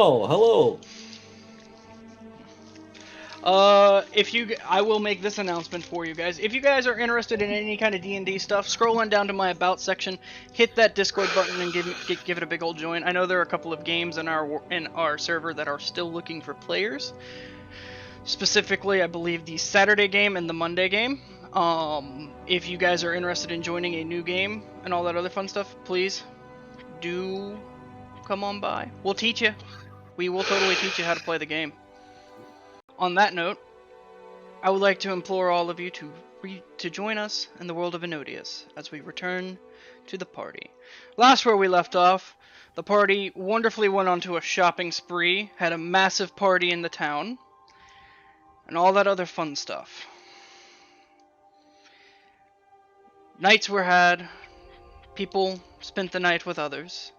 Oh, hello. I will make this announcement for you guys. If you guys are interested in any kind of D&D stuff, scroll on down to my About section, hit that Discord button, and give it a big old join. I know there are a couple of games in our server that are still looking for players. Specifically, I believe the Saturday game and the Monday game. If you guys are interested in joining a new game and all that other fun stuff, please do come on by. We'll teach you. We will totally teach you how to play the game. On that note, I would like to implore all of you to join us in the world of Ennodius as we return to the party. Last where we left off, the party wonderfully went onto a shopping spree, had a massive party in the town, and all that other fun stuff. Nights were had, people spent the night with others,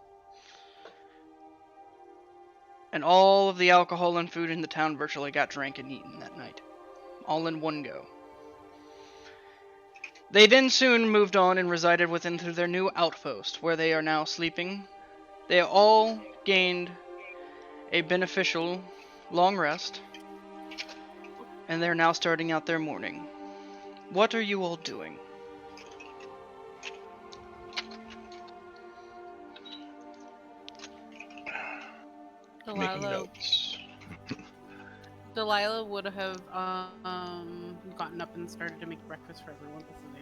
and all of the alcohol and food in the town virtually got drank and eaten that night. All in one go. They then soon moved on and resided within their new outpost, where they are now sleeping. They all gained a beneficial long rest, and they're now starting out their morning. What are you all doing? Making notes. Delilah would have gotten up and started to make breakfast for everyone before they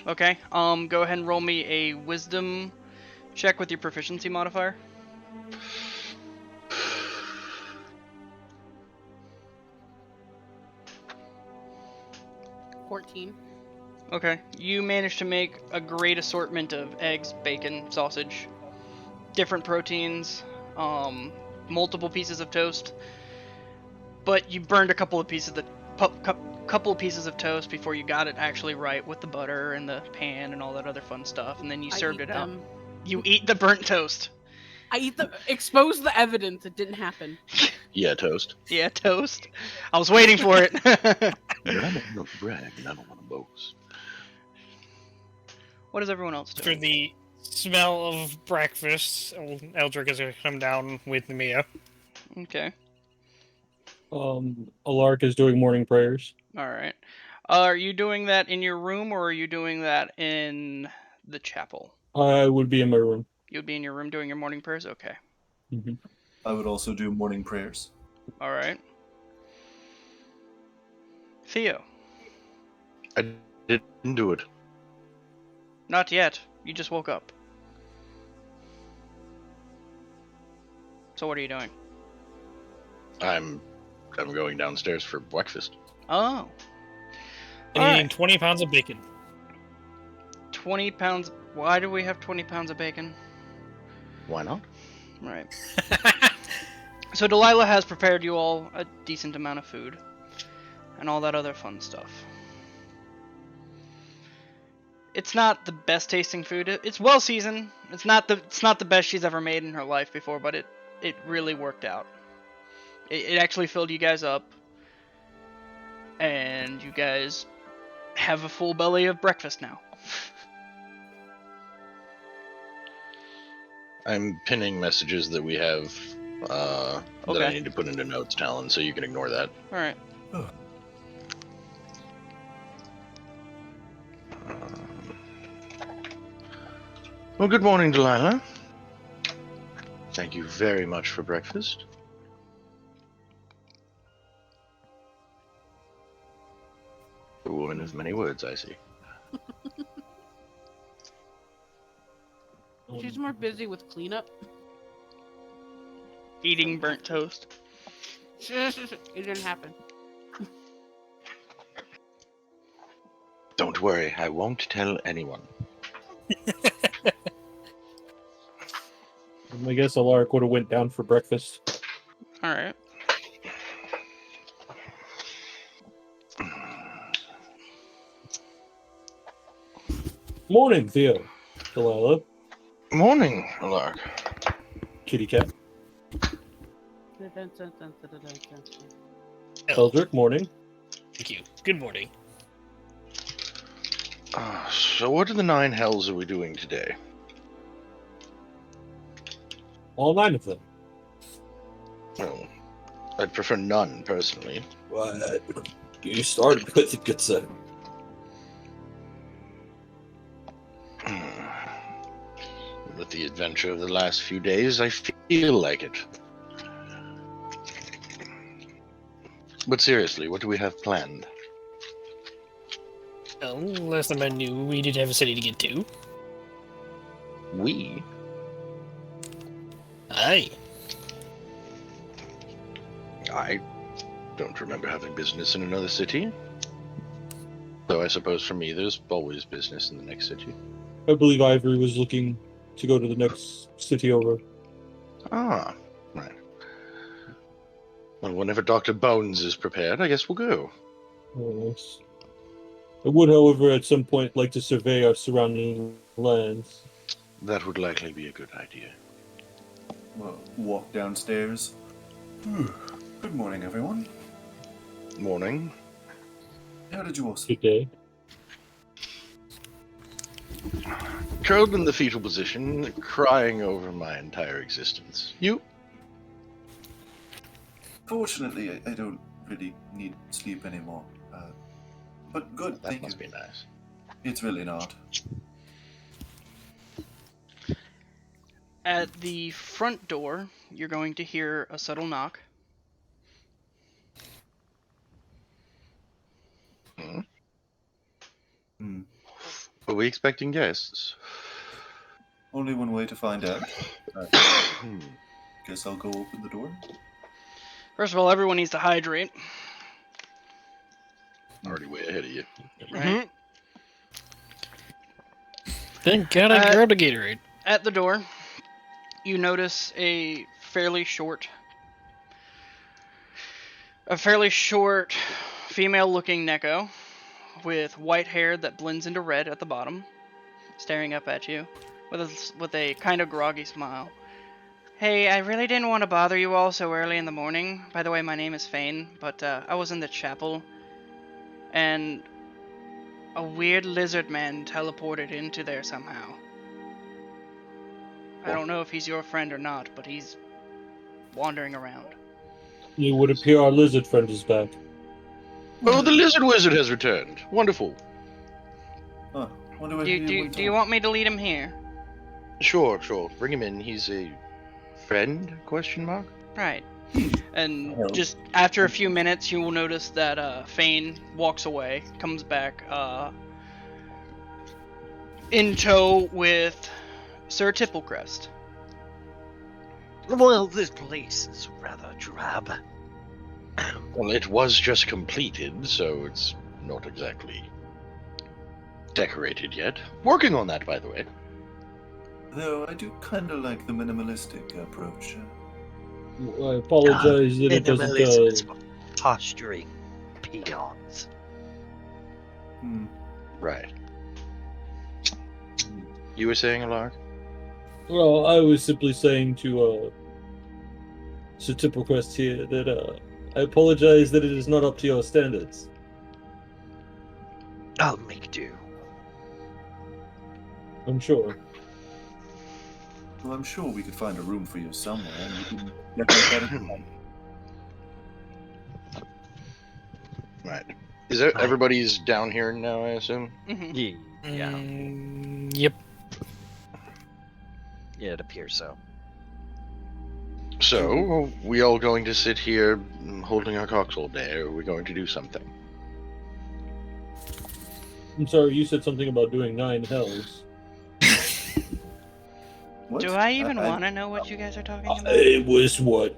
awoke. Okay, go ahead and roll me a wisdom check with your proficiency modifier. Okay, you managed to make a great assortment of eggs, bacon, sausage, different proteins, multiple pieces of toast, but you burned a couple of pieces of toast before you got it actually right with the butter and the pan and all that other fun stuff, and then you served it out. You eat the burnt toast. Expose the evidence. It didn't happen. Yeah, toast. Yeah, toast. I was waiting for it. But I don't brag and I don't want to boast. What is everyone else doing? After the smell of breakfast, Eldric is going to come down with Mia. Okay. Alarik is doing morning prayers. Alright. Are you doing that in your room, or are you doing that in the chapel? I would be in my room. You would be in your room doing your morning prayers? Okay. Mm-hmm. I would also do morning prayers. Alright. Theo. I didn't do it. Not yet. You just woke up. So what are you doing? I'm going downstairs for breakfast. Oh. Eating 20 pounds of bacon. 20 pounds. Why do we have 20 pounds of bacon? Why not? Right. So Delilah has prepared you all a decent amount of food. And all that other fun stuff. It's not the best tasting food. It's well seasoned. It's not the best she's ever made in her life before, but it really worked out. It actually filled you guys up. And you guys have a full belly of breakfast now. I'm pinning messages that we have that Okay. I need to put into notes, Talon, so you can ignore that. Alright. Well, good morning, Delilah. Thank you very much for breakfast. A woman of many words, I see. She's more busy with cleanup. Eating burnt toast. It didn't happen. Don't worry, I won't tell anyone. I guess Alarik would have went down for breakfast. Alright. Morning, Theo. Delilah. Morning, Alarik. Kitty cat. Eldric, morning. Thank you. Good morning. So what in the nine hells are we doing today? All 9 of them. Well, I'd prefer none, personally. What? You started with it, good sir. With the adventure of the last few days, I feel like it. But seriously, what do we have planned? Well, last time I knew, we did have a city to get to. We? Aye. I don't remember having business in another city. Though I suppose for me, there's always business in the next city. I believe Ivory was looking to go to the next city over. Ah, right. Well, whenever Dr. Bones is prepared, I guess we'll go. Yes. I would, however, at some point like to survey our surrounding lands. That would likely be a good idea. Well, walk downstairs. Good morning, everyone. Morning. How did you all Good sleep? day. Curled in the fetal position, crying over my entire existence. You? Fortunately, I don't really need sleep anymore. But good, That thank must you. be nice. It's really not. At the front door, you're going to hear a subtle knock. Are we expecting guests? Only one way to find out. Guess I'll go open the door. First of all, everyone needs to hydrate. Already way ahead of you. Right? Thank God I grabbed a Gatorade. At the door, you notice a fairly short female-looking Neko with white hair that blends into red at the bottom, staring up at you with a kind of groggy smile. Hey, I really didn't want to bother you all so early in the morning. By the way, my name is Fane, but I was in the chapel, and a weird lizard man teleported into there somehow. I don't know if he's your friend or not, but he's wandering around. It would appear our lizard friend is back. Oh, the lizard wizard has returned. Wonderful. Wonder where Do you want me to lead him here? Sure. Bring him in. He's a friend? Question mark. Right. And Well- just after a few minutes, you will notice that Fane walks away, comes back, in tow with Sir Tipplecrest. Well, this place is rather drab. Well, it was just completed, so it's not exactly decorated yet. Working on that, by the way. Though I do kind of like the minimalistic approach. I apologize that it Minimalism is doesn't. for posturing peons. Right. You were saying, Alarik? Well, I was simply saying to Sir Tipplecrest here that I apologize that it is not up to your standards. I'll make do. I'm sure. Well, I'm sure we could find a room for you somewhere, and you can decorate that at home. Right. Is there, everybody's down here now, I assume? Mm-hmm. Yeah. Yep. Yeah, it appears so. So, are we all going to sit here holding our cocks all day, or are we going to do something? I'm sorry, you said something about doing 9 hells. What? Do I even want to know what you guys are talking about? It was what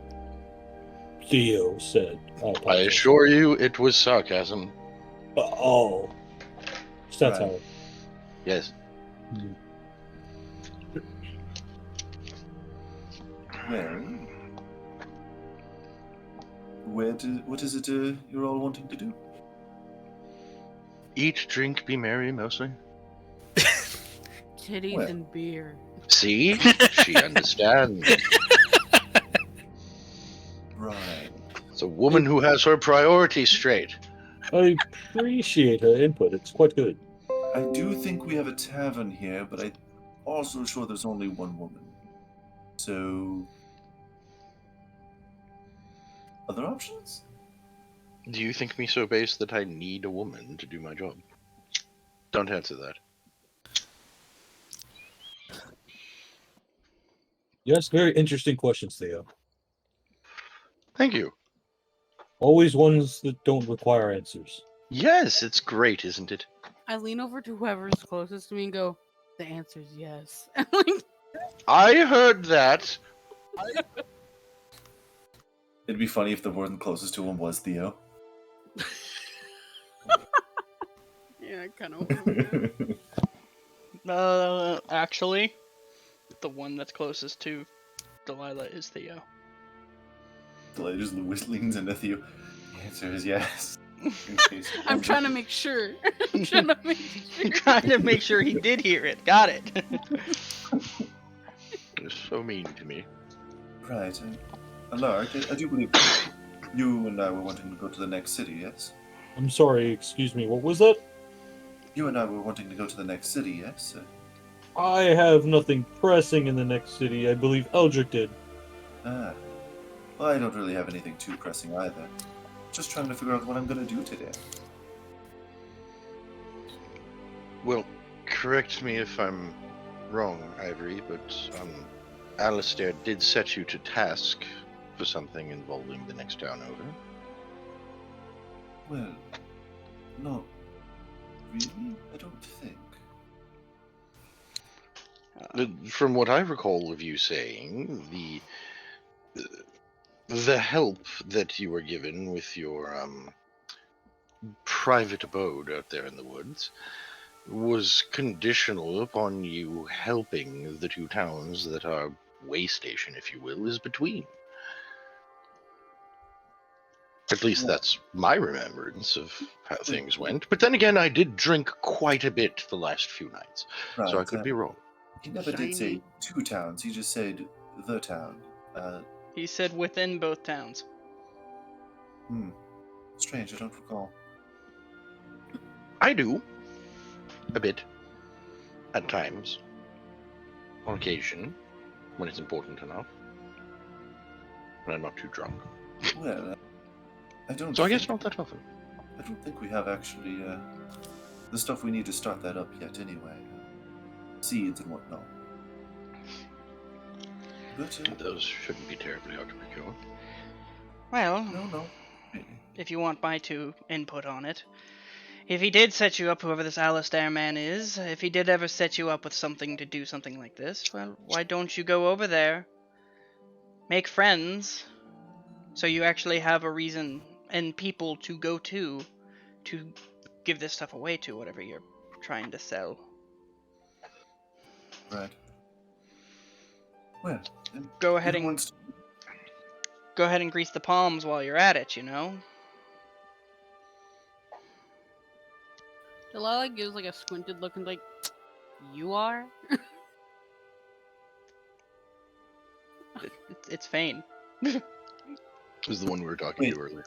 Theo said. I apologize. assure you, it was sarcasm. Oh. That's Right. how. Yes. Well, what is it you're all wanting to do? Eat, drink, be merry, mostly. Kitties Well. and beer. See? She understands. Right. It's a woman who has her priorities straight. I appreciate her input. It's quite good. I do think we have a tavern here, but I'm also sure there's only one woman. So, other options? Do you think me so base that I need a woman to do my job? Don't answer that. You ask very interesting questions, Theo. Thank you. Always ones that don't require answers. Yes, it's great, isn't it? I lean over to whoever's closest to me and go, the answer's yes. Like, I heard that. It'd be funny if the one closest to him was Theo. yeah, kind of. Actually, the one that's closest to Delilah is Theo. Delilah just leans into Theo. The answer is yes. In case you I'm wonder. trying to make sure. I'm trying to make sure. Trying to make sure he did hear it. Got it. You're so mean to me. Right. Alarik, I do believe you and I were wanting to go to the next city, yes? I'm sorry, excuse me, what was that? You and I were wanting to go to the next city, yes? I have nothing pressing in the next city. I believe Eldric did. Well, I don't really have anything too pressing either. Just trying to figure out what I'm going to do today. Well, correct me if I'm wrong, Ivory, but Alistair did set you to task for something involving the next town over. Well, not really, I don't think. From what I recall of you saying, the help that you were given with your private abode out there in the woods was conditional upon you helping the two towns that our way station, if you will, is between. At least that's my remembrance of how things went. But then again, I did drink quite a bit the last few nights, so I could be wrong. He never did say two towns, he just said the town. He said within both towns. Strange, I don't recall. I do. A bit. At times. On occasion. When it's important enough. When I'm not too drunk. Well, I don't So I think, guess not that often. I don't think we have actually, the stuff we need to start that up yet anyway. Seeds and whatnot. But, Those shouldn't be terribly hard to procure. Well, no. if you want my two input on it. If he did set you up, whoever this Alistair man is, if he did ever set you up with something to do something like this, well, why don't you go over there, make friends, so you actually have a reason and people to go to give this stuff away to, whatever you're trying to sell. Right. Well, Go ahead who and wants to- go ahead and grease the palms while you're at it, you know? Delilah gives like a squinted look and like, you are? It's Fane. This is the one we were talking to earlier.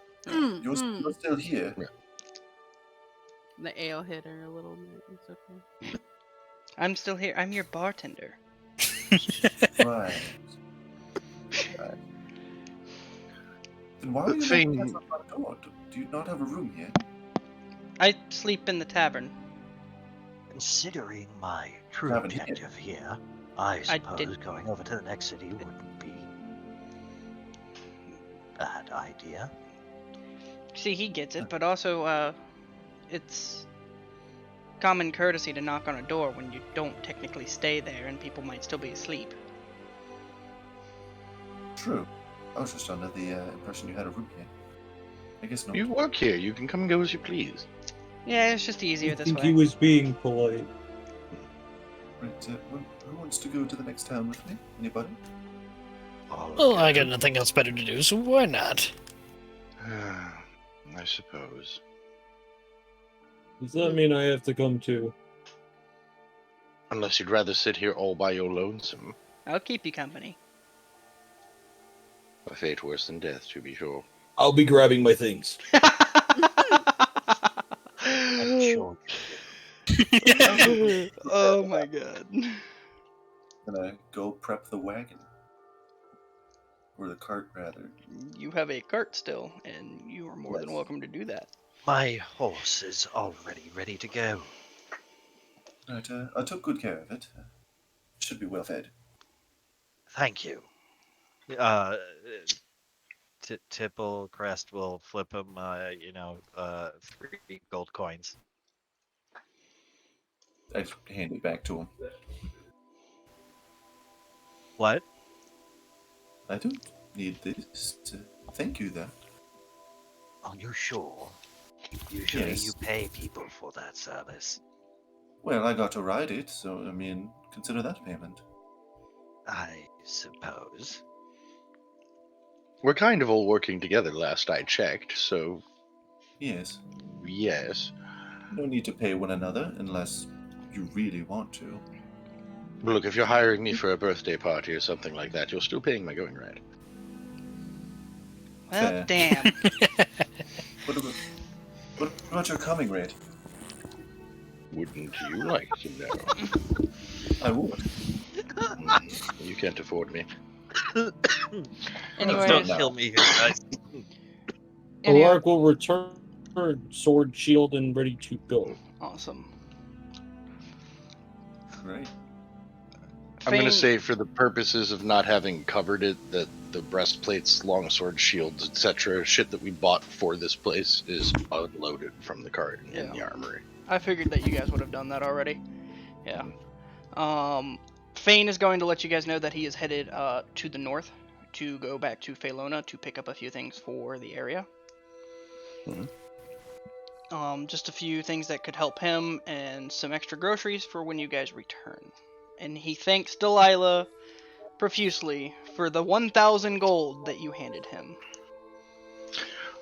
You're still here. Yeah. The ale hit her a little bit. It's okay. I'm still here. I'm your bartender. Right. Then why are you Thing- knocking at the front door? Do you not have a room here? I sleep in the tavern. Considering my true Haven't you? objective here, I I suppose did- going over to the next city wouldn't be a bad idea. See, he gets it, but also, it's common courtesy to knock on a door when you don't technically stay there and people might still be asleep. True. I was just under the impression you had a room here. I guess not. You work here. You can come and go as you please. Yeah, it's just easier I this think way. he was being polite. Right, who wants to go to the next town with me? Anybody? Well, I got nothing else better to do, so why not? I suppose. Does that mean I have to come too? Unless you'd rather sit here all by your lonesome. I'll keep you company. A fate worse than death, to be sure. I'll be grabbing my things. I'm sure. Oh my god. Gonna go prep the wagon. Or the cart, rather. You have a cart still, and you are more than Yes. welcome to do that. My horse is already ready to go. Right, I took good care of it. Should be well fed. Thank you. Tipplecrest will flip him, 3 gold coins. I hand it back to him. What? I don't need this. Thank you, though. Are you sure? Usually Yes. you pay people for that service. Well, I got to ride it, so, I mean, consider that payment. I suppose. We're kind of all working together last I checked, so Yes. yes. No need to pay one another unless you really want to. Look, if you're hiring me for a birthday party or something like that, you're still paying my going rate. Well, Fair. damn. What about your coming rate? Wouldn't you like to know? I would. You can't afford me. Anyways, Don't no. kill me here, guys. Anyway, Alarik will return sword, shield, and ready to go. awesome. Right. I'm going to Fane- say, for the purposes of not having covered it, that the breastplates, longsword, shields, etc., shit that we bought for this place is unloaded from the cart in the armory. I figured that you guys would have done that already. Yeah. Fane is going to let you guys know that he is headed to the north to go back to Phalona to pick up a few things for the area. Just a few things that could help him and some extra groceries for when you guys return. And he thanks Delilah profusely for the 1,000 gold that you handed him.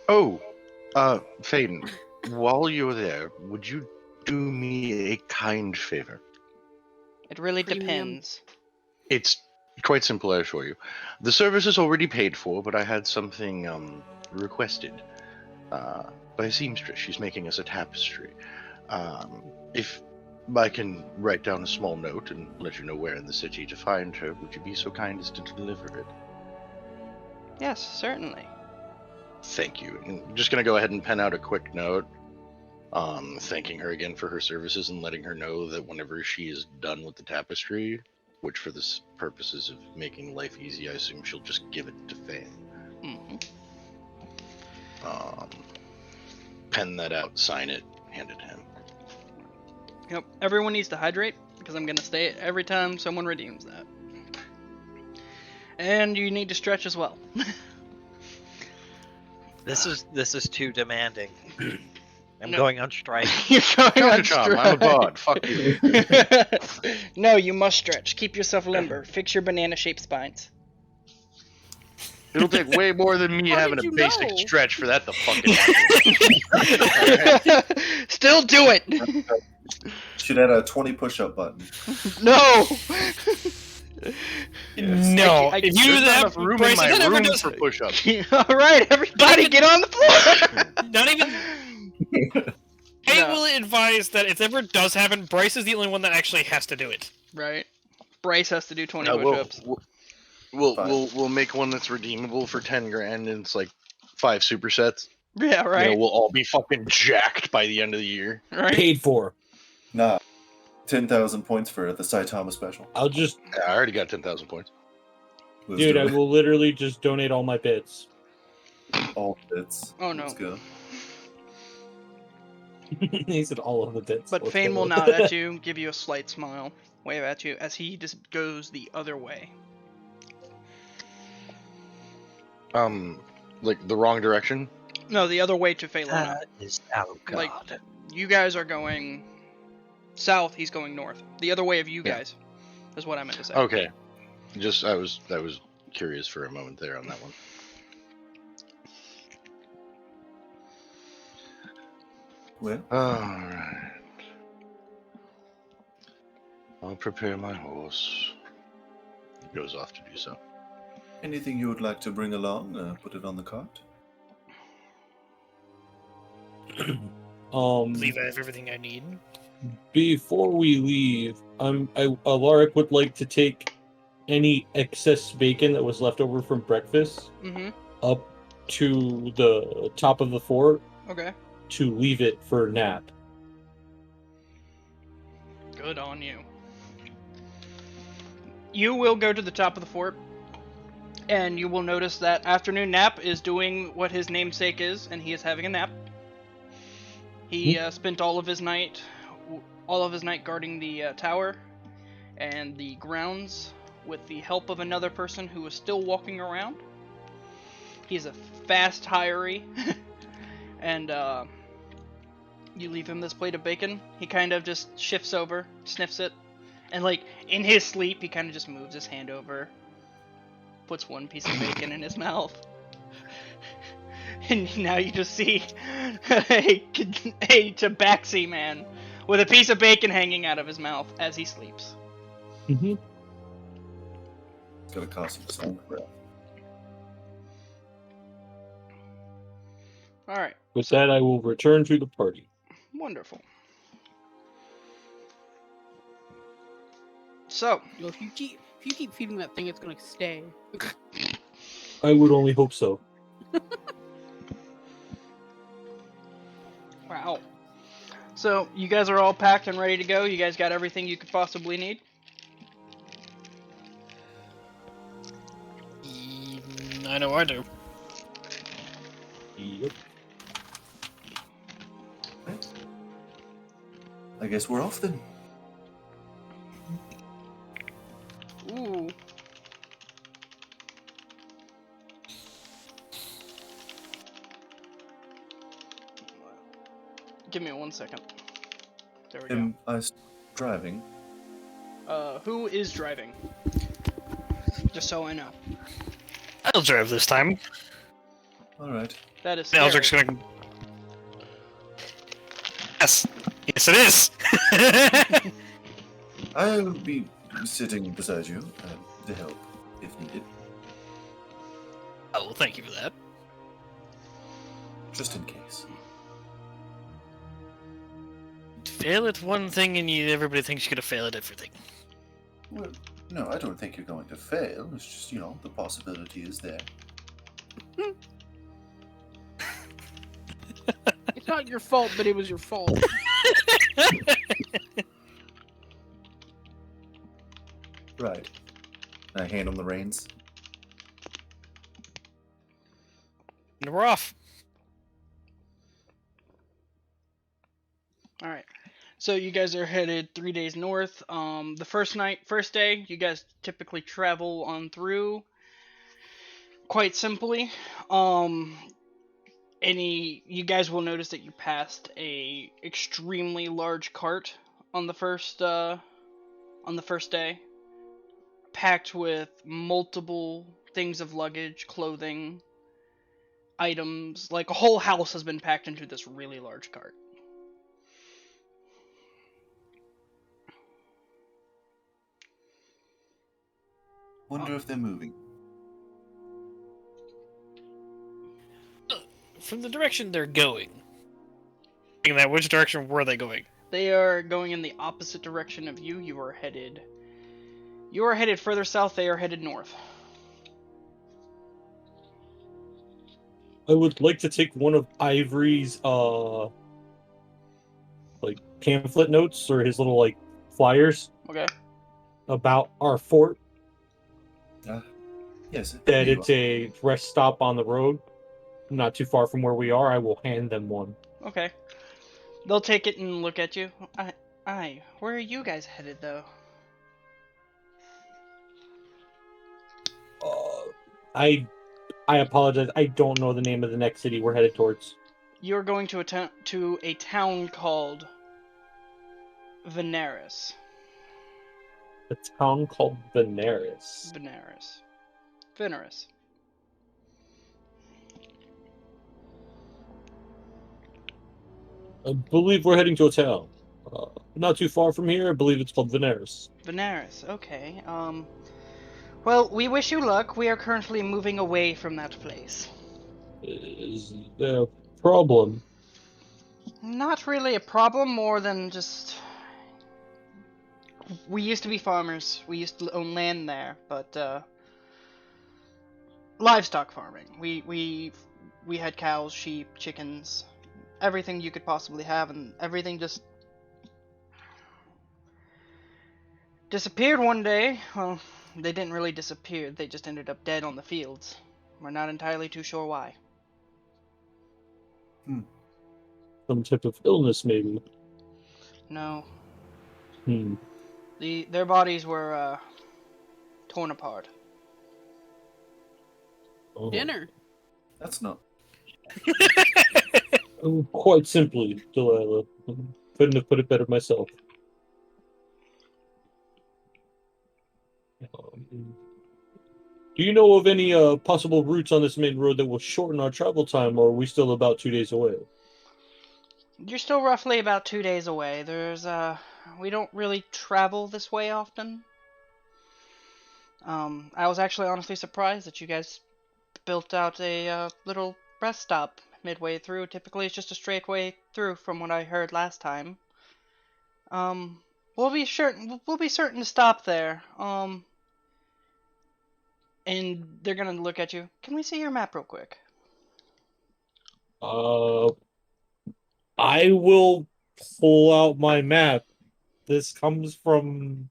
Oh, Faden, while you're there, would you do me a kind favor? It really Premium. depends. It's quite simple, I assure you. The service is already paid for, but I had something requested by a seamstress. She's making us a tapestry. If I can write down a small note and let you know where in the city to find her, would you be so kind as to deliver it? Yes, certainly. Thank you. I'm just going to go ahead and pen out a quick note, thanking her again for her services and letting her know that whenever she is done with the tapestry, which for the purposes of making life easy, I assume she'll just give it to Fane. Mm-hmm. Pen that out, sign it, hand it to him. Yep. Everyone needs to hydrate because I'm gonna say it every time someone redeems that. And you need to stretch as well. This is too demanding. I'm No. going on strike. You're going Count on to Chom, I'm a bod. Fuck you. No, you must stretch. Keep yourself limber. Fix your banana-shaped spines. It'll take way more than me How having did a you basic know? stretch for that to fucking happen. Still do it. Should add a 20 push-up button. No. No, I- if you There's do not that, enough room in Bryce, my that never room does. for push-ups. All right, everybody, get on the floor. Not even. I No. will advise that if ever does happen, Bryce is the only one that actually has to do it. Right. Bryce has to do 20 No, push-ups. we'll make one that's redeemable for 10 grand, and it's like 5 supersets. Yeah, right. You know, we'll all be fucking jacked by the end of the year. Right. Paid for. Nah. 10,000 points for the Saitama special. I'll just, Yeah, I already got 10,000 points. Let's dude, do I it. will literally just donate all my bits. All bits. Oh, no. Let's go. He said all of the bits. But Let's Fane go. will nod at you, give you a slight smile, wave at you as he just goes the other way. Like the wrong direction. No, the other way to Phalona. That is our god. Like- You guys are going south, he's going north. The other way of you Yeah. guys is what I meant to say. Okay. Just I was curious for a moment there on that one. Well, Alright. I'll prepare my horse. He goes off to do so. anything you would like to bring along, put it on the cart. I believe I have everything I need. Before we leave, Alarik would like to take any excess bacon that was left over from breakfast Mm-hmm. up to the top of the fort Okay. to leave it for nap. Good on you. You will go to the top of the fort, and you will notice that afternoon nap is doing what his namesake is, and he is having a nap. He spent all of his night guarding the tower and the grounds with the help of another person who was still walking around. He's a fast hiree, and you leave him this plate of bacon. He kind of just shifts over, sniffs it, and like in his sleep, he kind of just moves his hand over, puts one piece of bacon in his mouth. And now you just see a tabaxi man with a piece of bacon hanging out of his mouth as he sleeps. Mm-hmm. It's gonna cost him some breath. Alright, With that, I will return to the party. wonderful. So, Yo, if you keep feeding that thing, it's gonna stay. I would only hope so. wow. So, you guys are all packed and ready to go? You guys got everything you could possibly need? I know I do. Yep. I guess we're off then. Ooh. Give me 1 second. There we go. Am I driving? Who is driving? Just so I know. I'll drive this time. Alright. That is Eldric's scary. gonna. Yes, yes, it is. I'll be sitting beside you to help if needed. Oh, well, thank you for that. Just in case. Fail at one thing, and everybody thinks you're gonna fail at everything. Well, no, I don't think you're going to fail. It's just, the possibility is there. It's not your fault, but it was your fault. Right. I hand on the reins. And we're off. Alright. So you guys are headed 3 days north. The first day, you guys typically travel on through quite simply. You guys will notice that you passed a extremely large cart on the first day, packed with multiple things of luggage, clothing, items. Like a whole house has been packed into this really large cart. Wonder if they're moving. From the direction they're going. In that, which direction were they going? They are going in the opposite direction of you. You are headed further south. They are headed north. I would like to take one of Ivory's pamphlet notes or his little flyers Okay. about our fort. Yes. That it's a rest stop on the road, not too far from where we are. I will hand them one. Okay. They'll take it and look at you. Where are you guys headed, though? I apologize. I don't know the name of the next city we're headed towards. You're going to a town called Veneris. A town called Veneris. Veneris. I believe we're heading to a town. Not too far from here. I believe it's called Veneris. Veneris, okay. Well, we wish you luck. We are currently moving away from that place. Is there a problem? Not really a problem, more than just... we used to be farmers. We used to own land there, but livestock farming. We had cows, sheep, chickens, everything you could possibly have, and everything just disappeared one day. Well, they didn't really disappear. They just ended up dead on the fields. We're not entirely too sure why. Some type of illness, maybe. No. Hmm. Their bodies were torn apart. Oh. Dinner. That's not. Oh, quite simply, Delilah. Couldn't have put it better myself. Do you know of any possible routes on this main road that will shorten our travel time, or are we still about 2 days away? You're still roughly about 2 days away. We don't really travel this way often. I was actually honestly surprised that you guys built out a little rest stop midway through. Typically, it's just a straight way through, from what I heard last time. We'll be certain to stop there. And they're gonna look at you. Can we see your map real quick? I will pull out my map. This comes from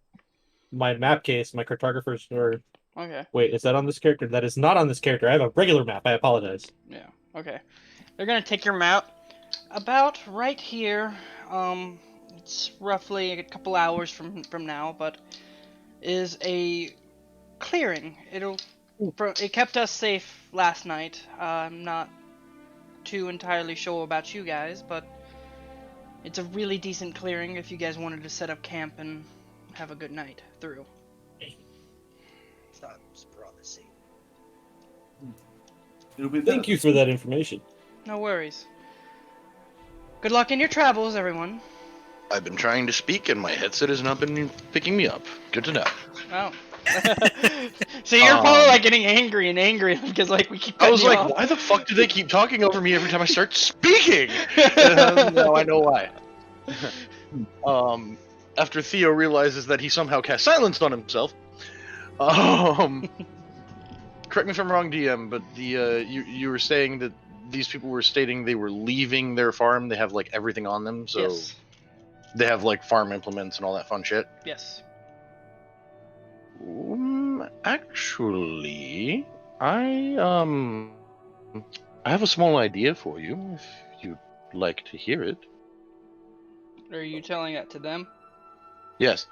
my map case, my cartographer's or Okay. wait, is that on this character? That is not on this character. I have a regular map. I apologize. Yeah. Okay. They're gonna take your map. About right here. It's roughly a couple hours from now, but is a clearing. It kept us safe last night. I'm not too entirely sure about you guys, but it's a really decent clearing if you guys wanted to set up camp and have a good night through. Sounds promising. It'll be Thank you for that information. No worries. Good luck in your travels, everyone. I've been trying to speak and my headset has not been picking me up. Good to know. Oh. So you're probably like getting angry and angry because like we keep. I was cutting you like, off. why the fuck do they keep talking over me every time I start speaking? Now I know why. After Theo realizes that he somehow cast silence on himself, correct me if I'm wrong, DM, but you were saying that these people were stating they were leaving their farm. They have like everything on them, so Yes. they have like farm implements and all that fun shit. Yes. Actually, I have a small idea for you if you'd like to hear it. Are you telling that to them? Yes,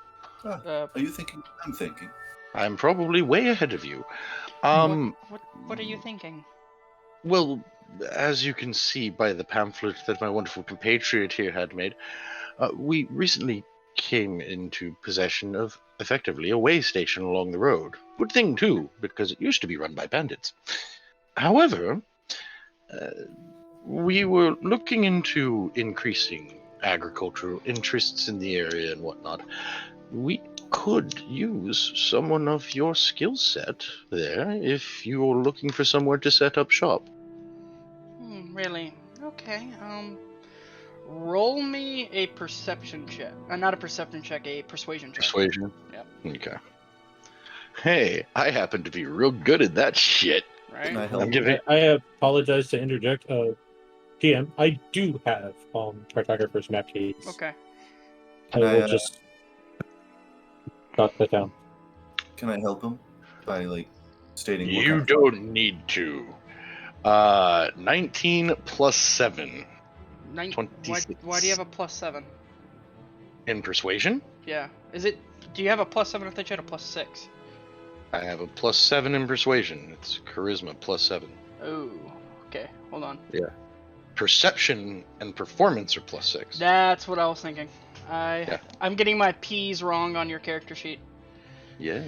Are you thinking? I'm thinking. I'm probably way ahead of you. What are you thinking? Well, as you can see by the pamphlet that my wonderful compatriot here had made, we recently came into possession of effectively a way station along the road. Good thing, too, because it used to be run by bandits. However, we were looking into increasing agricultural interests in the area and whatnot. We could use someone of your skill set there if you're looking for somewhere to set up shop. Really? Okay. Roll me a perception check. Not a perception check, a persuasion check. Persuasion? Yep. Okay. Hey, I happen to be real good at that shit. Right? Can I help? I'm giving. I apologize to interject. PM, I do have cartographer's map case. Okay. I will just jot that down. Can I help him by like stating? what You kind of- don't need to. 19 plus 7 Why 26. do you have a +7? in persuasion. Yeah. Do you have a +7 if they had a +6? I have a plus 7 in persuasion. It's charisma plus 7. Oh. Okay. Hold on. Perception and performance are plus 6. That's what I was thinking. I'm getting my P's wrong on your character sheet. Yeah.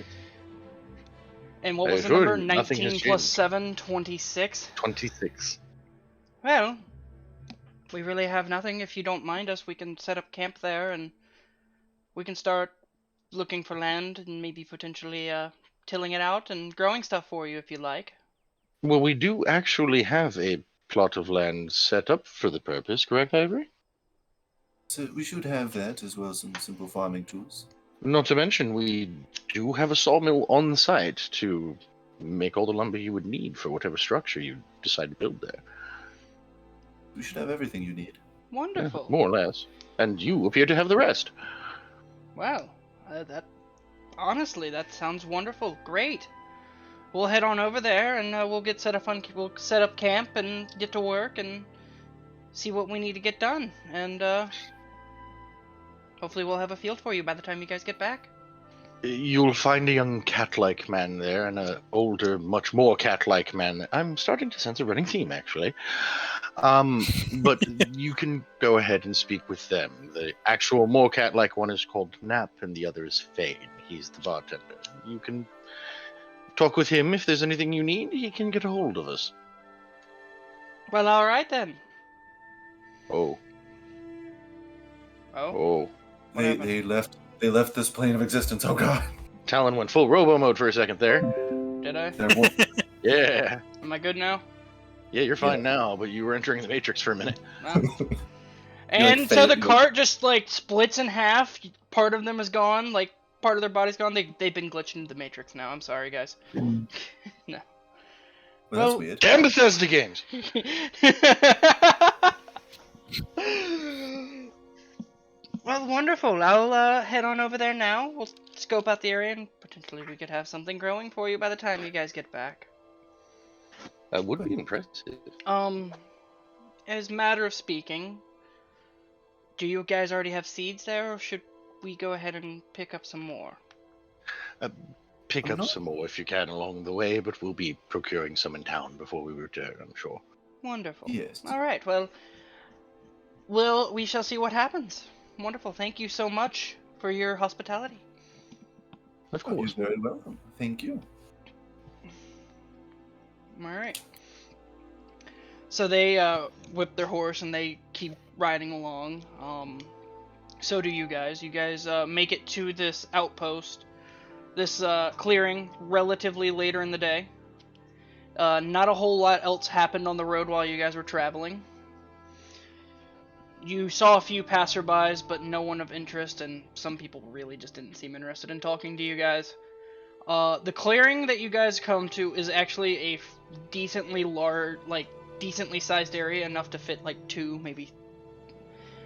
And what I was the assure number? you, nothing has 19 plus changed. 7, 26? 26. Well, we really have nothing. If you don't mind us, we can set up camp there and we can start looking for land and maybe potentially tilling it out and growing stuff for you if you like. Well, we do actually have a plot of land set up for the purpose, correct, Ivory? So we should have that as well as some simple farming tools. Not to mention, we do have a sawmill on site to make all the lumber you would need for whatever structure you decide to build there. We should have everything you need. Wonderful. More or less. And you appear to have the rest. Wow, that honestly, that sounds wonderful. Great. We'll head on over there and we'll get we'll set up camp and get to work and see what we need to get done. And hopefully we'll have a field for you by the time you guys get back. You'll find a young cat-like man there and an older, much more cat-like man. I'm starting to sense a running theme, actually. But you can go ahead and speak with them. The actual more cat-like one is called Nap, and the other is Fane. He's the bartender. You can talk with him. If there's anything you need, he can get a hold of us. Well, alright then. Oh. Oh? Oh. What happened? They left this plane of existence. Oh god. Talon went full robo mode for a second there. Did I? There were- Yeah. Am I good now? Yeah, you're fine now, but you were entering the Matrix for a minute. No. And like, so the fade- cart just like splits in half. Part of them is gone. Like part of their body's gone. They've been glitched into the Matrix now. I'm sorry, guys. No. Well, Well- that's weird. Damn Bethesda games! Well, wonderful. I'll head on over there now. We'll scope out the area and potentially we could have something growing for you by the time you guys get back. That would be impressive. As a matter of speaking, do you guys already have seeds there, or should we go ahead and pick up some more? Pick up Uh-huh. some more if you can along the way, but we'll be procuring some in town before we return, I'm sure. Wonderful. Yes. Alright, well, we shall see what happens. Wonderful. Thank you so much for your hospitality. Of You're course. very welcome. Thank you. Alright. So they whip their horse and they keep riding along. So do you guys. You guys make it to this outpost, this clearing, relatively later in the day. Not a whole lot else happened on the road while you guys were traveling. You saw a few passerbys, but no one of interest, and some people really just didn't seem interested in talking to you guys. The clearing that you guys come to is actually a decently large, decently sized area, enough to fit like two, maybe.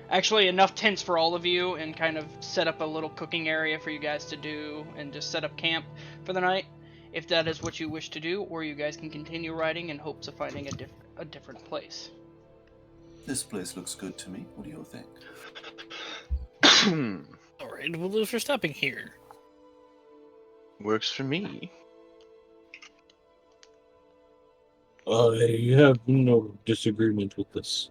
Actually, enough tents for all of you, and kind of set up a little cooking area for you guys to do, and just set up camp for the night, if that is what you wish to do, or you guys can continue riding in hopes of finding a different place. This place looks good to me. What do you think? Alright, we'll lose for stopping here. Works for me. I have no disagreement with this.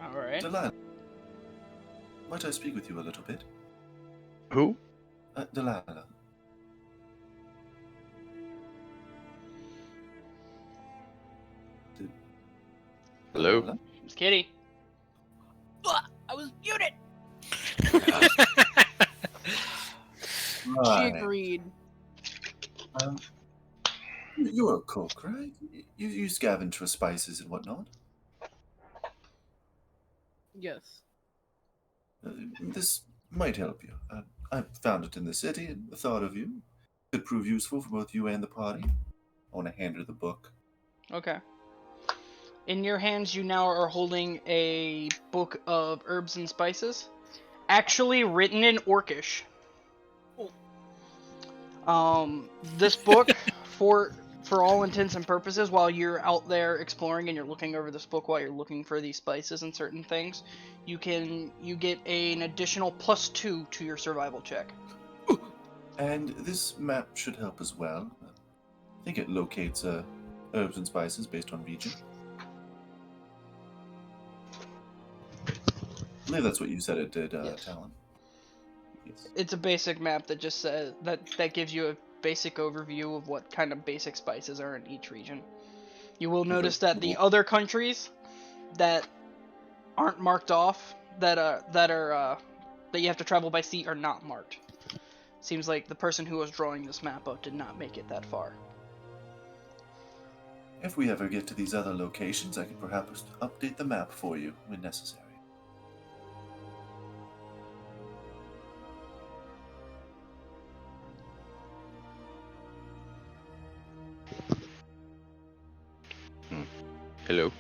Alright. Delilah, might I speak with you a little bit? Who? Delilah. Hello? Delilah? MsKitti. I was muted. She Right. agreed. You're a cook, right? You scavenge for spices and whatnot. Yes. This might help you. I found it in the city and the thought of you could prove useful for both you and the party. I want to hand her the book. Okay. In your hands, you now are holding a book of herbs and spices, actually written in Orcish. This book, for all intents and purposes, while you're out there exploring and you're looking over this book while you're looking for these spices and certain things, you get an additional +2 to your survival check. And this map should help as well. I think it locates herbs and spices based on region. I believe that's what you said it did, Yes. Talon. Yes. It's a basic map that just says that gives you a basic overview of what kind of basic spices are in each region. You will notice that the other countries that aren't marked off, that you have to travel by sea, are not marked. Seems like the person who was drawing this map up did not make it that far. If we ever get to these other locations, I can perhaps update the map for you when necessary. Hello.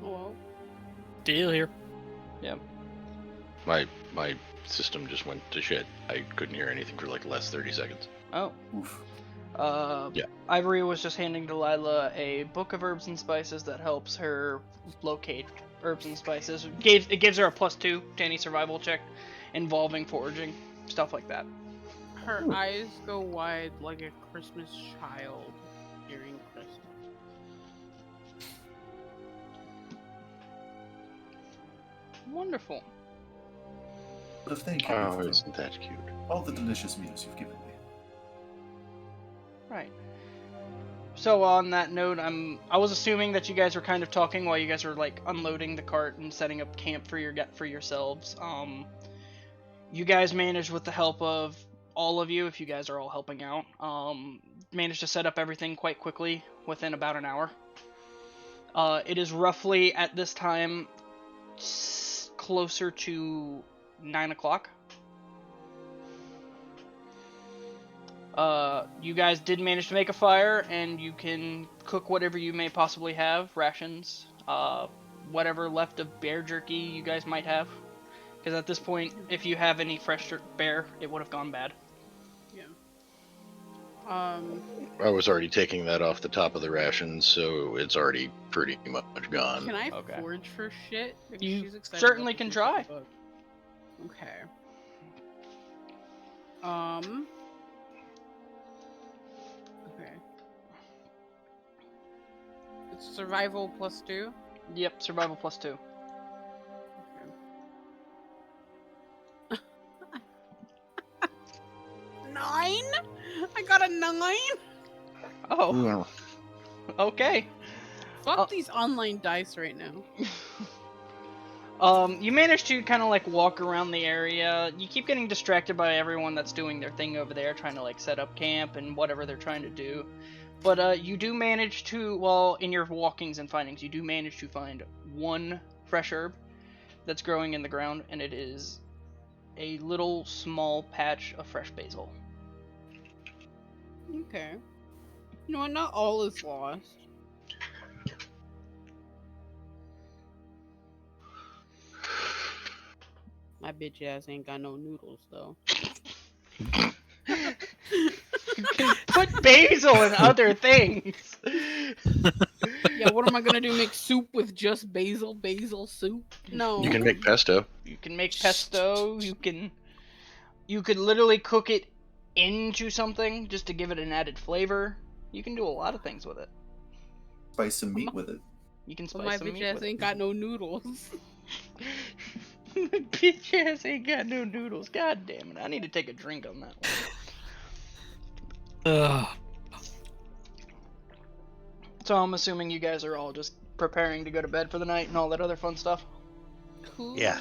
Hello. Deal here. My system just went to shit. I couldn't hear anything for like the last 30 seconds. Oh. Oof. Yeah. Ivory was just handing Delilah a book of herbs and spices that helps her locate herbs and spices. It gives her a +2 to any survival check involving foraging, stuff like that. Her eyes go wide like a Christmas child during Christmas. Wonderful. But thank you Oh, for isn't that cute? all the delicious meals you've given me. Right. So on that note, I was assuming that you guys were kind of talking while you guys were like unloading the cart and setting up camp for yourselves. You guys managed with the help of all of you, if you guys are all helping out, managed to set up everything quite quickly within about an hour. It is roughly at this time closer to 9 o'clock. You guys did manage to make a fire, and you can cook whatever you may possibly have, rations, whatever left of bear jerky you guys might have. Because at this point, if you have any fresh bear, it would have gone bad. Yeah. I was already taking that off the top of the rations, so it's already pretty much gone. Can I Okay. forge for shit? Because You she's excited certainly about can the try. book. Okay. Okay. It's survival +2. Yep, survival +2. Okay. 9? I got a 9? Oh, Yeah. okay. Fuck these online dice right now. You manage to kind of like walk around the area. You keep getting distracted by everyone that's doing their thing over there, trying to like set up camp and whatever they're trying to do. But you do manage to, well, in your walkings and findings, you do manage to find one fresh herb that's growing in the ground, and it is a little small patch of fresh basil. Okay. You know what? Not all is lost. My bitch ass ain't got no noodles though. You can put basil in other things. Yeah, what am I gonna do? Make soup with just basil? Basil soup? No. You can make pesto. You can make pesto. You could literally cook it into something just to give it an added flavor. You can do a lot of things with it. Spice some meat with it. You can But spice my some bitch meat ass with ain't got no noodles. it. My bitch ass ain't got no noodles. God damn it! I need to take a drink on that one. Ugh. So I'm assuming you guys are all just preparing to go to bed for the night and all that other fun stuff. Who? Yeah.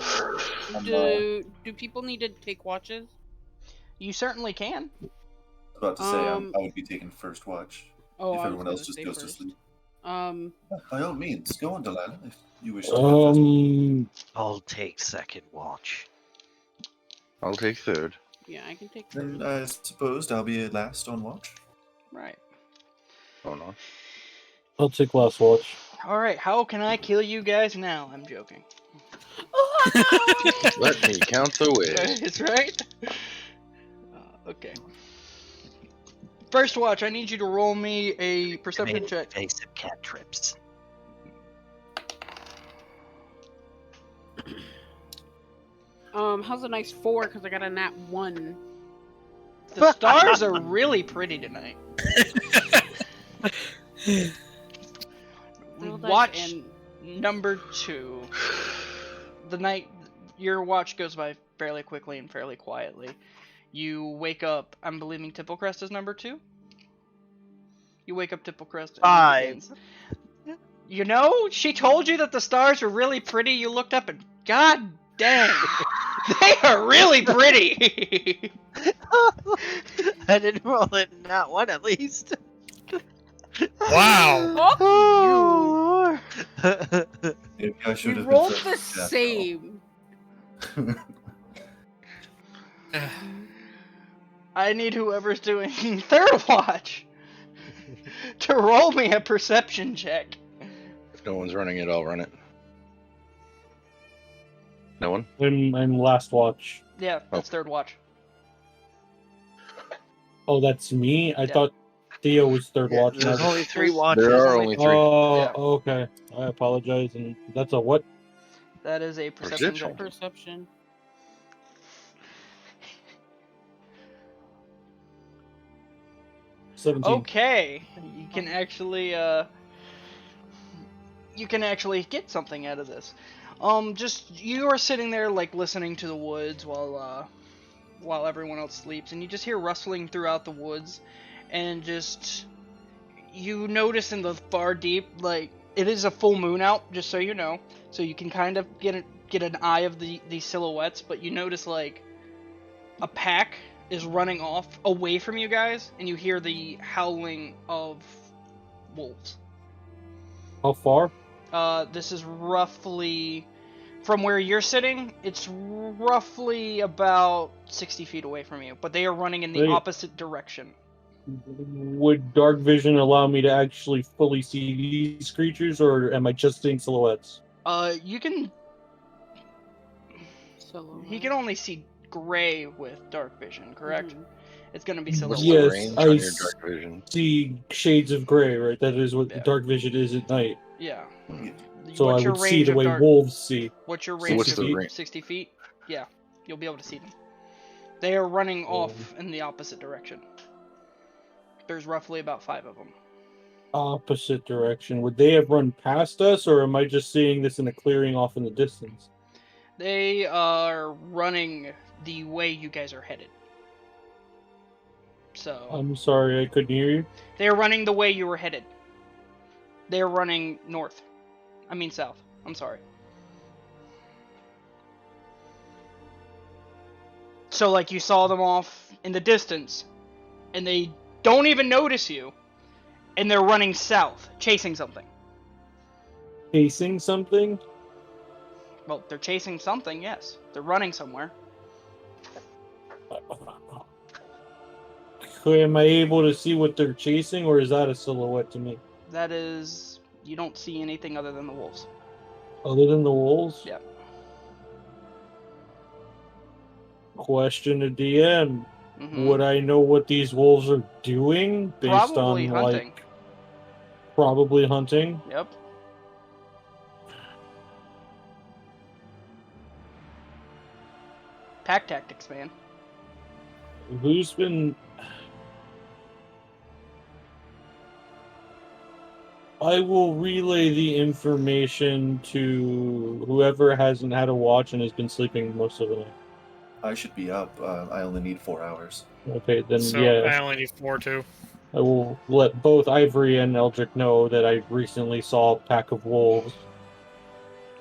Do people need to take watches? You certainly can. About to say, Um, I would be taking first watch Oh, if I was everyone else gonna just say goes to first. sleep. Um, By all means, go on, Delilah, if you wish to go first. I'll take second watch. I'll take third. yeah, I can take Then first. I suppose I'll be last on watch. Right. Oh no. I'll take last watch. All right. How can I kill you guys now? I'm joking. Let me count the ways. It's right. Okay. First watch. I need you to roll me a perception check. Invasive cat trips. How's a nice 4? Because I got a nat 1. The stars are really pretty tonight. Roll dice Watch and- number 2. The night, your watch goes by fairly quickly and fairly quietly. You wake up. I'm believing Tipplecrest is number 2. You wake up Tipplecrest. And 5. he begins. You know, she told you that the stars were really pretty. You looked up and god dang, they are really pretty. I didn't roll it in that one at least. Wow. Fuck you! Maybe I should We have rolled been the first. same. I need whoever's doing third watch. to roll me a perception check. If no one's running it, I'll run it. No one? I'm last watch. Yeah, that's third watch. Oh, that's me? I Yeah. thought Theo was third Yeah, watch. there's now. only 3 There's- watches. There are only 3. Oh, Yeah. okay. I apologize. And that's a what? That is a perception Perception. check. Perception. 17. Okay, you can actually get something out of this. Just you are sitting there like listening to the woods while everyone else sleeps, and you just hear rustling throughout the woods, and just you notice in the far deep, like it is a full moon out, just so you know, so you can kind of get an eye of the silhouettes, but you notice like a pack is running off away from you guys, and you hear the howling of wolves. How far? This is roughly from where you're sitting. It's roughly about 60 feet away from you, but they are running in the Wait. opposite direction. Would dark vision allow me to actually fully see these creatures, or am I just seeing silhouettes? You can. He can only see gray with dark vision, correct? Mhm. It's gonna be What's silhouettes. Yes, the range I on your dark vision? See shades of gray, right? That is what Yeah. dark vision is at night. Yeah. So What's I your would see range the of way dark? wolves see. What's your So range what's of the range? 60 feet? Yeah, you'll be able to see them. They are running off in the opposite direction. There's roughly about 5 of them. Opposite direction. Would they have run past us, or am I just seeing this in a clearing off in the distance? They are running the way you guys are headed. So I'm sorry, I couldn't hear you. they are running the way you were headed. They are running north. I mean south. I'm sorry. So like you saw them off in the distance, and they don't even notice you, and they're running south, chasing something. Chasing something? Well, they're chasing something, yes. They're running somewhere. Am I able to see what they're chasing, or is that a silhouette to me? That is, you don't see anything other than the wolves. Other than the wolves? Yeah. Question to DM. Mhm. Would I know what these wolves are doing based Probably on, hunting. like, probably hunting? Yep. Pack tactics, man. Who's been... I will relay the information to whoever hasn't had a watch and has been sleeping most of the night. I should be up. I only need 4 hours. Okay, then So yeah, I only need 4 too. I will let both Ivory and Eldric know that I recently saw a pack of wolves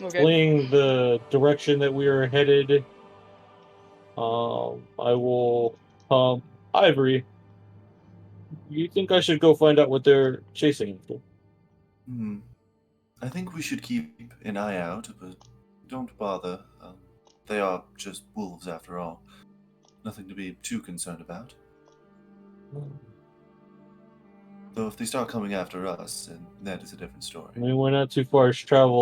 Okay. fleeing the direction that we are headed. I will... Ivory, you think I should go find out what they're chasing? I think we should keep an eye out, but don't bother. They are just wolves after all. Nothing to be too concerned about. Though if they start coming after us, then that is a different story. I mean, we're not too far to travel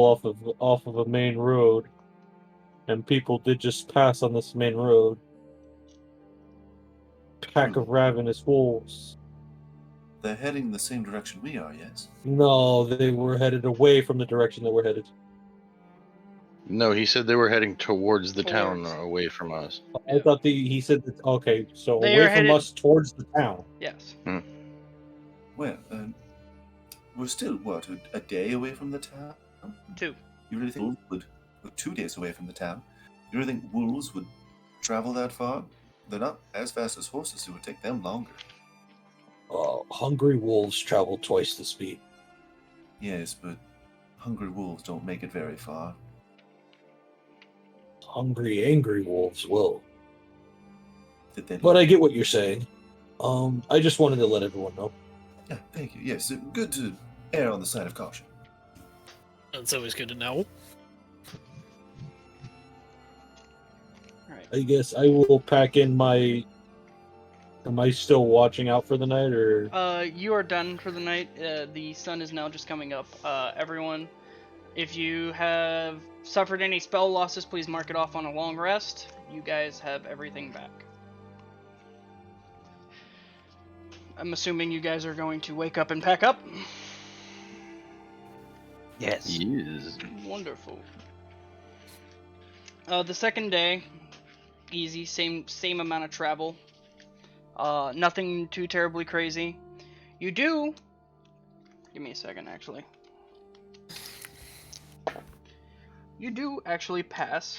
off of a main road, and people did just pass on this main road. Pack of ravenous wolves. They're heading the same direction we are, yes? No, they were headed away from the direction that we're headed. No, he said they were heading towards the town, Towards. away from us. I thought he said that. Okay, so They away are from headed- us towards the town. Yes. Well, we're still, what, a day away from the town? 2. You really think wolves we're 2 days away from the town? You really think wolves would travel that far? They're not as fast as horses, it would take them longer. Hungry wolves travel twice the speed. Yes, but hungry wolves don't make it very far. Hungry, angry wolves will. Did they But I get what you're saying. I just wanted to let everyone know. Yeah, thank you. Yes, good to err on the side of caution. That's always good to know. Alright. I guess I will pack in my Am I still watching out for the night, or? You are done for the night. The sun is now just coming up. Everyone, if you have suffered any spell losses, please mark it off on a long rest. You guys have everything back. I'm assuming you guys are going to wake up and pack up. Yes. Yes. Wonderful. The second day, easy, same amount of travel. Nothing too terribly crazy. You do. Give me a second, actually. You do actually pass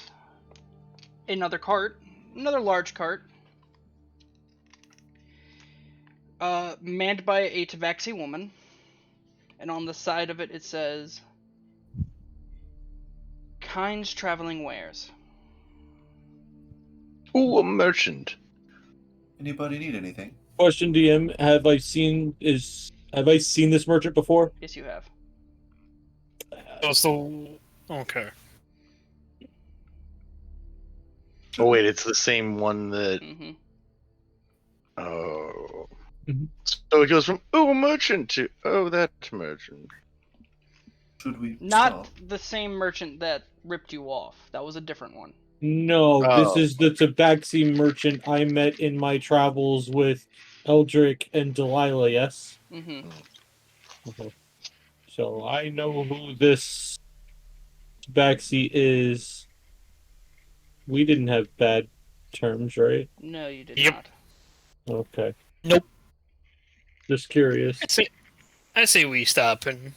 another cart, another large cart, manned by a Tabaxi woman, and on the side of it it says, "Kind's traveling wares." Ooh, a merchant. Anybody need anything? Question, DM: Have I seen this merchant before? Yes, you have. Oh, so okay. Oh wait, it's the same one that. Mm-hmm. Oh. Mhm. So it goes from a merchant to that merchant. Should we Not stop? the same merchant that ripped you off. That was a different one. No, this Oh. is the Tabaxi merchant I met in my travels with Eldric and Delilah. Yes. Mm-hmm. Okay. So I know who this Tabaxi is. We didn't have bad terms, right? No, you did Yep. not. Okay. Nope. Just curious. I say we stop and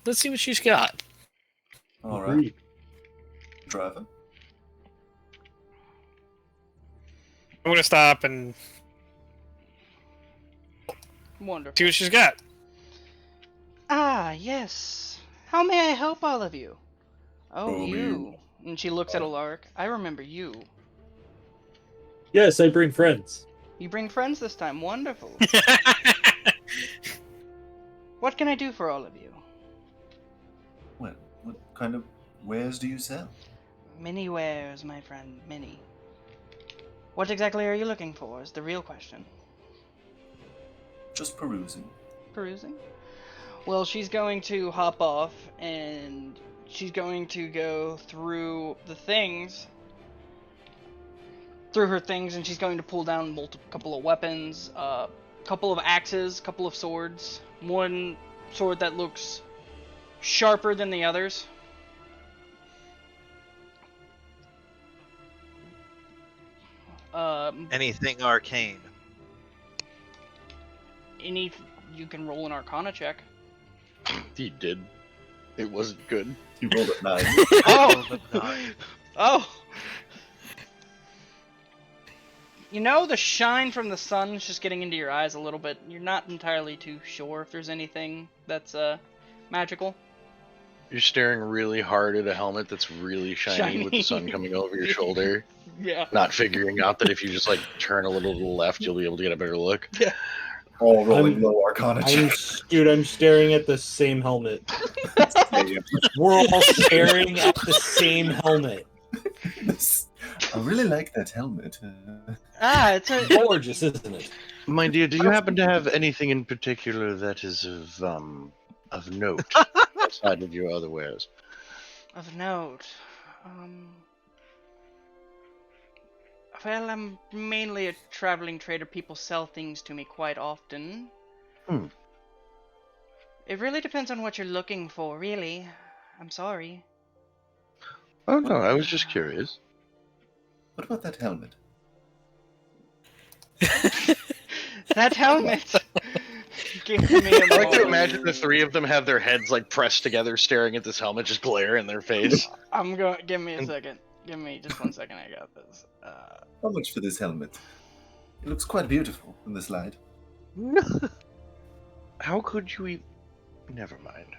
let's see what she's got. All right, Agreed. driver. I'm gonna stop and Wonderful. see what she's got. Ah, yes. How may I help all of you? Oh, Oh, you. And she looks at Alarik. I remember you. Yes, I bring friends. You bring friends this time. Wonderful. What can I do for all of you? Well, what kind of wares do you sell? Many wares, my friend. Many. What exactly are you looking for is the real question. Just perusing. Perusing? Well, she's going to hop off and she's going to go through the things. Through her things, and she's going to pull down couple of weapons, couple of axes, couple of swords. One sword that looks sharper than the others. Anything arcane. You can roll an Arcana check. He did. It wasn't good. You rolled a 9. Oh! Oh! You know, the shine from the sun is just getting into your eyes a little bit. You're not entirely too sure if there's anything that's magical. You're staring really hard at a helmet that's really shiny, with the sun coming over your shoulder. Yeah. Not figuring out that if you just turn a little to the left, you'll be able to get a better look. Yeah. All rolling I'm- low Arcana checks. Dude, I'm staring at the same helmet. We're all staring at the same helmet. I really like that helmet. Ah, it's a Gorgeous, isn't it? My dear, do you happen to have anything in particular that is of note outside of your other wares? of note. Well, I'm mainly a traveling trader. People sell things to me quite often. It really depends on what you're looking for, really. I'm sorry. Oh no, I was just curious. What about that helmet? That helmet! Give me a I like to moment. imagine the three of them have their heads pressed together, staring at this helmet, just glare in their face. I'm going. Give me a second. Give me just 1 second. I got this. How much for this helmet? It looks quite beautiful in this light. How could you even... Never mind.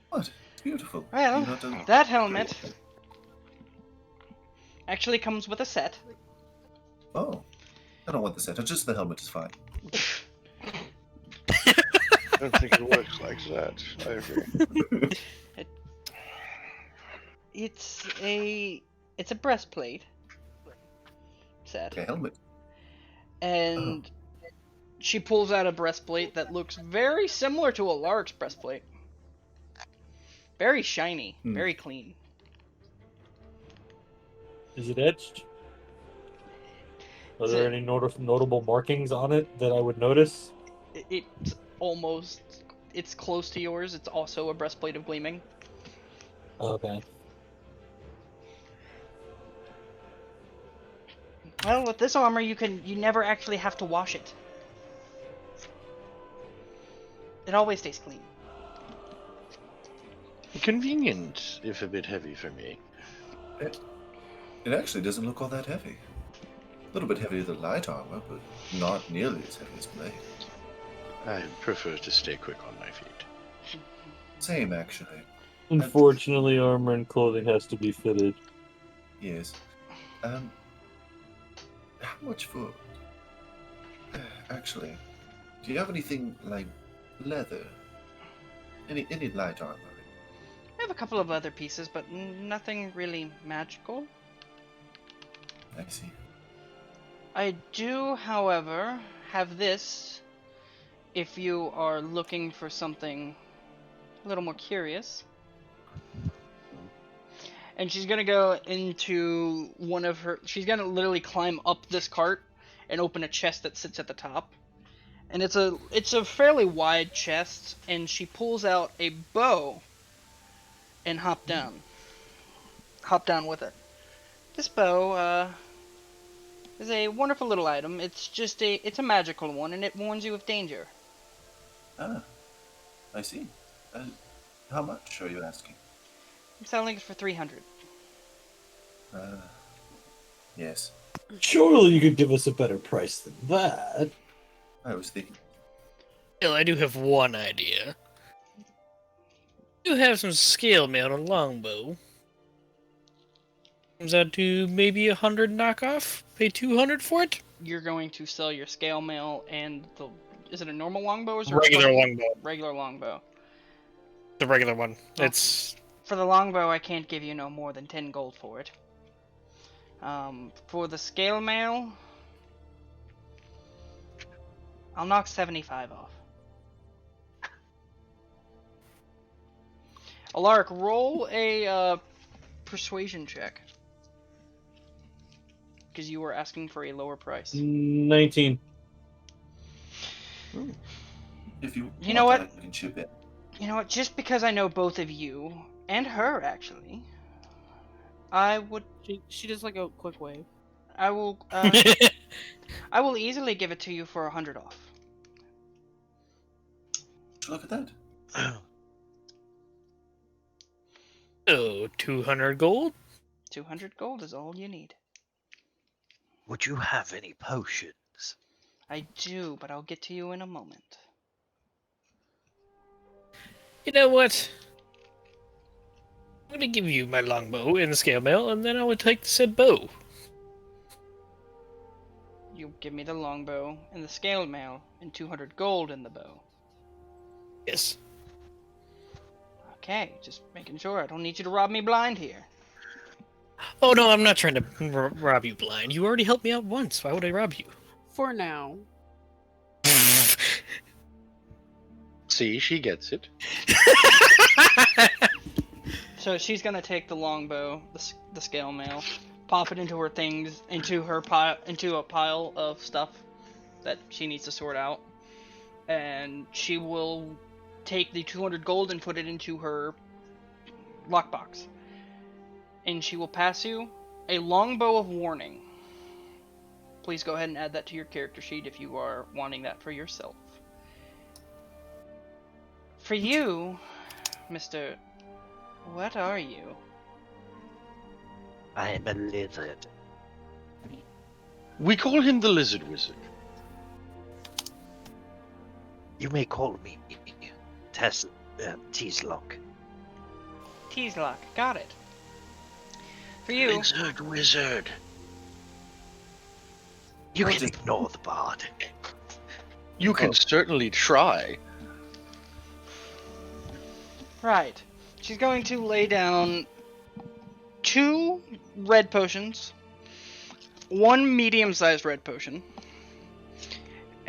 What? Beautiful. Well, You're not a- that helmet actually comes with a set. Oh. I don't want the set. Just the helmet is fine. I don't think it works like that. I agree. It's a breastplate set. Okay, helmet. And she pulls out a breastplate that looks very similar to Alarik's breastplate. Very shiny, very clean. Is it etched? Are there any notable markings on it that I would notice? It's almost... It's close to yours. It's also a breastplate of gleaming. Okay. Well, with this armor, you never actually have to wash it. It always stays clean. Convenient, if a bit heavy for me. It actually doesn't look all that heavy. A little bit heavier than light armor, but not nearly as heavy as blade. I prefer to stay quick on my feet. Same, actually. Unfortunately, armor and clothing has to be fitted. Yes. How much for... Actually, do you have anything like leather? Any light armor? I have a couple of other pieces, but nothing really magical. I see. I do, however, have this, if you are looking for something a little more curious. And she's gonna go into one of her... She's gonna literally climb up this cart and open a chest that sits at the top. And it's a fairly wide chest, and she pulls out a bow and hop down with it. This bow is a wonderful little item. It's a magical one, and it warns you of danger. Ah, I see. How much are you asking? I'm selling it for 300. Yes. Surely you could give us a better price than that. I was thinking. Well, I do have one idea. You have some scale mail and longbow. Comes out to maybe 100 knockoff. Pay 200 for it. You're going to sell your scale mail and the... Is it a normal longbow or is it Regular longbow. Regular longbow. The regular one. Oh. It's... For the longbow, I can't give you no more than 10 gold for it. For the scale mail, I'll knock 75 off. Alarik, roll a persuasion check. Because you were asking for a lower price. 19. If you know what? I can chip in. You know what? Just because I know both of you, and her actually, I would... She does like a quick wave. I will easily give it to you for 100 off. Look at that. Oh, 200 gold? 200 gold is all you need. Would you have any potions? I do, but I'll get to you in a moment. You know what? I'm gonna give you my longbow and the scale mail, and then I would take the said bow. You give me the longbow and the scale mail and 200 gold in the bow. Yes. Okay, just making sure. I don't need you to rob me blind here. Oh no, I'm not trying to rob you blind. You already helped me out once. Why would I rob you? For now. See, she gets it. So she's gonna take the longbow, the scale mail, pop it into her things, into a pile of stuff that she needs to sort out, and she will take the 200 gold and put it into her lockbox. And she will pass you a longbow of warning. Please go ahead and add that to your character sheet if you are wanting that for yourself. For you, Mr. What are you? I am a lizard. We call him the Lizard Wizard. You may call me Teeloch. Teeloch, got it. For you, Lizard Wizard. You can ignore the bard. You can certainly try. right. She's going to lay down 2 red potions, 1 medium-sized red potion,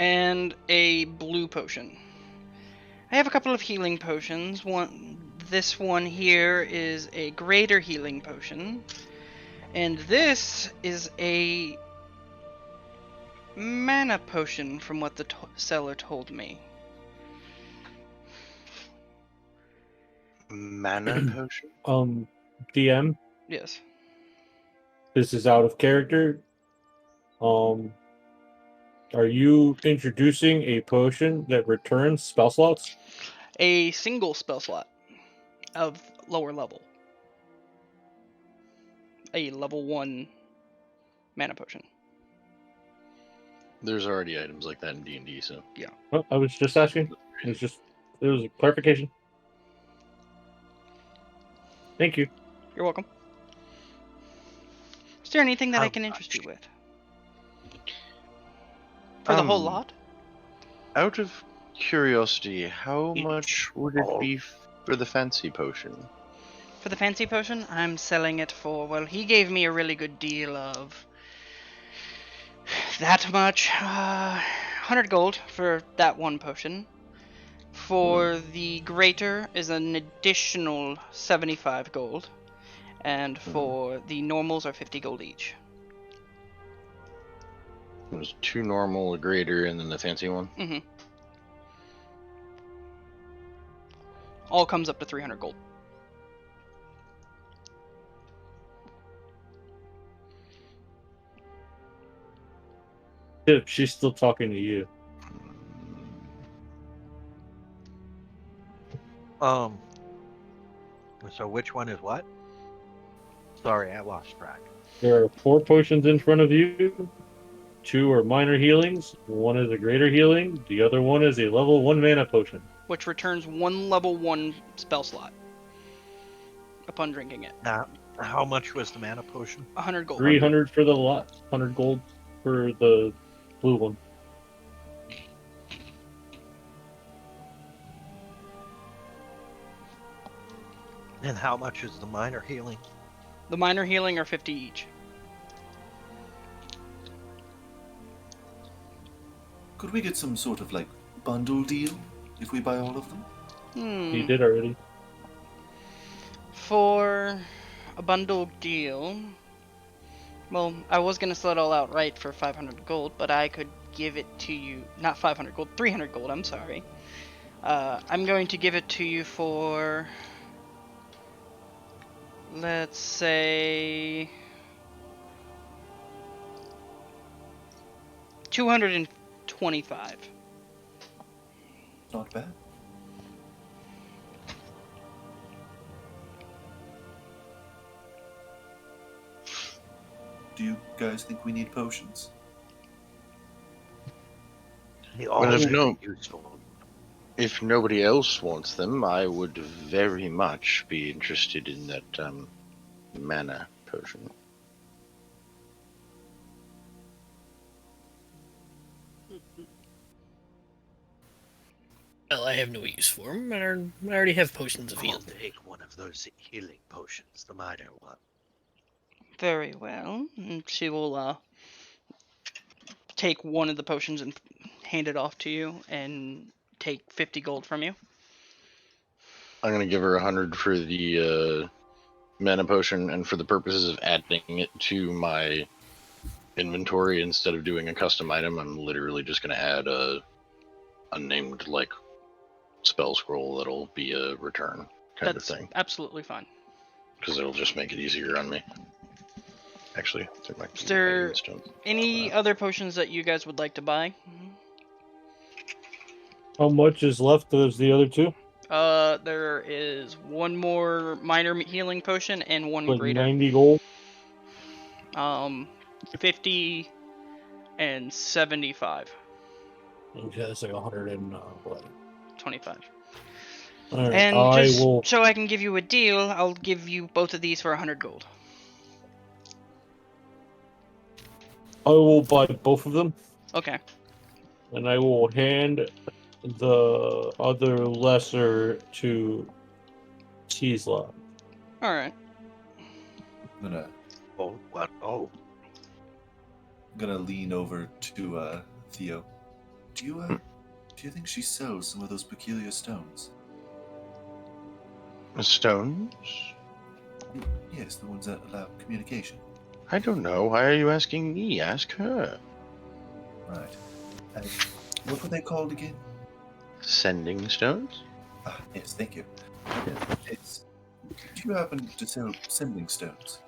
and a blue potion. I have a couple of healing potions. This one here is a greater healing potion, and this is a mana potion from what the seller told me. Mana potion? DM, Yes. this is out of character. Are you introducing a potion that returns spell slots? A single spell slot of lower level. A level 1 mana potion. There's already items like that in D&D, so... Well, I was just asking. It was a clarification. Thank you. You're welcome. Is there anything that I How can interest you much? with? For the whole Um, lot? Out of curiosity, how Each much would it all. be for the fancy potion? For the fancy potion, I'm selling it for, well, he gave me a really good deal of that much. 100 gold for that one potion. For the greater is an additional 75 gold. And for the normals are 50 gold each. There's 2 normal, a greater, and then the fancy one. Mm-hmm. All comes up to 300 gold. Tip, she's still talking to you. So which one is what? Sorry, I lost track. There are 4 potions in front of you. 2 are minor healings. 1 is a greater healing. The other one is a level 1 mana potion. Which returns 1 level 1 spell slot upon drinking it. Now, how much was the mana potion? 100 gold. 300 for the lot. 100 gold for the blue one. And how much is the minor healing? The minor healing are 50 each. Could we get some sort of, like, bundle deal if we buy all of them? He did already. For a bundle deal, well, I was going to sell it all outright for 500 gold, but I could give it to you, not 500 gold, 300 gold, I'm sorry. I'm going to give it to you for, let's say, 225. Not bad. Do you guys think we need potions? They Well, all if would no- be useful. If nobody else wants them, I would very much be interested in that mana potion. Well, I have no use for them. I already have potions of I'll healing. take one of those healing potions, the minor one. Very well. And she will take one of the potions and hand it off to you and take 50 gold from you. I'm gonna give her 100 for the mana potion, and for the purposes of adding it to my inventory instead of doing a custom item, I'm literally just gonna add a unnamed like spell scroll that'll be a return kind That's of thing, absolutely fine. because it'll just make it easier on me. Actually, there might be Is there items to- any other potions that you guys would like to buy? How much is left of the other 2? There is one more minor healing potion and one Like greater. 90 gold? 50 and 75. Okay, that's like 100 and 25. Alright, And I just will. so I can give you a deal, I'll give you both of these for 100 gold. I will buy both of them, Okay. and I will hand the other lesser to Teeloch. Alright. I'm gonna Oh, what? Oh, lean over to Theo. Do you think she sells some of those peculiar stones? Stones? Yes, the ones that allow communication. I don't know. Why are you asking me? Ask her. Right. What were they called again? Sending stones? Ah, yes, thank you. Yes. Do you happen to sell sending stones?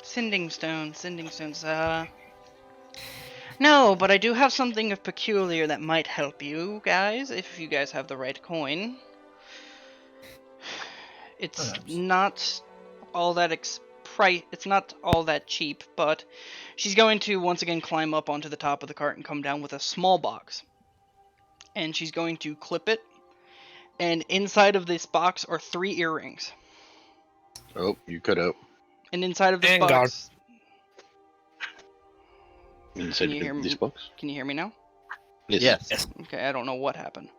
Sending stones, no, but I do have something of peculiar that might help you guys, if you guys have the right coin. It's Perhaps. not all that it's not all that cheap, but she's going to once again climb up onto the top of the cart and come down with a small box. And she's going to clip it, and inside of this box are 3 earrings. Oh, you cut out. And inside of this And box... Inside you hear this me? box? Can you hear me now? Yes. Okay, I don't know what happened.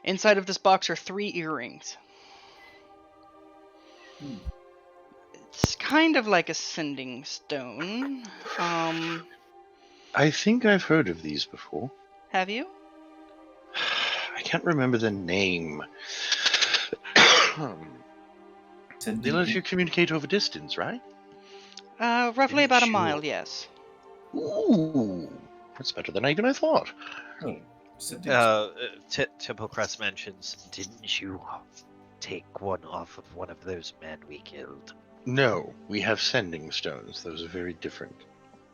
Inside of this box are 3 earrings. It's kind of like a sending stone. I think I've heard of these before. Have you? I can't remember the name. They let you communicate over distance, right? Roughly about a Sure. mile, yes. Ooh, that's better than I thought. Oh, sending Tipplecrest mentions, didn't you take one off of one of those men we killed? No, we have sending stones. Those are very different.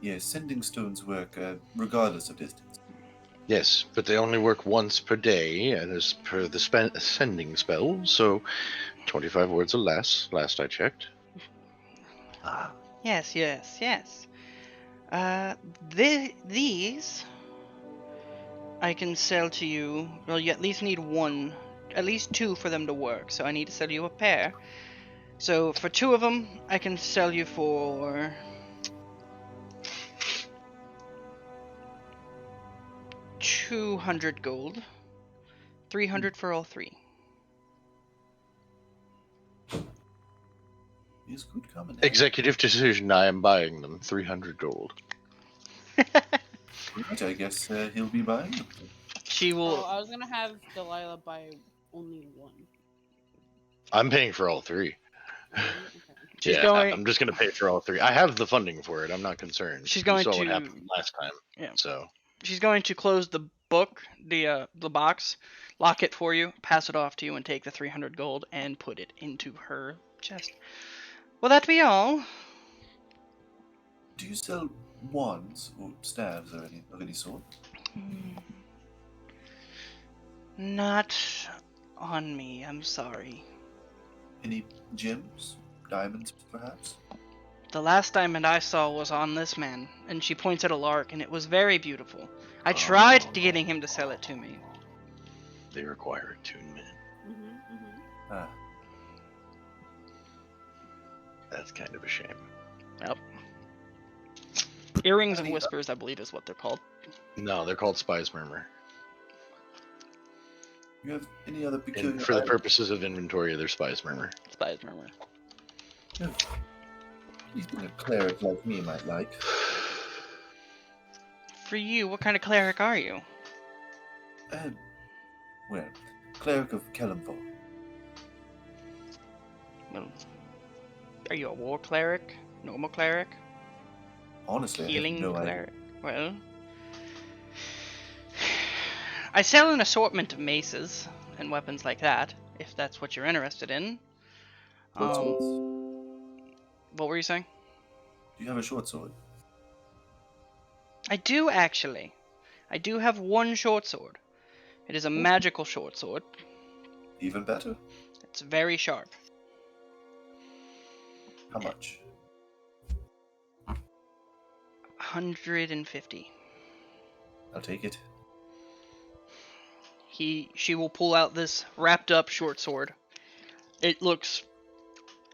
Yes, sending stones work regardless of distance. Yes, but they only work once per day, and as per the sending spell, so 25 words or less, last I checked. Ah, Yes. These I can sell to you. Well, you at least need at least 2 for them to work. So I need to sell you a pair. So for 2 of them, I can sell you for 200 gold. 300 for all 3. Is good common. Executive decision, I am buying them. 300 gold. Right, I guess he'll be buying them. She will. Oh, I was gonna have Delilah buy only one. I'm paying for all 3. She's yeah, going. I'm just going to pay for all 3. I have the funding for it. I'm not concerned. She's You going saw to. what happened last time. Yeah. So She's going to close the book, the box, lock it for you, pass it off to you, and take the 300 gold and put it into her chest. Will that be all? Do you sell wands or staves or any sort? Not on me, I'm sorry. Any gems? Diamonds, perhaps? The last diamond I saw was on this man, and she points at Alarik, and it was very beautiful. I tried getting him to sell it to me. they require attunement. Ah, That's kind of a shame. Yep. Earrings and whispers, I believe, is what they're called. No, they're called Spy's Murmur. you have any other peculiar And for the items? purposes of inventory, they're Spy's Murmur. Spy's Murmur. Anything a cleric like me might like. For you, what kind of cleric are you? Well, cleric of Kellamthor. Well, are you a war cleric? Normal cleric? Honestly, Healing I have no cleric? Well, I sell an assortment of maces and weapons like that, if that's what you're interested in. Short swords? What were you saying? Do you have a short sword? I do, actually. I do have one short sword. It is a magical short sword. Even better. It's very sharp. How much? 150. I'll take it. She will pull out this wrapped up short sword. It looks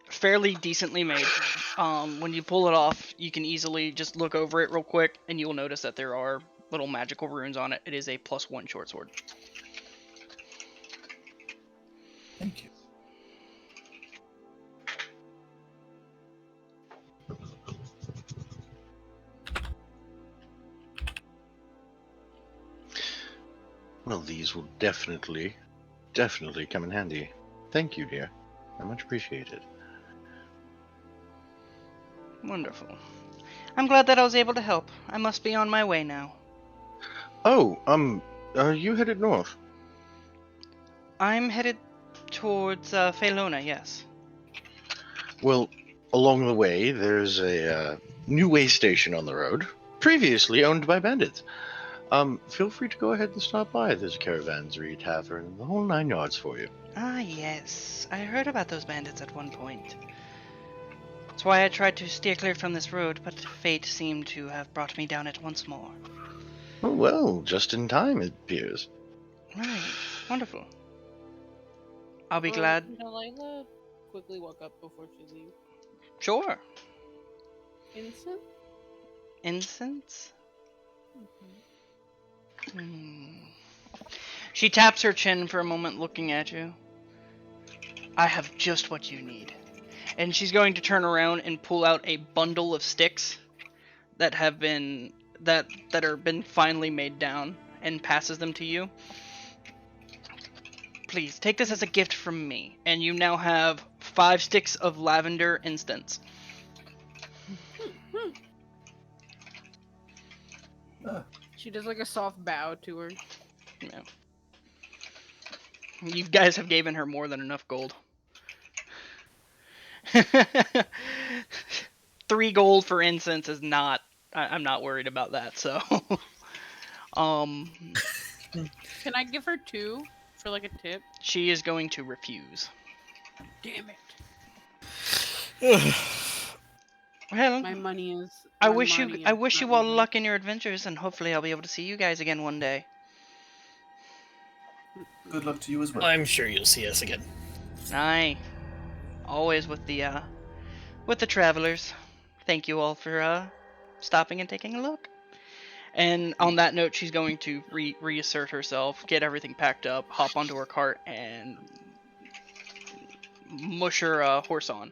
fairly decently made. When you pull it off, you can easily just look over it real quick, and you will notice that there are little magical runes on it. It is a +1 short sword. Thank you. Well, these will definitely come in handy. Thank you, dear. I much appreciate it. Wonderful. I'm glad that I was able to help. I must be on my way now. Oh, are you headed north? I'm headed towards Felona, yes. Well, along the way, there's a new way station on the road, previously owned by bandits. Feel free to go ahead and stop by. There's a caravanserai, tavern, the whole 9 yards for you. Ah, yes. I heard about those bandits at one point. That's why I tried to steer clear from this road, but fate seemed to have brought me down it once more. Oh, well, just in time, it appears. Right. Wonderful. I'll be glad. Delilah quickly walk up before she leaves. Sure. Innocent? Incense? She taps her chin for a moment, looking at you. I have just what you need. And she's going to turn around and pull out a bundle of sticks that have been that are been finely made down, and passes them to you. Please take this as a gift from me, and you now have 5 sticks of lavender incense. She does like a soft bow to her. Yeah. You guys have given her more than enough gold. 3 gold for incense is not. I'm not worried about that. So, Can I give her 2 for like a tip? she is going to refuse. Damn it! Well, My money is. I my wish money you. I is wish not you all moving. luck in your adventures, and hopefully I'll be able to see you guys again one day. Good luck to you as well. I'm sure you'll see us again. Aye, always with the travelers. Thank you all for stopping and taking a look. And on that note, she's going to reassert herself, get everything packed up, hop onto her cart, and mush her horse on.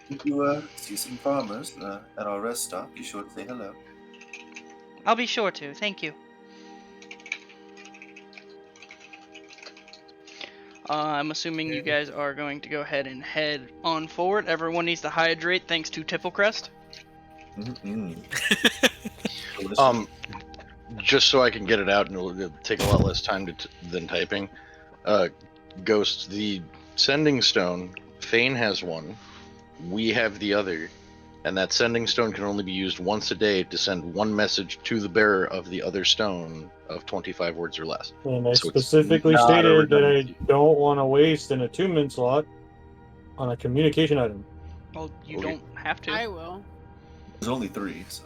If you see some farmers at our rest stop, be sure to say hello. I'll be sure to. Thank you. I'm assuming you guys are going to go ahead and head on forward. Everyone needs to hydrate thanks to Tipplecrest. Just so I can get it out, and it'll take a lot less time than typing. Ghost, the sending stone, Thane has one. We have the other, and that sending stone can only be used once a day to send one message to the bearer of the other stone of 25 words or less. And I So it's specifically not a stated that I redundancy. don't want to waste an attunement slot on a communication item. Well, you Okay. don't have to. I will. There's only 3, so.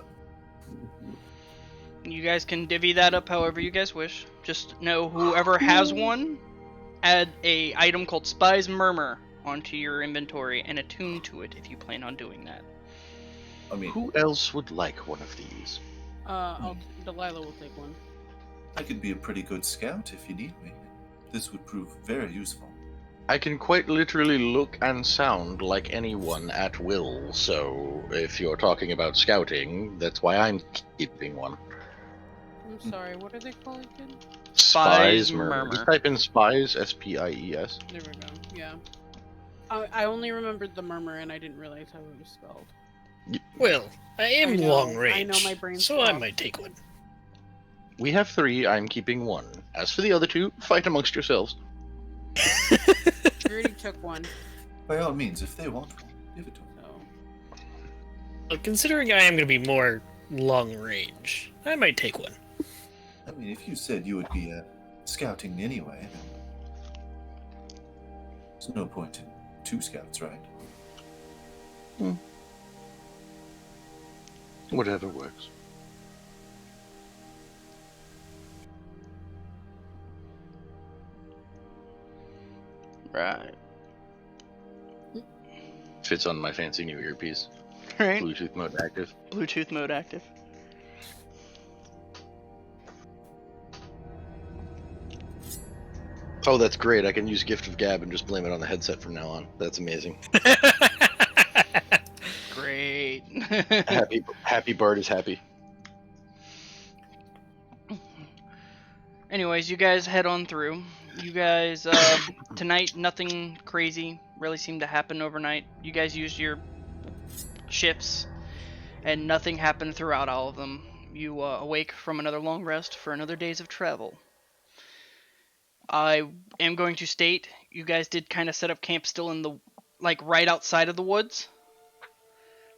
You guys can divvy that up however you guys wish. Just know whoever has one, add a item called Spy's Murmur onto your inventory and attune to it if you plan on doing that. I mean, Who else would like one of these? Delilah will take one. I could be a pretty good scout if you need me. This would prove very useful. I can quite literally look and sound like anyone at will, so if you're talking about scouting, that's why I'm keeping one. I'm sorry, what are they called again? Spy's Murmur. Murmur. Just type in Spies, S-P-I-E-S. There we go, yeah. I only remembered the murmur and I didn't realize how it was spelled. Well, I am I know- long I range, know my brain's so I off. might take one. We have 3, I'm keeping 1. As for the other 2, fight amongst yourselves. I already took one, By all means, if they want one, give it to them. so. Well, considering I am going to be more long range, I might take one. I mean, if you said you would be scouting anyway, then there's no point in 2 scouts, right? Whatever works. Right. Fits on my fancy new earpiece. Right. Bluetooth mode active. Bluetooth mode active. Oh, that's great. I can use Gift of Gab and just blame it on the headset from now on. That's amazing. Great. Happy Bard is happy. Anyways, you guys head on through. You guys, tonight, nothing crazy really seemed to happen overnight. You guys used your shifts, and nothing happened throughout all of them. You awake from another long rest for another days of travel. I am going to state, you guys did kind of set up camp still in the, like, right outside of the woods.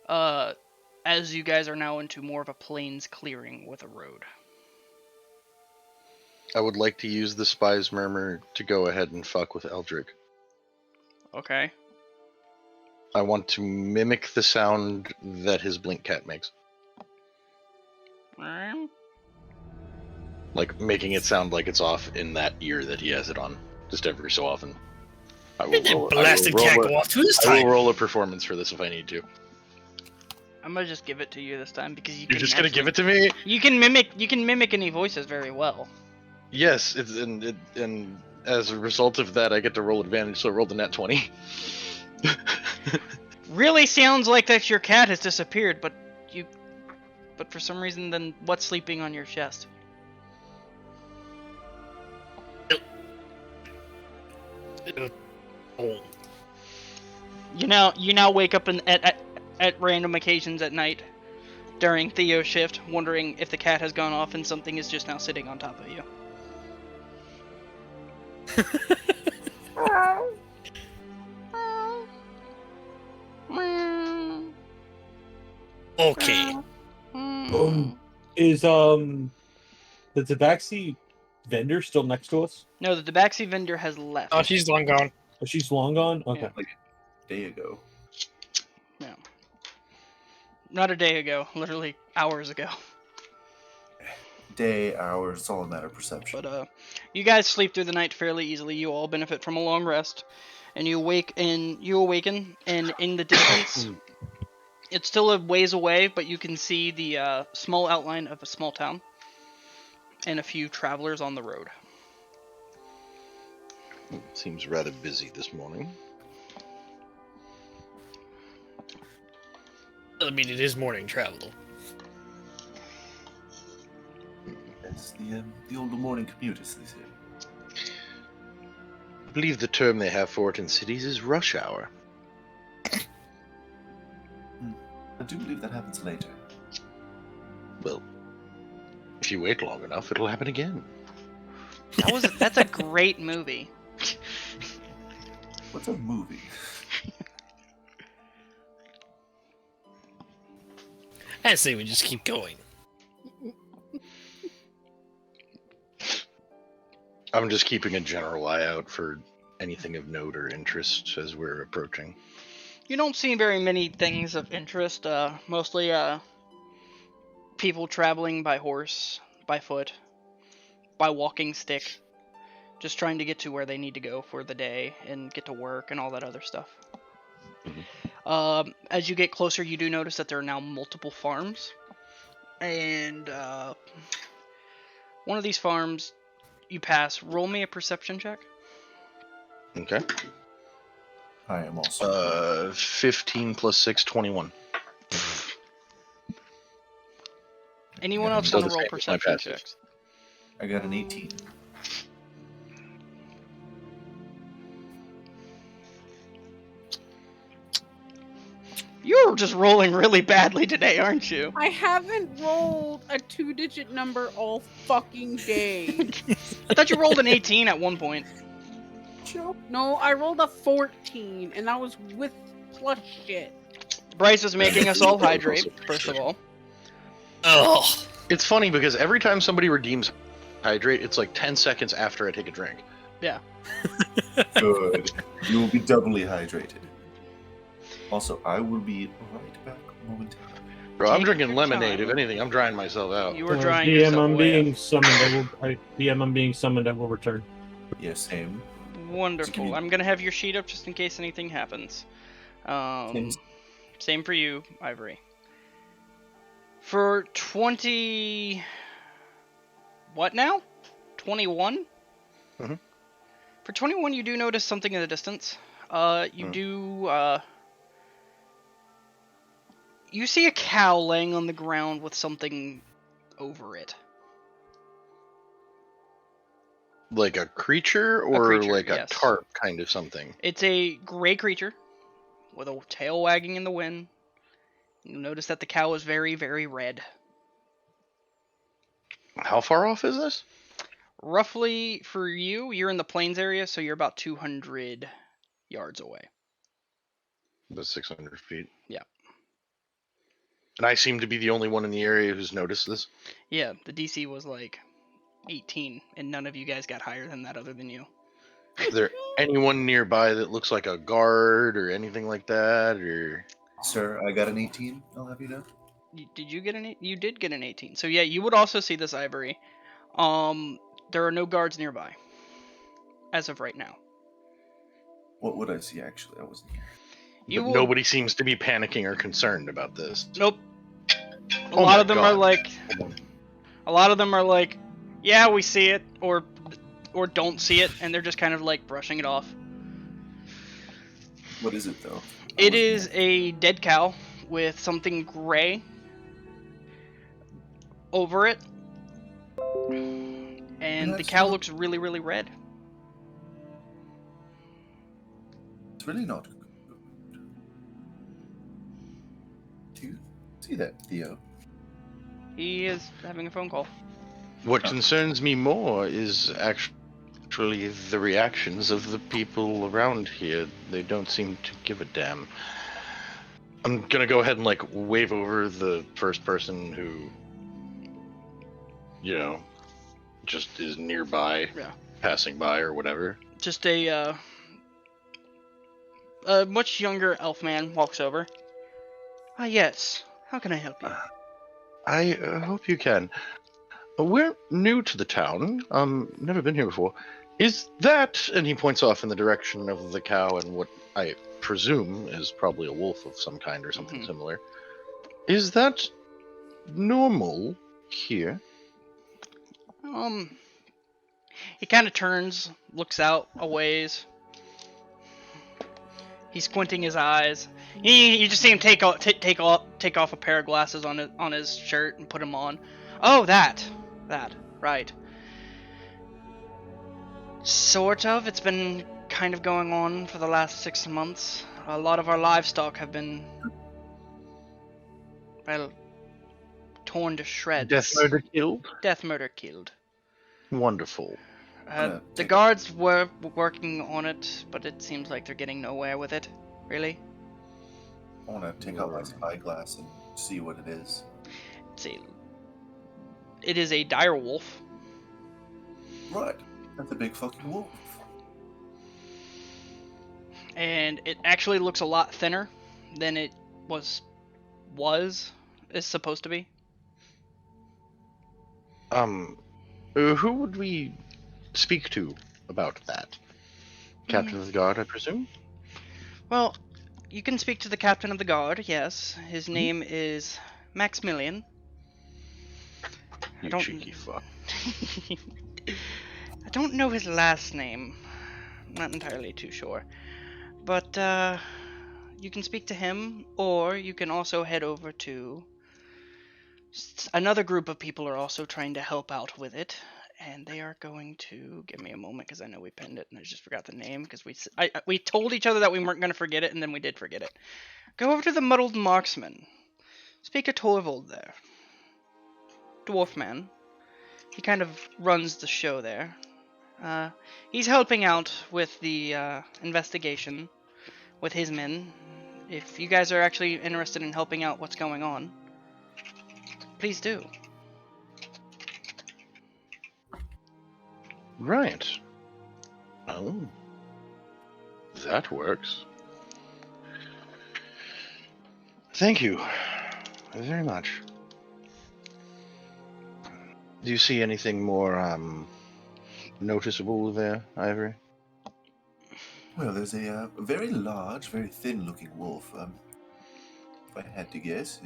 As you guys are now into more of a plains clearing with a road. I would like to use the spy's murmur to go ahead and fuck with Eldric. Okay. I want to mimic the sound that his blink cat makes. Like, making it sound like it's off in that ear that he has it on, just every so often. I will Blasted cat go off to this time. I will roll a performance for this if I need to. I'm gonna just give it to you this time because you You're can just gonna give it to me? You can mimic any voices very well. Yes, and as a result of that, I get to roll advantage, so I rolled a nat 20. Really sounds like that your cat has disappeared, but for some reason, then what's sleeping on your chest? Oh. You now wake up at random occasions at night during Theo's shift, wondering if the cat has gone off and something is just now sitting on top of you. Okay. Is the tabaxi vendor still next to us? No, the tabaxi vendor has left. Oh, she's long gone. Oh, she's long gone? Okay. Yeah. Like a day ago. No. Not a day ago, literally hours ago. Day, hours, it's all a matter of perception. But you guys sleep through the night fairly easily. You all benefit from a long rest, and you awaken, and in the distance, it's still a ways away, but you can see the small outline of a small town, and a few travelers on the road. Seems rather busy this morning. I mean, it is morning travel. Yes, the older morning commute, as they say. I believe the term they have for it in cities is rush hour. I do believe that happens later. Well, if you wait long enough, it'll happen again. That's a great movie. What's a movie? I say we just keep going. I'm just keeping a general eye out for anything of note or interest as we're approaching. You don't see very many things of interest. Mostly people traveling by horse, by foot, by walking stick, just trying to get to where they need to go for the day and get to work and all that other stuff. As you get closer, you do notice that there are now multiple farms, and one of these farms you pass. Roll me a perception check. Okay. I am also. 15 plus 6, 21. Anyone else Still want the to roll same as my perception passive. checks? I got an 18. You're just rolling really badly today, aren't you? I haven't rolled a 2-digit number all fucking day. I thought you rolled an 18 at one point. No, I rolled a 14, and that was with plus shit. Bryce is making us all hydrate, first of all. Oh. It's funny because every time somebody redeems hydrate, it's like 10 seconds after I take a drink. Yeah. Good. You will be doubly hydrated. Also, I will be right back momentarily. Bro, I'm Take drinking your lemonade. time. If anything, I'm drying myself out. You were drying DM, yourself I'm away. being summoned. DM, I'm being summoned. I will return. Yes, same. Wonderful. I'm gonna have your sheet up just in case anything happens. Same for you, Ivory. For 20... What now? 21? Mhm. For 21, you do notice something in the distance. You see a cow laying on the ground with something over it. like a creature or creature, like a yes. tarp kind of something? It's a gray creature with a tail wagging in the wind. You'll notice that the cow is very, very red. How far off is this? Roughly, for you, you're in the plains area, so you're about 200 yards away. About 600 feet. Yeah. And I seem to be the only one in the area who's noticed this. Yeah, the DC was like 18, and none of you guys got higher than that other than you. Is there anyone nearby that looks like a guard or anything like that? Or Sir, I got an 18, I'll have you know. Did you get an 8? You did get an 18. So yeah, you would also see this, Ivory. There are no guards nearby. As of right now. What would I see, actually? I wasn't here. You but will... nobody seems to be panicking or concerned about this. Nope. A Oh lot my of them God. are like... A lot of them are like, yeah, we see it, or don't see it, and they're just kind of like brushing it off. What is it, though? It is a dead cow with something gray over it. And the cow looks really, really red. It's really not good. Do you see that, Theo? He is having a phone call. What concerns me more is actually the reactions of the people around here. They don't seem to give a damn. I'm gonna go ahead and like wave over the first person who, you know, just is nearby, Yeah. passing by or whatever. Just a much younger elf man walks over. Ah, yes. How can I help you? I hope you can. We're new to the town. Never been here before. Is that? And he points off in the direction of the cow and what I presume is probably a wolf of some kind or something similar. Is that normal here? He kind of turns, looks out a ways. He's squinting his eyes. You just see him take off a pair of glasses on his shirt and put them on. Oh, that, right. Sort of. It's been kind of going on for the last 6 months. A lot of our livestock have been, well, torn to shreds. Death, murder, killed? Death, murder, killed. Wonderful. The guards were working on it, but it seems like they're getting nowhere with it. Really? I want to take out my spyglass and see what it is. It is a dire wolf. Right. That's a big fucking wolf. And it actually looks a lot thinner than it is supposed to be. Who would we speak to about that? Captain of the Guard, I presume? Well, you can speak to the captain of the guard, yes. His name is Maximilian. You cheeky fuck. I don't know his last name. I'm not entirely too sure. But, you can speak to him, or you can also head over to... Another group of people are also trying to help out with it. And they are going to... Give me a moment, because I know we pinned it, and I just forgot the name, because we told each other that we weren't going to forget it, and then we did forget it. Go over to the Muddled Marksman. Speak to Torvald there. Dwarf man. He kind of runs the show there. He's helping out with the investigation with his men. If you guys are actually interested in helping out what's going on, please do. Right. Oh. That works. Thank you very much. Do you see anything more noticeable there, Ivory? Well, there's a very large, very thin-looking wolf. If I had to guess,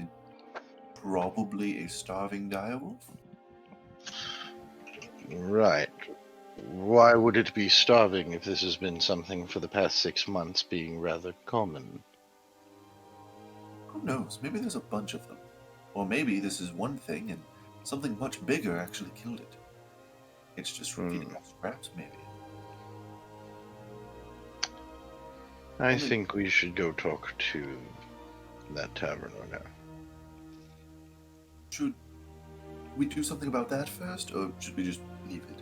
probably a starving dire wolf. Right. Why would it be starving if this has been something for the past 6 months being rather common? Who knows? Maybe there's a bunch of them. Or maybe this is one thing and something much bigger actually killed it. It's just from getting off scraps, maybe. I think we should go talk to that tavern owner. Should we do something about that first, or should we just leave it?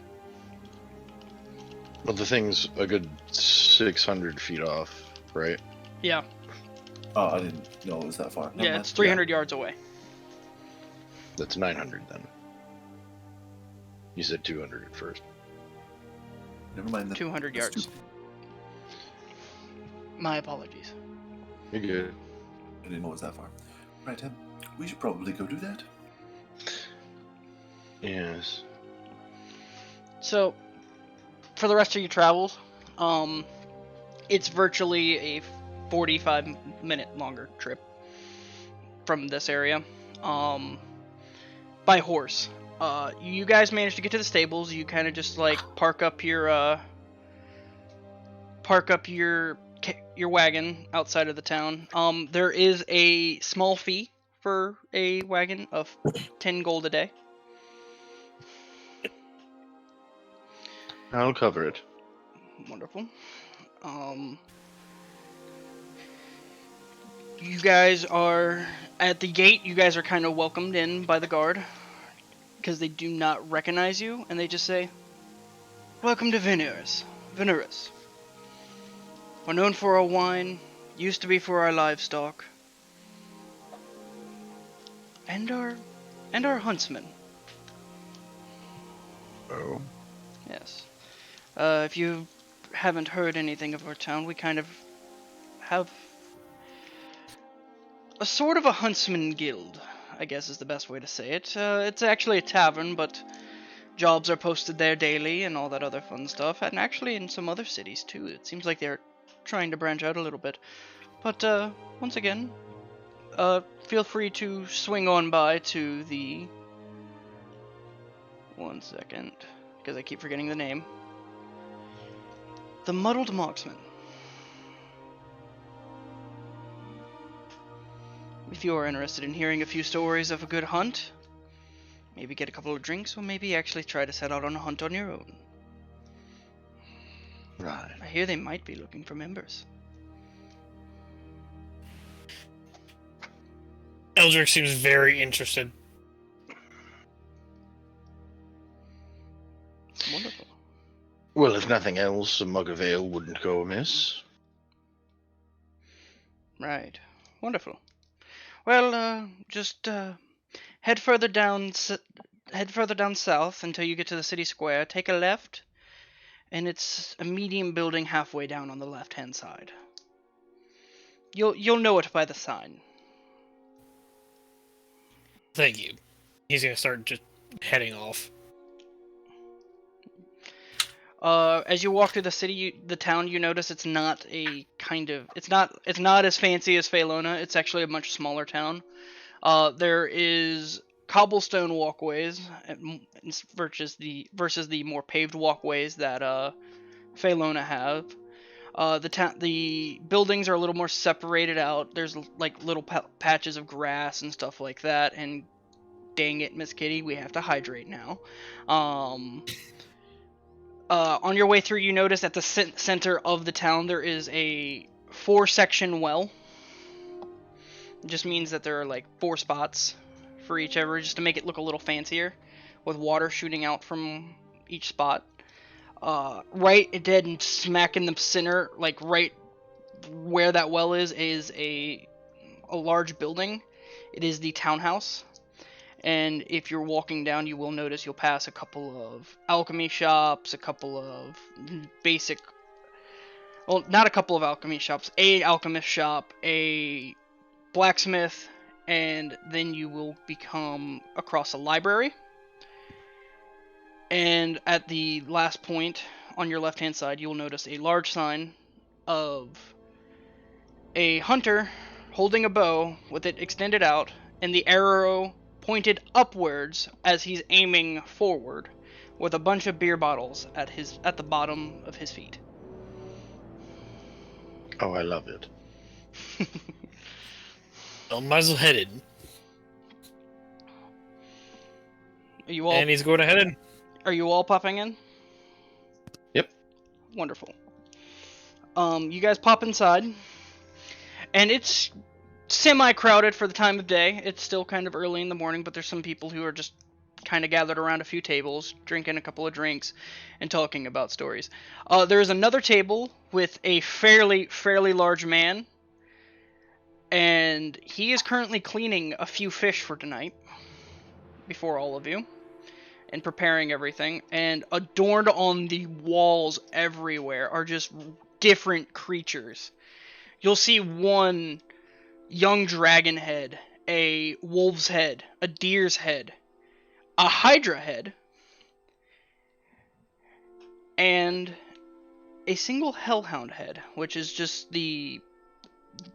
Well, the thing's a good 600 feet off, right? Yeah. Oh, I didn't know it was that far. Never Yeah, mind. it's 300 yards away. That's 900 then. You said 200 at first. Never mind. 200 that's yards. stupid. My apologies. You're good. I didn't know it was that far. Right, we should probably go do that. Yes. So, for the rest of your travels, it's virtually a 45-minute longer trip from this area, by horse. You guys managed to get to the stables. You kind of just like park up your wagon outside of the town. There is a small fee for a wagon of 10 gold a day. I'll cover it. Wonderful. You guys are at the gate. You guys are kind of welcomed in by the guard because they do not recognize you, and they just say, "Welcome to Veneris. We're known for our wine, used to be for our livestock, and our huntsmen." Oh. Yes. If you haven't heard anything of our town, we kind of have a sort of a huntsman guild, I guess is the best way to say it. It's actually a tavern, but jobs are posted there daily and all that other fun stuff, and actually in some other cities too. It seems like they're trying to branch out a little bit. But once again, feel free to swing on by to the... One second, because I keep forgetting the name. The Muddled Marksman. If you are interested in hearing a few stories of a good hunt, maybe get a couple of drinks, or maybe actually try to set out on a hunt on your own. Right. I hear they might be looking for members. Eldric seems very interested. Wonderful. Well, if nothing else, a mug of ale wouldn't go amiss. Right. Wonderful. Well, just head further down south until you get to the city square. Take a left, and it's a medium building halfway down on the left-hand side. You'll know it by the sign. Thank you. He's gonna start just heading off. As you walk through the town, you notice it's not as fancy as Phalona. It's actually a much smaller town. There is cobblestone walkways versus the more paved walkways that Phalona have. The buildings are a little more separated out. There's like little patches of grass and stuff like that. And dang it, MsKitti, we have to hydrate now. On your way through, you notice at the center of the town there is a 4-section well. It just means that there are like 4 spots for each ever, just to make it look a little fancier, with water shooting out from each spot. Right dead and smack in the center, like right where that well is a large building. It is the townhouse. And if you're walking down, you will notice you'll pass a couple of alchemy shops, a couple of basic... Well, not a couple of alchemy shops. A alchemist shop, a blacksmith, and then you will become across a library. And at the last point, on your left-hand side, you will notice a large sign of a hunter holding a bow with it extended out, and the arrow pointed upwards as he's aiming forward, with a bunch of beer bottles at the bottom of his feet. Oh, I love it. Well, might as well head in. You all, And he's going to head in. Are you all popping in? Yep. Wonderful. You guys pop inside, and it's semi-crowded for the time of day. It's still kind of early in the morning, but there's some people who are just kind of gathered around a few tables, drinking a couple of drinks, and talking about stories. There is another table with a fairly large man, and he is currently cleaning a few fish for tonight, before all of you, and preparing everything. And adorned on the walls everywhere are just different creatures. You'll see one young dragon head, a wolf's head, a deer's head, a hydra head, and a single hellhound head, which is just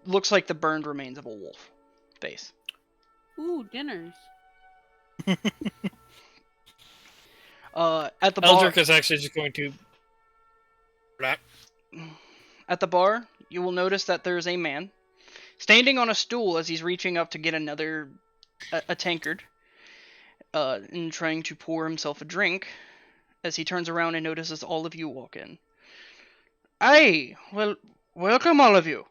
looks like the burned remains of a wolf face. Ooh, dinners. At the bar, Eldric is actually just going to. at the bar, you will notice that there is a man standing on a stool as he's reaching up to get another a tankard, and trying to pour himself a drink. As he turns around and notices all of you walk in. Aye, well, welcome all of you.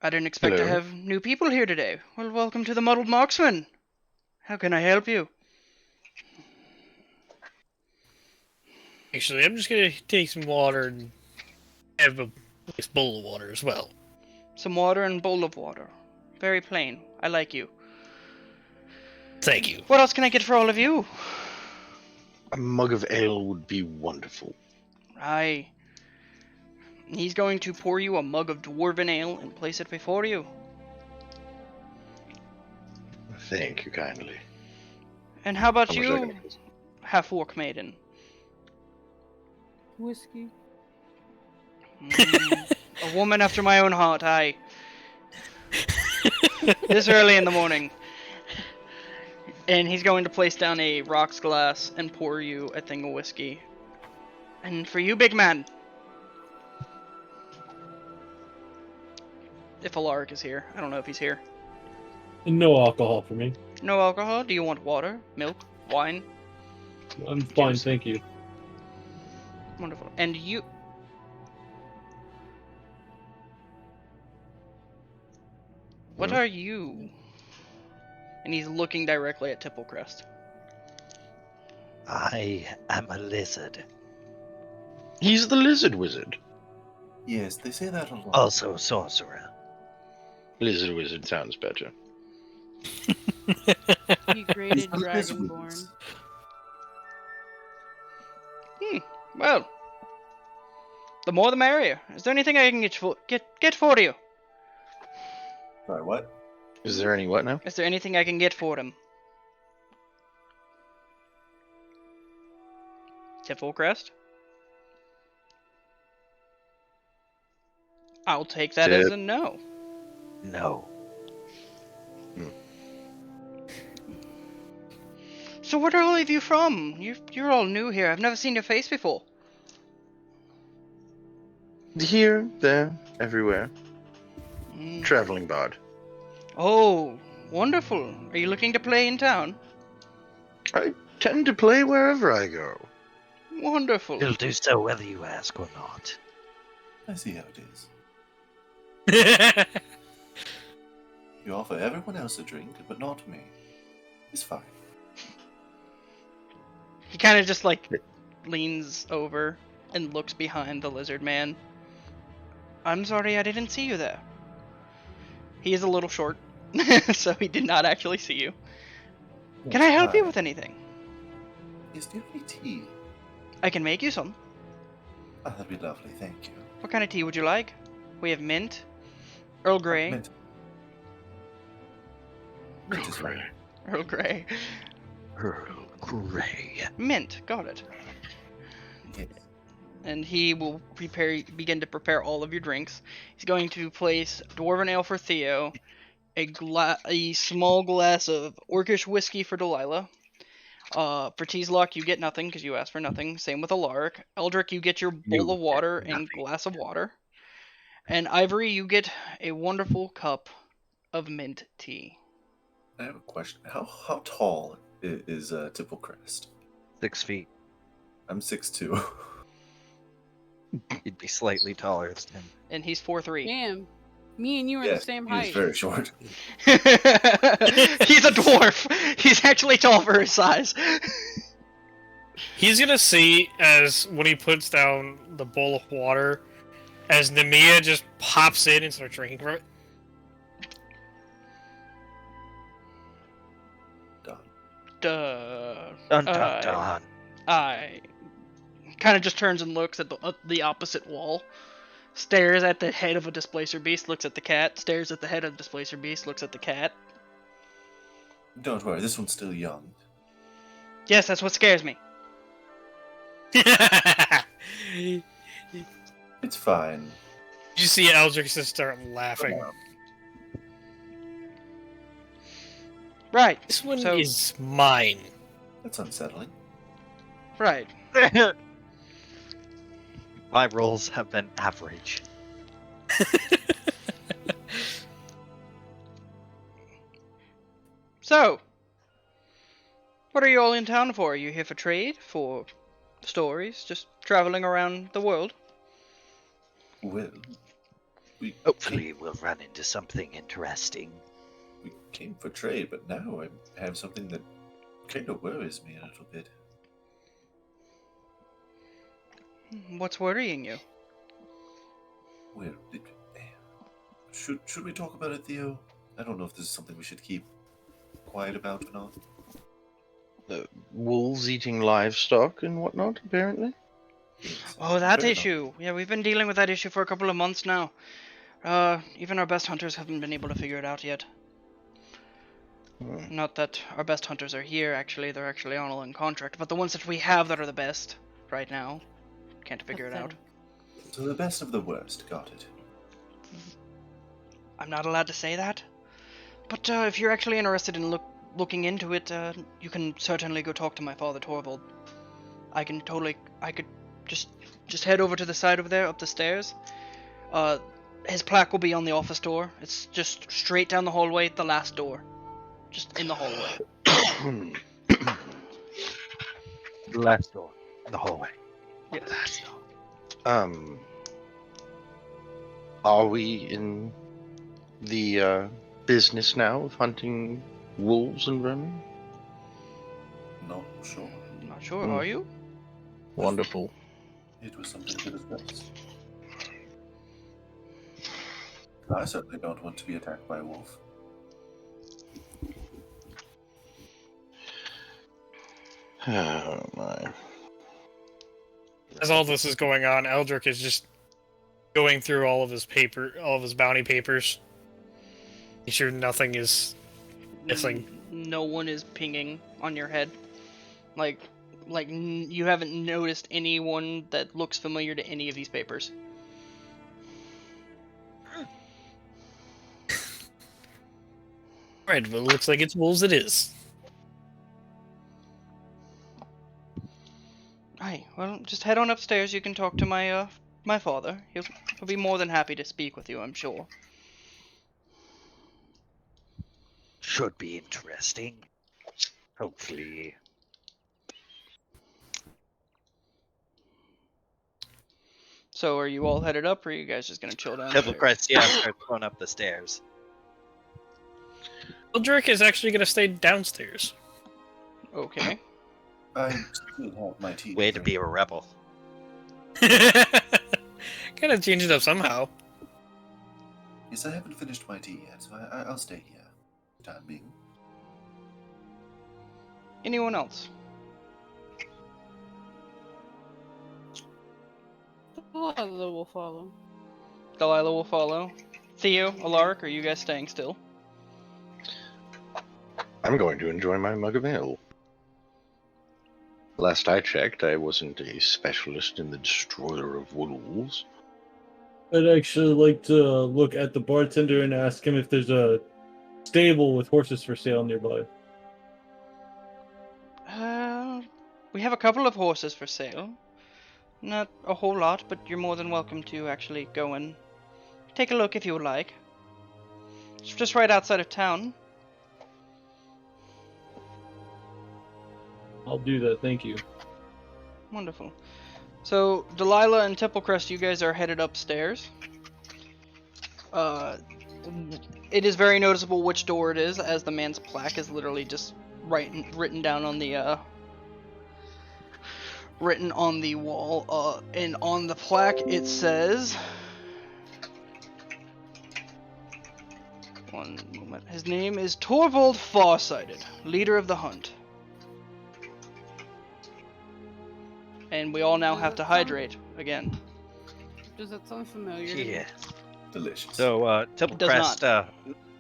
I didn't expect to Hello. have new people here today. Well, welcome to the Muddled Marksman. How can I help you? Actually, I'm just going to take some water and have a nice bowl of water as well. Some water and bowl of water. Very plain. I like you. Thank you. What else can I get for all of you? A mug of ale would be wonderful. Aye. He's going to pour you a mug of dwarven ale and place it before you. Thank you kindly. And how about How much I you, can- half-orc maiden? Whiskey. A woman after my own heart, aye. This early in the morning. And he's going to place down a rocks glass and pour you a thing of whiskey. And for you, big man. If Alarik is here. I don't know if he's here. No alcohol for me. No alcohol? Do you want water? Milk? Wine? I'm fine, Juice. thank you. Wonderful. And you... What are you? And he's looking directly at Tipplecrest. I am a lizard. He's the lizard wizard. Yes, they say that a lot. Also a sorcerer. Lizard wizard sounds better. Degraded These are dragonborn. wizards. Well, the more the merrier. Is there anything I can get for you? Sorry, what? Is there any what now? Is there anything I can get for him? Tipplecrest? I'll take that as a no. No. So where are all of you from? You're all new here. I've never seen your face before. Here, there, everywhere. Mm. Traveling bard. Oh, wonderful. Are you looking to play in town? I tend to play wherever I go. Wonderful. You'll do so whether you ask or not. I see how it is. You offer everyone else a drink, but not me. It's fine. He kind of just like leans over and looks behind the lizard man. I'm sorry I didn't see you there. He is a little short, so he did not actually see you. Can I help you with anything? Yes, do you have any tea? I can make you some. Oh, that'd be lovely, thank you. What kind of tea would you like? We have mint, Earl Grey, Mint. Mint is fine. Earl Grey, Earl Grey. mint. Got it. Yes. And he will begin to prepare all of your drinks. He's going to place dwarven ale for Theo, a small glass of orcish whiskey for Delilah. For Teeloch, you get nothing because you asked for nothing. Same with Alarik. Eldric, you get your bowl of water and glass of water. And Ivory, you get a wonderful cup of mint tea. I have a question. How tall is Tipplecrest? 6 feet. I'm 6'2". You'd be slightly taller than him. And he's 4'3". Damn. Me and you are Yes, the same he is height. very short. He's a dwarf. He's actually tall for his size. He's gonna see as when he puts down the bowl of water, as Nemea just pops in and starts drinking from it. Done. Duh. Dun dun dun. I kind of just turns and looks at the opposite wall, stares at the head of a displacer beast, looks at the cat, stares at the head of the displacer beast, looks at the cat. Don't worry, this one's still young. Yes, that's what scares me. You It's fine. see Eldric just start laughing. Right. This one So- is mine. That's unsettling. Right. My rolls have been average. So, what are you all in town for? Are you here for trade? For stories? Just traveling around the world? Well, we Hopefully we'll run into something interesting. we came for trade, but now I have something that kind of worries me a little bit. What's worrying you? Well, should we talk about it, Theo? I don't know if this is something we should keep quiet about or not. The wolves eating livestock and whatnot, apparently. Yes, Oh, that fair enough. issue. Yeah, we've been dealing with that issue for a couple of months now. Even our best hunters haven't been able to figure it out yet. Hmm. Not that our best hunters are here, actually. They're actually on a long contract. But the ones that we have that are the best right now can't figure it out. So the best of the worst, got it. I'm not allowed to say that. But if you're actually interested in looking into it, you can certainly go talk to my father, Torvald. I could just head over to the side over there, up the stairs. His plaque will be on the office door. It's just straight down the hallway, the last door. Just in the hallway. The last door. In the hallway. Yes. Are we in the business now of hunting wolves and vermin? Not sure. Not sure, Hmm. are you? Wonderful. It was something to discuss. I certainly don't want to be attacked by a wolf. Oh my. As all this is going on, Eldric is just going through all of his bounty papers. Make sure nothing is missing. No one is pinging on your head. You haven't noticed anyone that looks familiar to any of these papers. Right, but it looks like it's wolves it is. Right, well, just head on upstairs. You can talk to my father. He'll be more than happy to speak with you, I'm sure. Should be interesting. Hopefully. So, are you all headed up, or are you guys just gonna chill downstairs? Tipplecrest, yeah, starts going up the stairs. Eldric is actually going to stay downstairs. Okay. I still have my teeth. Way to be a rebel. Gotta change it up somehow. Yes, I haven't finished my tea yet, so I'll stay here. For the time being. Anyone else? Delilah will follow. Delilah will follow. Theo, Alarik, are you guys staying still? I'm going to enjoy my mug of ale. Last I checked, I wasn't a specialist in the destroyer of wolves. I'd actually like to look at the bartender and ask him if there's a stable with horses for sale nearby. We have a couple of horses for sale. Not a whole lot, but you're more than welcome to actually go and take a look if you would like. It's just right outside of town. I'll do that. Thank you. Wonderful. So, Delilah and Tipplecrest, you guys are headed upstairs. It is very noticeable which door it is, as the man's plaque is literally just written down on the written on the wall. And on the plaque it says, one moment. His name is Torvald Farsighted, leader of the hunt. And we all now have to hydrate again. Does that sound familiar? to you? Yeah. Delicious. So, does Tipplecrest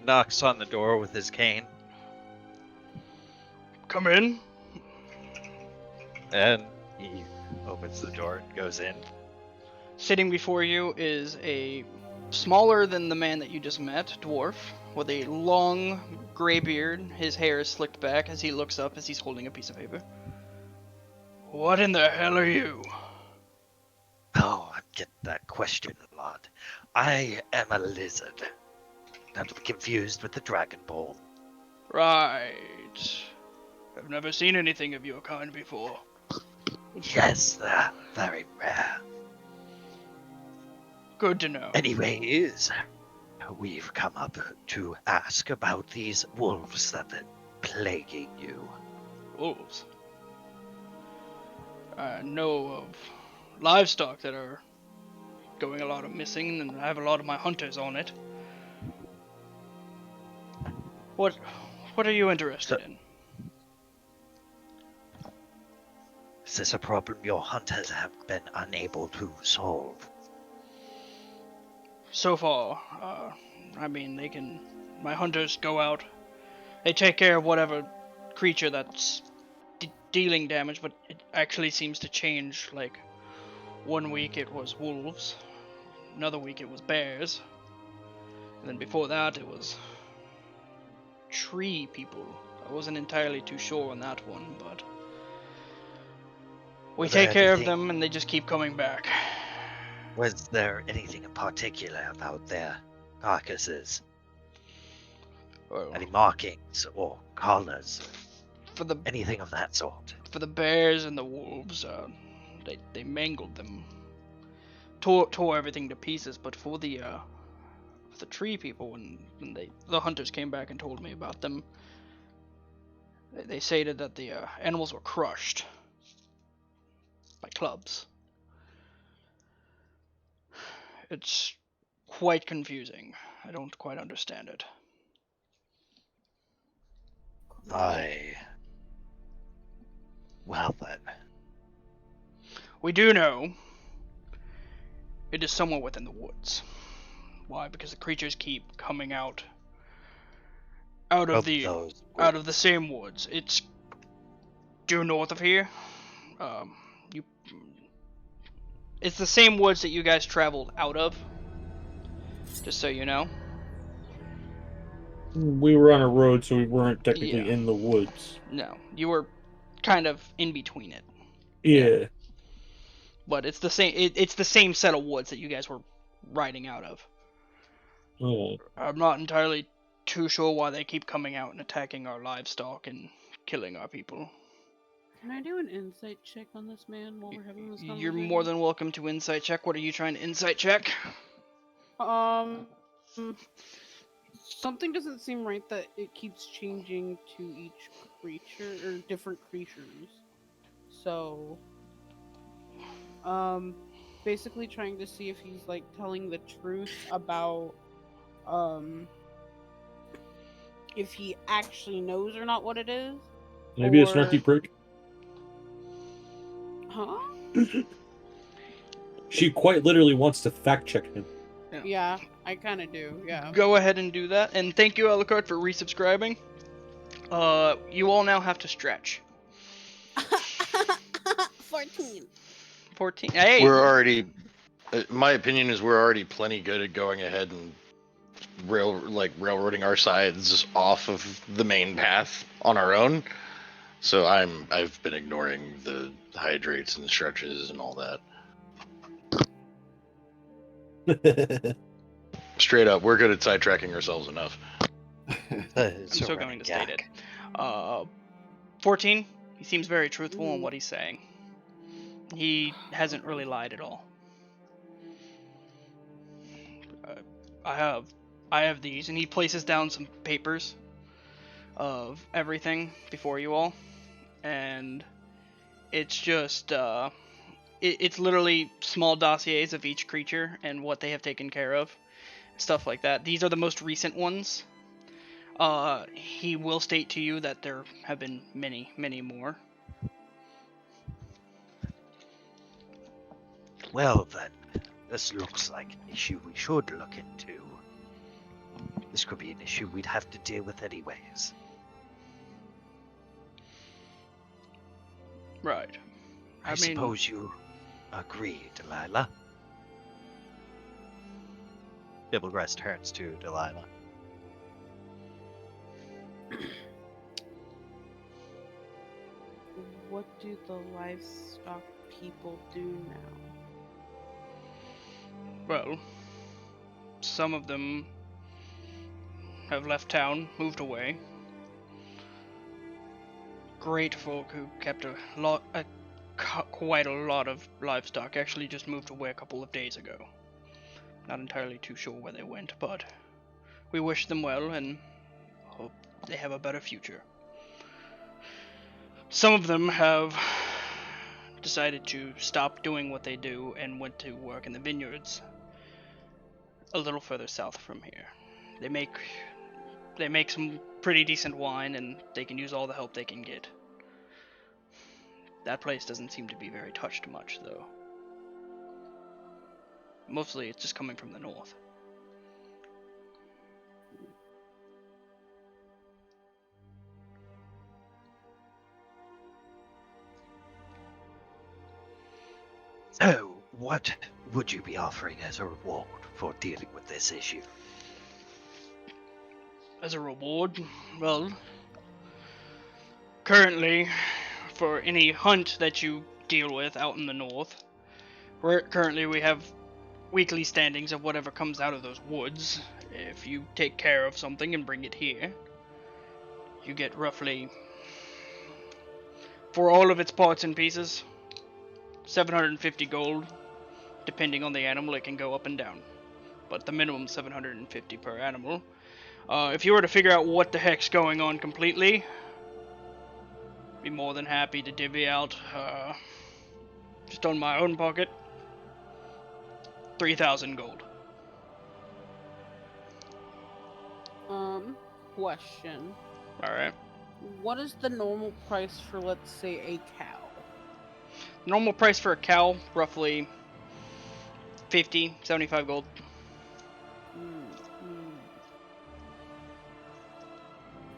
knocks on the door with his cane, Come in. and he opens the door and goes in. Sitting before you is a smaller than the man that you just met, dwarf, with a long gray beard. His hair is slicked back as he looks up as he's holding a piece of paper. What in the hell are you? Oh, I get that question a lot. I am a lizard. Not to be confused with the Dragon Ball. Right. I've never seen anything of your kind before. Yes, they're very rare. Good to know. Anyways, we've come up to ask about these wolves that are plaguing you. Wolves. I know of livestock that are going a lot of missing, and I have a lot of my hunters on it. What are you interested in? Is this a problem your hunters have been unable to solve? So far, I mean, my hunters go out, they take care of whatever creature that's dealing damage, but it actually seems to change. Like, one week it was wolves, another week it was bears, and then before that it was tree people. I wasn't entirely too sure on that one, but we take care of them and they just keep coming back. Was there anything in particular about their carcasses? Well, Any markings or collars? for the Anything of that sort? for the bears and the wolves, they mangled them, tore everything to pieces. But for the tree people, when the hunters came back and told me about them, they stated that the animals were crushed by clubs. It's quite confusing. I don't quite understand it. Well then. We do know it is somewhere within the woods. Why? Because the creatures keep coming out of the same woods. It's due north of here. It's the same woods that you guys traveled out of. Just so you know. We were on a road, so we weren't technically Yeah. in the woods. No, you were kind of in between it. Yeah. But it's the same. It's the same set of woods that you guys were riding out of. Oh. I'm not entirely too sure why they keep coming out and attacking our livestock and killing our people. Can I do an insight check on this man while we're having this conversation? You're more than welcome to insight check. What are you trying to insight check? Something doesn't seem right that it keeps changing to each creature, or different creatures. So, basically trying to see if he's, like, telling the truth about, if he actually knows or not what it is. Maybe a snarky prick. Huh? She quite literally wants to fact check him. Yeah, I kind of do, yeah. Go ahead and do that. And thank you, Alucard, for resubscribing. You all now have to stretch. 14. 14. Hey! We're already. My opinion is we're already plenty good at going ahead and railroading our sides off of the main path on our own. So I've been ignoring the hydrates and stretches and all that. Straight up, we're good at sidetracking ourselves enough. I'm still going to state it. 14, He seems very truthful in what he's saying. He hasn't really lied at all. I have these, and he places down some papers of everything before you all, and it's just it's literally small dossiers of each creature and what they have taken care of, stuff like that. These are the most recent ones. He will state to you that there have been many, many more. Well then, this looks like an issue we should look into. This could be an issue we'd have to deal with anyways. Right. I suppose you agree, Delilah. Tipplecrest turns to Delilah. What do the livestock people do now? Well, some of them have left town, moved away. Great folk who kept quite a lot of livestock actually just moved away a couple of days ago. Not entirely too sure where they went, but we wish them well and hope they have a better future. Some of them have decided to stop doing what they do and went to work in the vineyards a little further south from here. They make some pretty decent wine, and they can use all the help they can get. That place doesn't seem to be very touched much, though. Mostly it's just coming from the north. So, what would you be offering as a reward for dealing with this issue? As a reward, well, currently, for any hunt that you deal with out in the north, currently we have weekly standings of whatever comes out of those woods. If you take care of something and bring it here, you get roughly, for all of its parts and pieces, 750 gold. Depending on the animal, it can go up and down, but the minimum 750 per animal. If you were to figure out what the heck's going on completely, be more than happy to divvy out, just on my own pocket, 3,000 gold. Question. Alright. What is the normal price for, let's say, a cow? Normal price for a cow, roughly 50, 75 gold.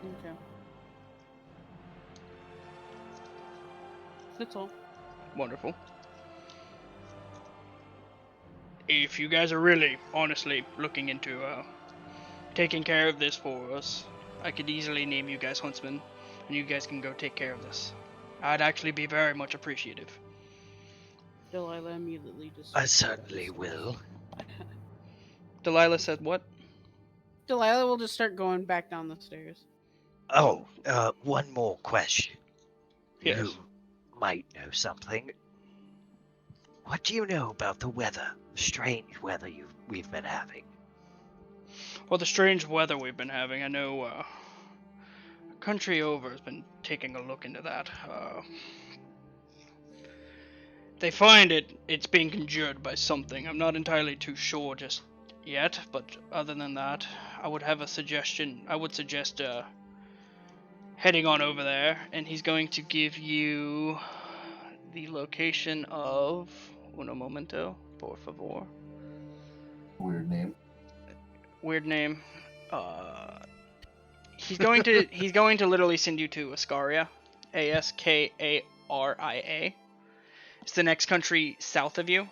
Okay. That's all. Wonderful. If you guys are really, honestly looking into taking care of this for us, I could easily name you guys huntsmen, and you guys can go take care of this. I'd actually be very much appreciative. Delilah immediately just... I certainly will. Delilah said what? Delilah will just start going back down the stairs. Oh, one more question. Yes. You might know something. What do you know about the weather? The strange weather we've been having? Well, the strange weather we've been having, I know, a country over has been taking a look into that. They find it's being conjured by something. I'm not entirely too sure just yet, but other than that, I would have a suggestion. I would suggest heading on over there, and he's going to give you the location of uno momento, por favor. Weird name. Weird name. He's going to literally send you to Ascaria, Askaria. It's the next country south of you.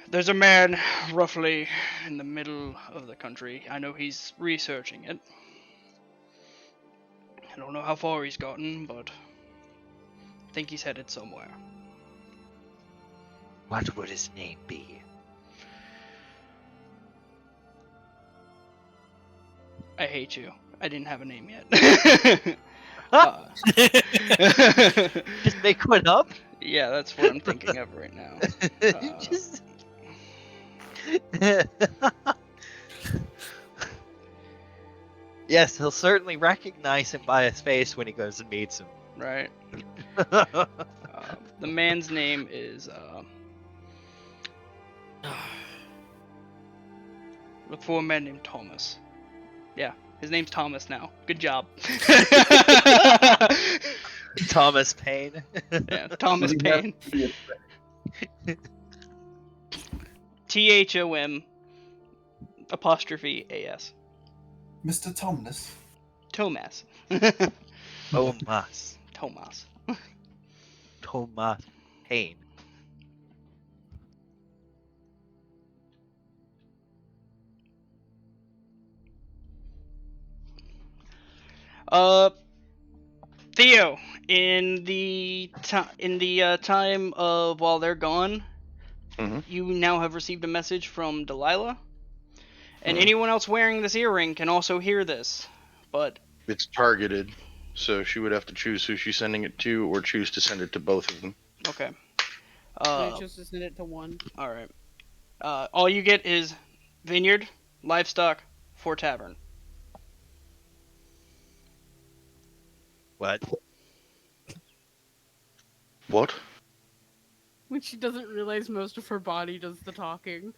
There's a man roughly in the middle of the country. I know he's researching it. I don't know how far he's gotten, but I think he's headed somewhere. What would his name be? I hate you. I didn't have a name yet. Just make one up. Yeah, that's what I'm thinking of right now. Just. Yes, he'll certainly recognize him by his face when he goes and meets him. Right. The man's name is look for a man named Thomas. Yeah, his name's Thomas now. Good job. Thomas Paine. Yeah, Thomas Paine. THOM apostrophe AS. Mr. Tomness. Tomas. Thomas. Tomas. Thomas Paine. Theo, in the time of while they're gone, Mhm. you now have received a message from Delilah, and Mhm. anyone else wearing this earring can also hear this. But It's targeted, so she would have to choose who she's sending it to, or choose to send it to both of them. okay, I chose to send it to one. all right. All you get is vineyard, livestock, for tavern. What? What? When she doesn't realize most of her body does the talking.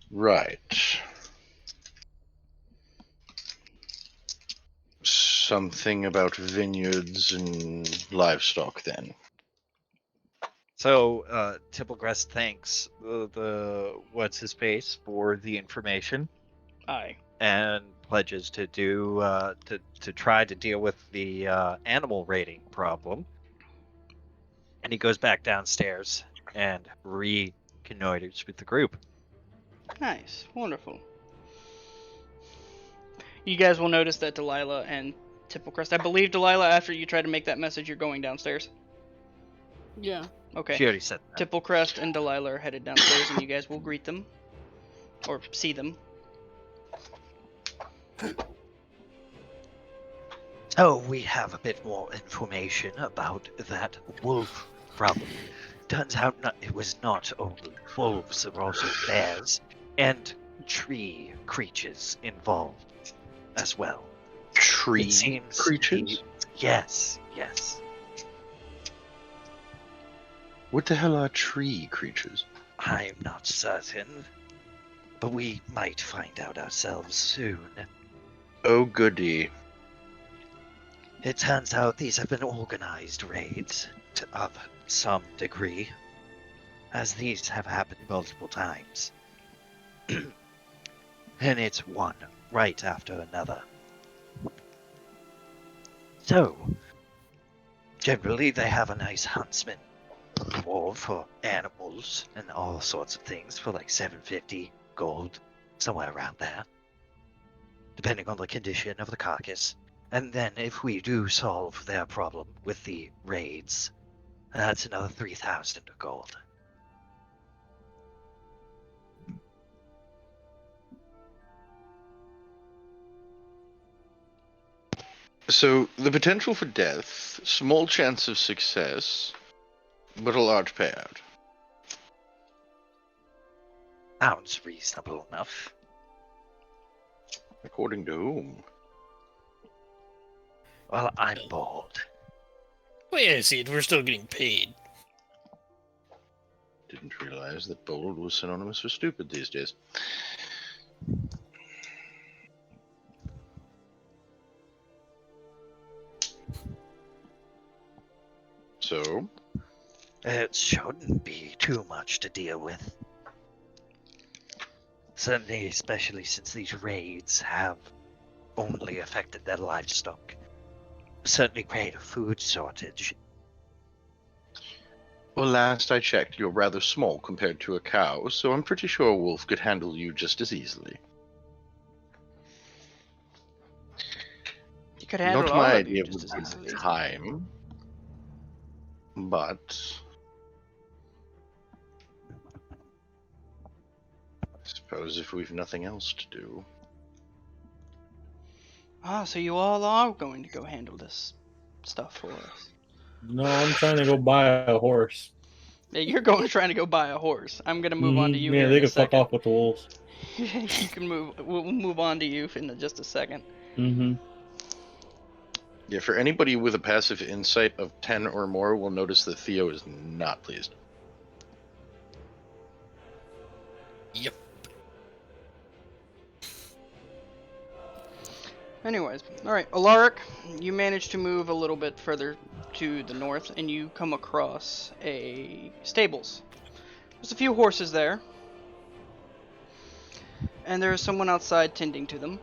Right. Something about vineyards and livestock, then. So, Tipplecrest thanks the what's his face for the information Aye. and pledges to do to try to deal with the animal raiding problem. And he goes back downstairs and reconnoiters with the group. Nice. Wonderful. You guys will notice that Delilah and Tipplecrest. I believe, Delilah, after you try to make that message, you're going downstairs. Yeah. Okay. She already said that. Tipplecrest and Delilah are headed downstairs, and you guys will greet them. Or see them. So we have a bit more information about that wolf problem. Turns out it was not only wolves, there were also bears and tree creatures involved as well. Tree It seems creatures? Yes. What the hell are tree creatures? I'm not certain, but we might find out ourselves soon. Oh, goody. It turns out these have been organized raids of some degree, as these have happened multiple times. And it's one right after another. So, generally they have a nice huntsman reward for animals and all sorts of things for like 750 gold, somewhere around there, depending on the condition of the carcass. And then if we do solve their problem with the raids, that's another 3,000 gold. So, the potential for death, small chance of success, but a large payout. Sounds reasonable enough. According to whom? Well, I'm bored. Wait a second, we're still getting paid. Didn't realize that bold was synonymous with stupid these days. So? It shouldn't be too much to deal with. Certainly, especially since these raids have only affected their livestock. Certainly create a food shortage. Well, last I checked, you're rather small compared to a cow, so I'm pretty sure a wolf could handle you just as easily. You could handle Not all my of you idea of just as the easily. time, but suppose if we've nothing else to do. Ah, so you all are going to go handle this stuff for us. No, I'm trying to go buy a horse. Yeah, you're trying to go buy a horse. I'm gonna move on to you Yeah, here they in a could fuck second. off with the wolves. You can move. We'll move on to you in just a second. Mm-hmm. Yeah, for anybody with a passive insight of 10 or more will notice that Theo is not pleased. Yep. Anyways, alright, Alarik, you manage to move a little bit further to the north, and you come across a stables. There's a few horses there, and there's someone outside tending to them.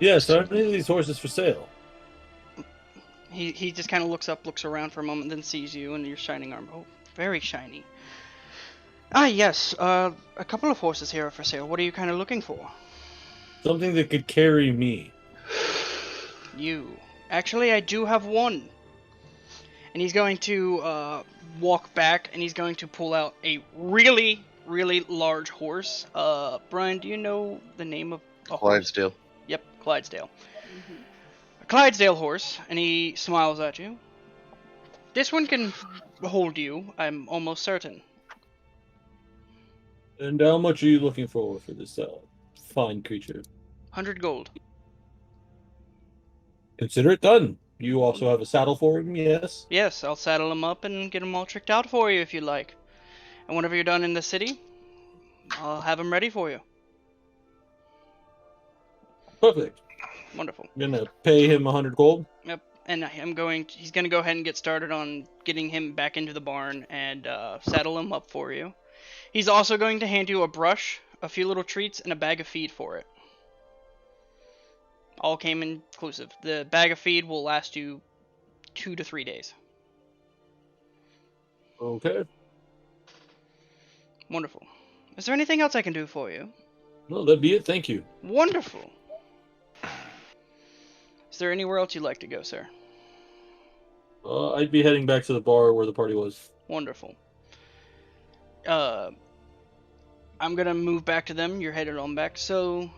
Yes, aren't any of these horses for sale? He just kind of looks around for a moment, then sees you and your shining armor. Oh, very shiny. Ah, yes, a couple of horses here are for sale. What are you kind of looking for? Something that could carry me. You. Actually, I do have one. And he's going to walk back, and he's going to pull out a really, really large horse. Bryan, do you know the name of a horse? Clydesdale. Yep, Clydesdale. Mhm. A Clydesdale horse, and he smiles at you. This one can hold you, I'm almost certain. And how much are you looking for this fine creature? 100 gold. Consider it done. You also have a saddle for him, yes? Yes, I'll saddle him up and get him all tricked out for you if you like. And whenever you're done in the city, I'll have him ready for you. Perfect. Wonderful. I'm gonna pay him 100 gold. Yep. And he's going to go ahead and get started on getting him back into the barn and saddle him up for you. He's also going to hand you a brush, a few little treats, and a bag of feed for it. All came inclusive. The bag of feed will last you 2 to 3 days. Okay. Wonderful. Is there anything else I can do for you? No, that'd be it. Thank you. Wonderful. Is there anywhere else you'd like to go, sir? I'd be heading back to the bar where the party was. Wonderful. I'm gonna move back to them. You're headed on back. So,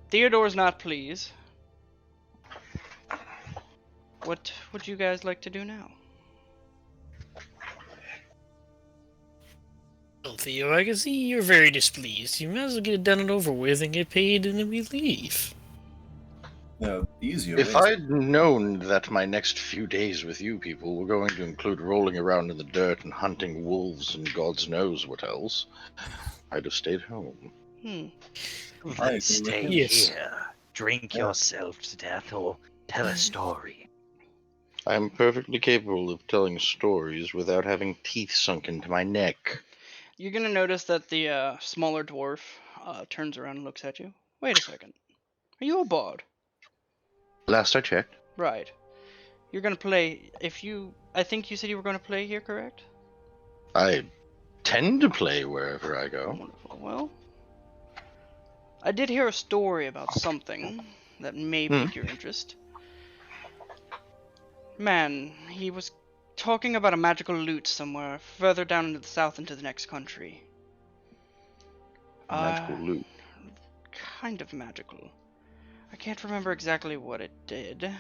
Theodor's not pleased. What would you guys like to do now? Well, Theo, I can see you're very displeased. You might as well get it done and over with and get paid and then we leave. No, easier. If ways. I'd known that my next few days with you people were going to include rolling around in the dirt and hunting wolves and God knows what else, I'd have stayed home. Hmm. I agree Stay with Yes. here, drink Yeah. yourself to death, or tell a story. I am perfectly capable of telling stories without having teeth sunk into my neck. You're gonna notice that the smaller dwarf turns around and looks at you. Wait a second. Are you a bard? Last I checked. Right. You're gonna play. I think you said you were gonna play here, correct? I tend to play wherever I go. Wonderful. Well, I did hear a story about something that may pique your interest. Man, he was talking about a magical loot somewhere further down into the south into the next country. Magical loot. Kind of magical. I can't remember exactly what it did,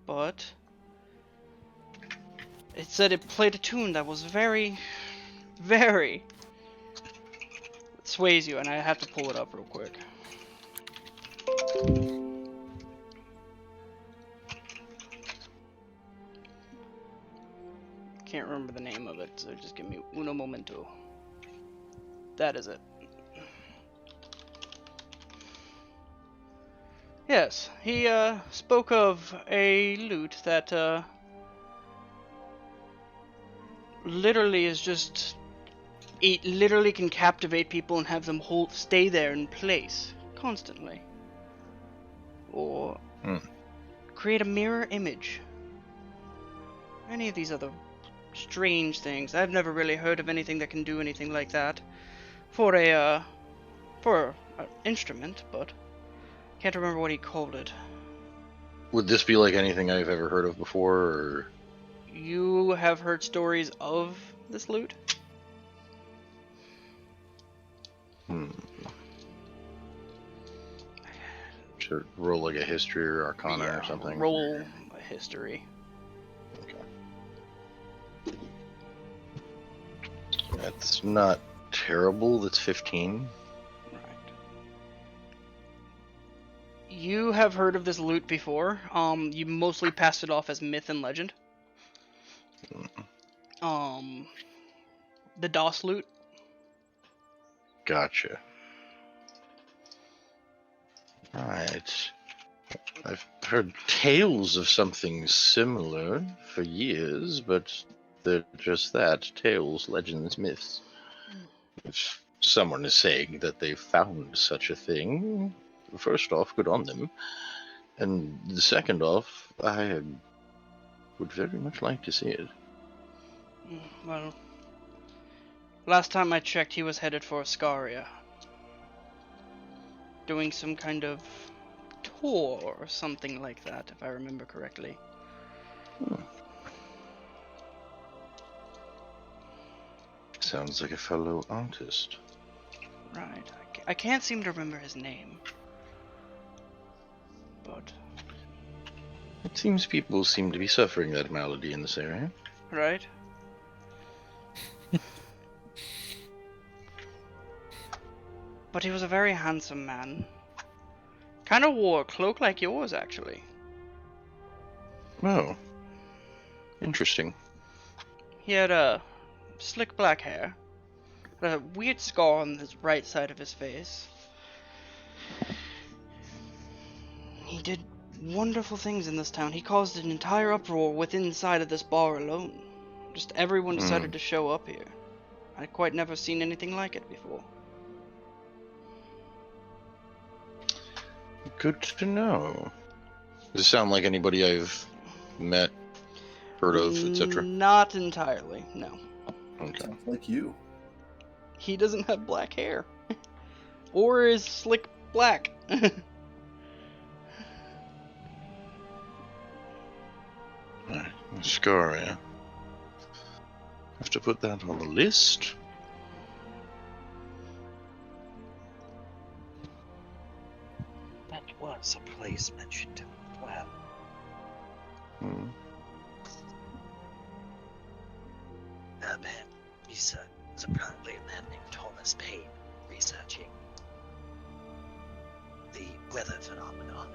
but it said it played a tune that was very, very... It sways you, and I have to pull it up real quick. Can't remember the name of it, so just give me uno momento. That is it. Yes, he spoke of a lute that literally is just... It literally can captivate people and have them stay there in place constantly. Or create a mirror image. Any of these other strange things. I've never really heard of anything that can do anything like that for an instrument, but can't remember what he called it. Would this be like anything I've ever heard of before, or... You have heard stories of this lute? Should roll like a history or arcana Yeah, or something. roll a history. Okay. That's not terrible. That's 15. Right. You have heard of this loot before. You mostly passed it off as myth and legend. The DOS loot. Gotcha. Right. I've heard tales of something similar for years, but they're just that, tales, legends, myths. If someone is saying that they found such a thing, first off, good on them. And second off, I would very much like to see it. Well, last time I checked, he was headed for Ascaria. Doing some kind of tour or something like that, if I remember correctly. Sounds like a fellow artist. Right. I can't seem to remember his name. But... It seems people seem to be suffering that malady in this area. Right? But he was a very handsome man. Kind of wore a cloak like yours, actually. Oh. Interesting. He had slick black hair, a weird scar on the right side of his face. He did wonderful things in this town. He caused an entire uproar within inside of this bar alone. Just everyone decided to show up here. I'd quite never seen anything like it before. Good to know. Does it sound like anybody I've met, heard of, etc.? Not entirely, no. Okay. Sounds like you. He doesn't have black hair. Or is slick black. Ascaria. Have to put that on the list. That was a place mentioned well. A man was apparently a man named Thomas Payne researching the weather phenomenon.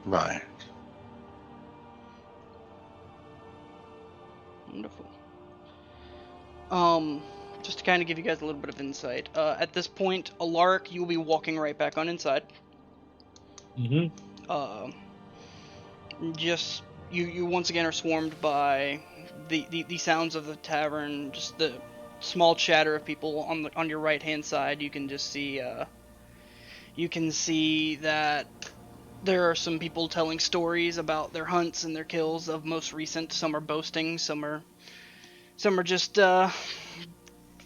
Right. Wonderful. Just to kind of give you guys a little bit of insight. At this point, Alarik, you will be walking right back on inside. Just you once again are swarmed by the sounds of the tavern, just the small chatter of people on your right hand side. You can just see that there are some people telling stories about their hunts and their kills of most recent. Some are boasting, some are just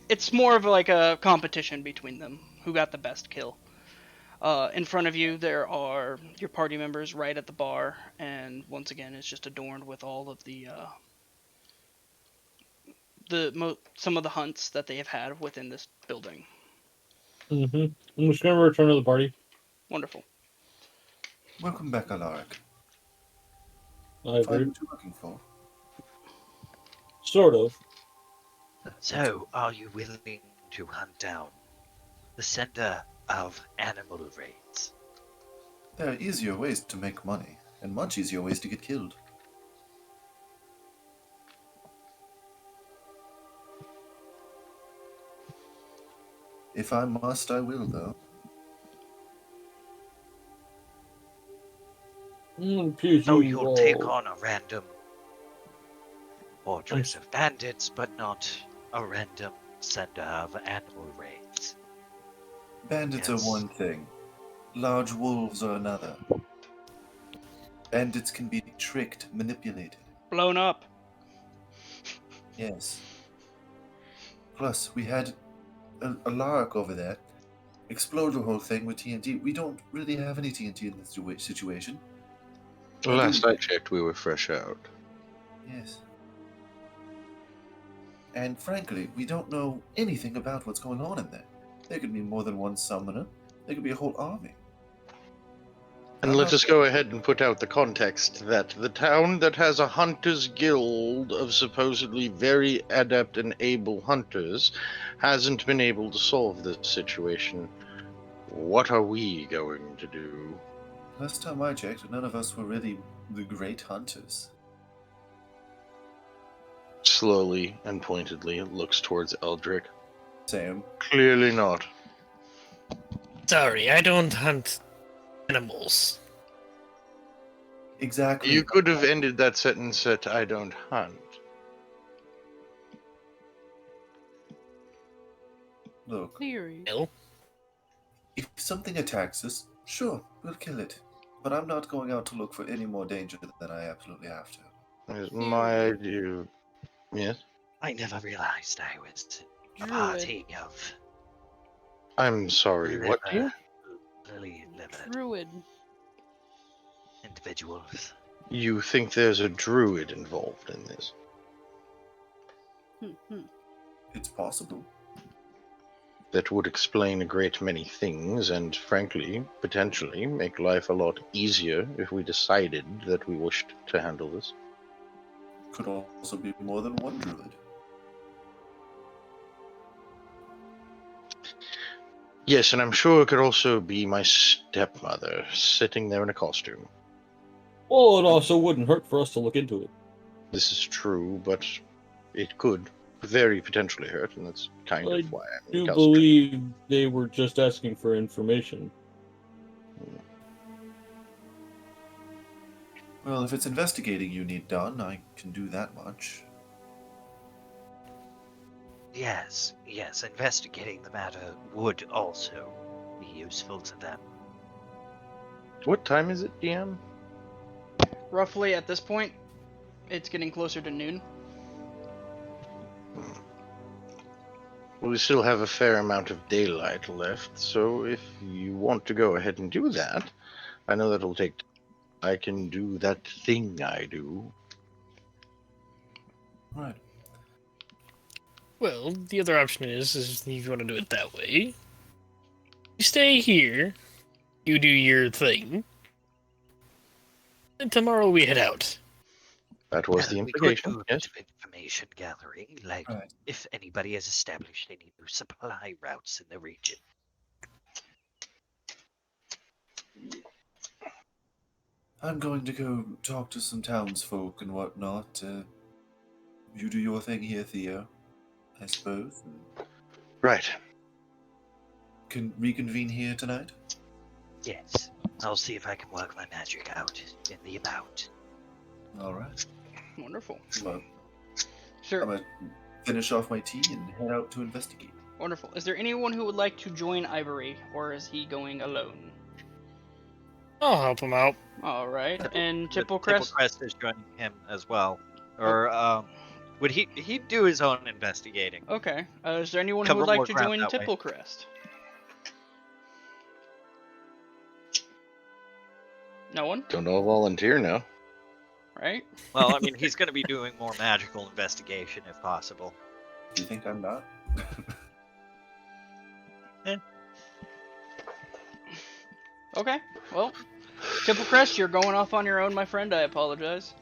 it's more of like a competition between them, who got the best kill. In front of you, there are your party members right at the bar, and once again, it's just adorned with all of some of the hunts that they have had within this building. I'm just gonna return to the party. Wonderful. Welcome back, Alarik. Ivory. Find what you're looking for. Sort of. So, are you willing to hunt down the sender of animal raids? There are easier ways to make money, and much easier ways to get killed. If I must, I will, though. So you'll take on a random fortress of bandits, but not a random sender of animal raids. Bandits Yes. are one thing. Large wolves are another. Bandits can be tricked, manipulated. Blown up. Yes. Plus, we had Alarik over there explode the whole thing with TNT. We don't really have any TNT in this situation. Last I checked, we were fresh out. Yes. And frankly, we don't know anything about what's going on in there. There could be more than one summoner. There could be a whole army. And I'm let not- us go ahead and put out the context that the town that has a hunters' guild of supposedly very adept and able hunters hasn't been able to solve this situation. What are we going to do? Last time I checked, none of us were really the great hunters. Slowly and pointedly looks towards Eldric. Sam, Clearly not. Sorry, I don't hunt animals. exactly. You could have ended that sentence at I don't hunt. Look, Theory. No. if something attacks us, sure, we'll kill it. But I'm not going out to look for any more danger than I absolutely have to. It's my idea. Yes? I never realized I was a Druid. party of I'm sorry, what do lily livered Druid. individuals. you think there's a druid involved in this? It's possible. That would explain a great many things, and frankly, potentially make life a lot easier if we decided that we wished to handle this. Could also be more than one druid. Yes, and I'm sure it could also be my stepmother sitting there in a costume. Well, it also wouldn't hurt for us to look into it. This is true, but it could very potentially hurt, and that's kind I of why I'm do recalcitrant. believe they were just asking for information. Well, if it's investigating you need done, I can do that much. Yes, investigating the matter would also be useful to them. What time is it, DM? Roughly at this point, it's getting closer to noon. Well, we still have a fair amount of daylight left, so if you want to go ahead and do that, I know that'll take. I can do that thing I do. Right. Well, the other option is if you want to do it that way, you stay here, you do your thing, and tomorrow we head out. That was the We could implication. do a Yes. bit of information gathering, like Right. if anybody has established any new supply routes in the region. I'm going to go talk to some townsfolk and whatnot. You do your thing here, Theo, I suppose. And Right. can reconvene here tonight? Yes, I'll see if I can work my magic out in the about. All right. Wonderful. Well, Sure. I'm gonna finish off my tea and head out to investigate. Wonderful. Is there anyone who would like to join Ivory, or is he going alone? I'll help him out. All right. And The Tipplecrest? Tipplecrest is joining him as well. Or would he'd do his own investigating? Okay. Is there anyone who Cover would like more to ground join that way. Tipplecrest? No one? Don't know a volunteer now. Right? Well, I mean, he's going to be doing more magical investigation if possible. Do you think I'm not? Okay. Well, Tipplecrest, you're going off on your own, my friend. I apologize.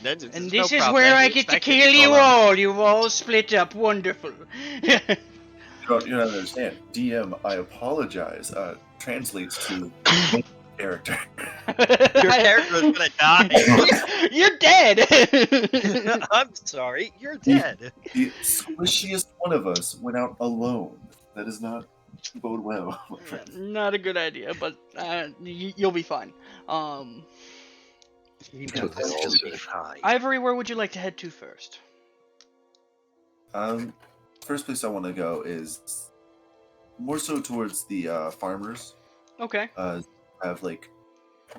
And this is where I get to kill you all. You all split up. Wonderful. You don't understand. DM, I apologize, translates to character. Your character is going to die. You're dead. I'm sorry, you're dead. The squishiest one of us went out alone. That does not bode well, my friend. Not a good idea, but you'll be fine. You know know this this will will be fine. Ivory, where would you like to head to first? First place I want to go is more so towards the farmers. Okay. Have like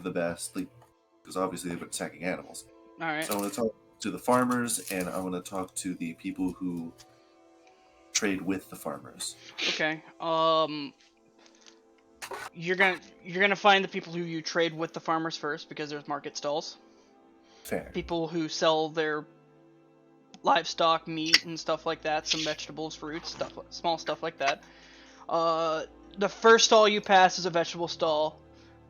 the best, like, because obviously they've been attacking animals. All right. So I want to talk to the farmers, and I want to talk to the people who trade with the farmers. Okay. You're gonna find the people who you trade with the farmers first because there's market stalls. Fair. People who sell their livestock, meat, and stuff like that. Some vegetables, fruits, small stuff like that. The first stall you pass is a vegetable stall.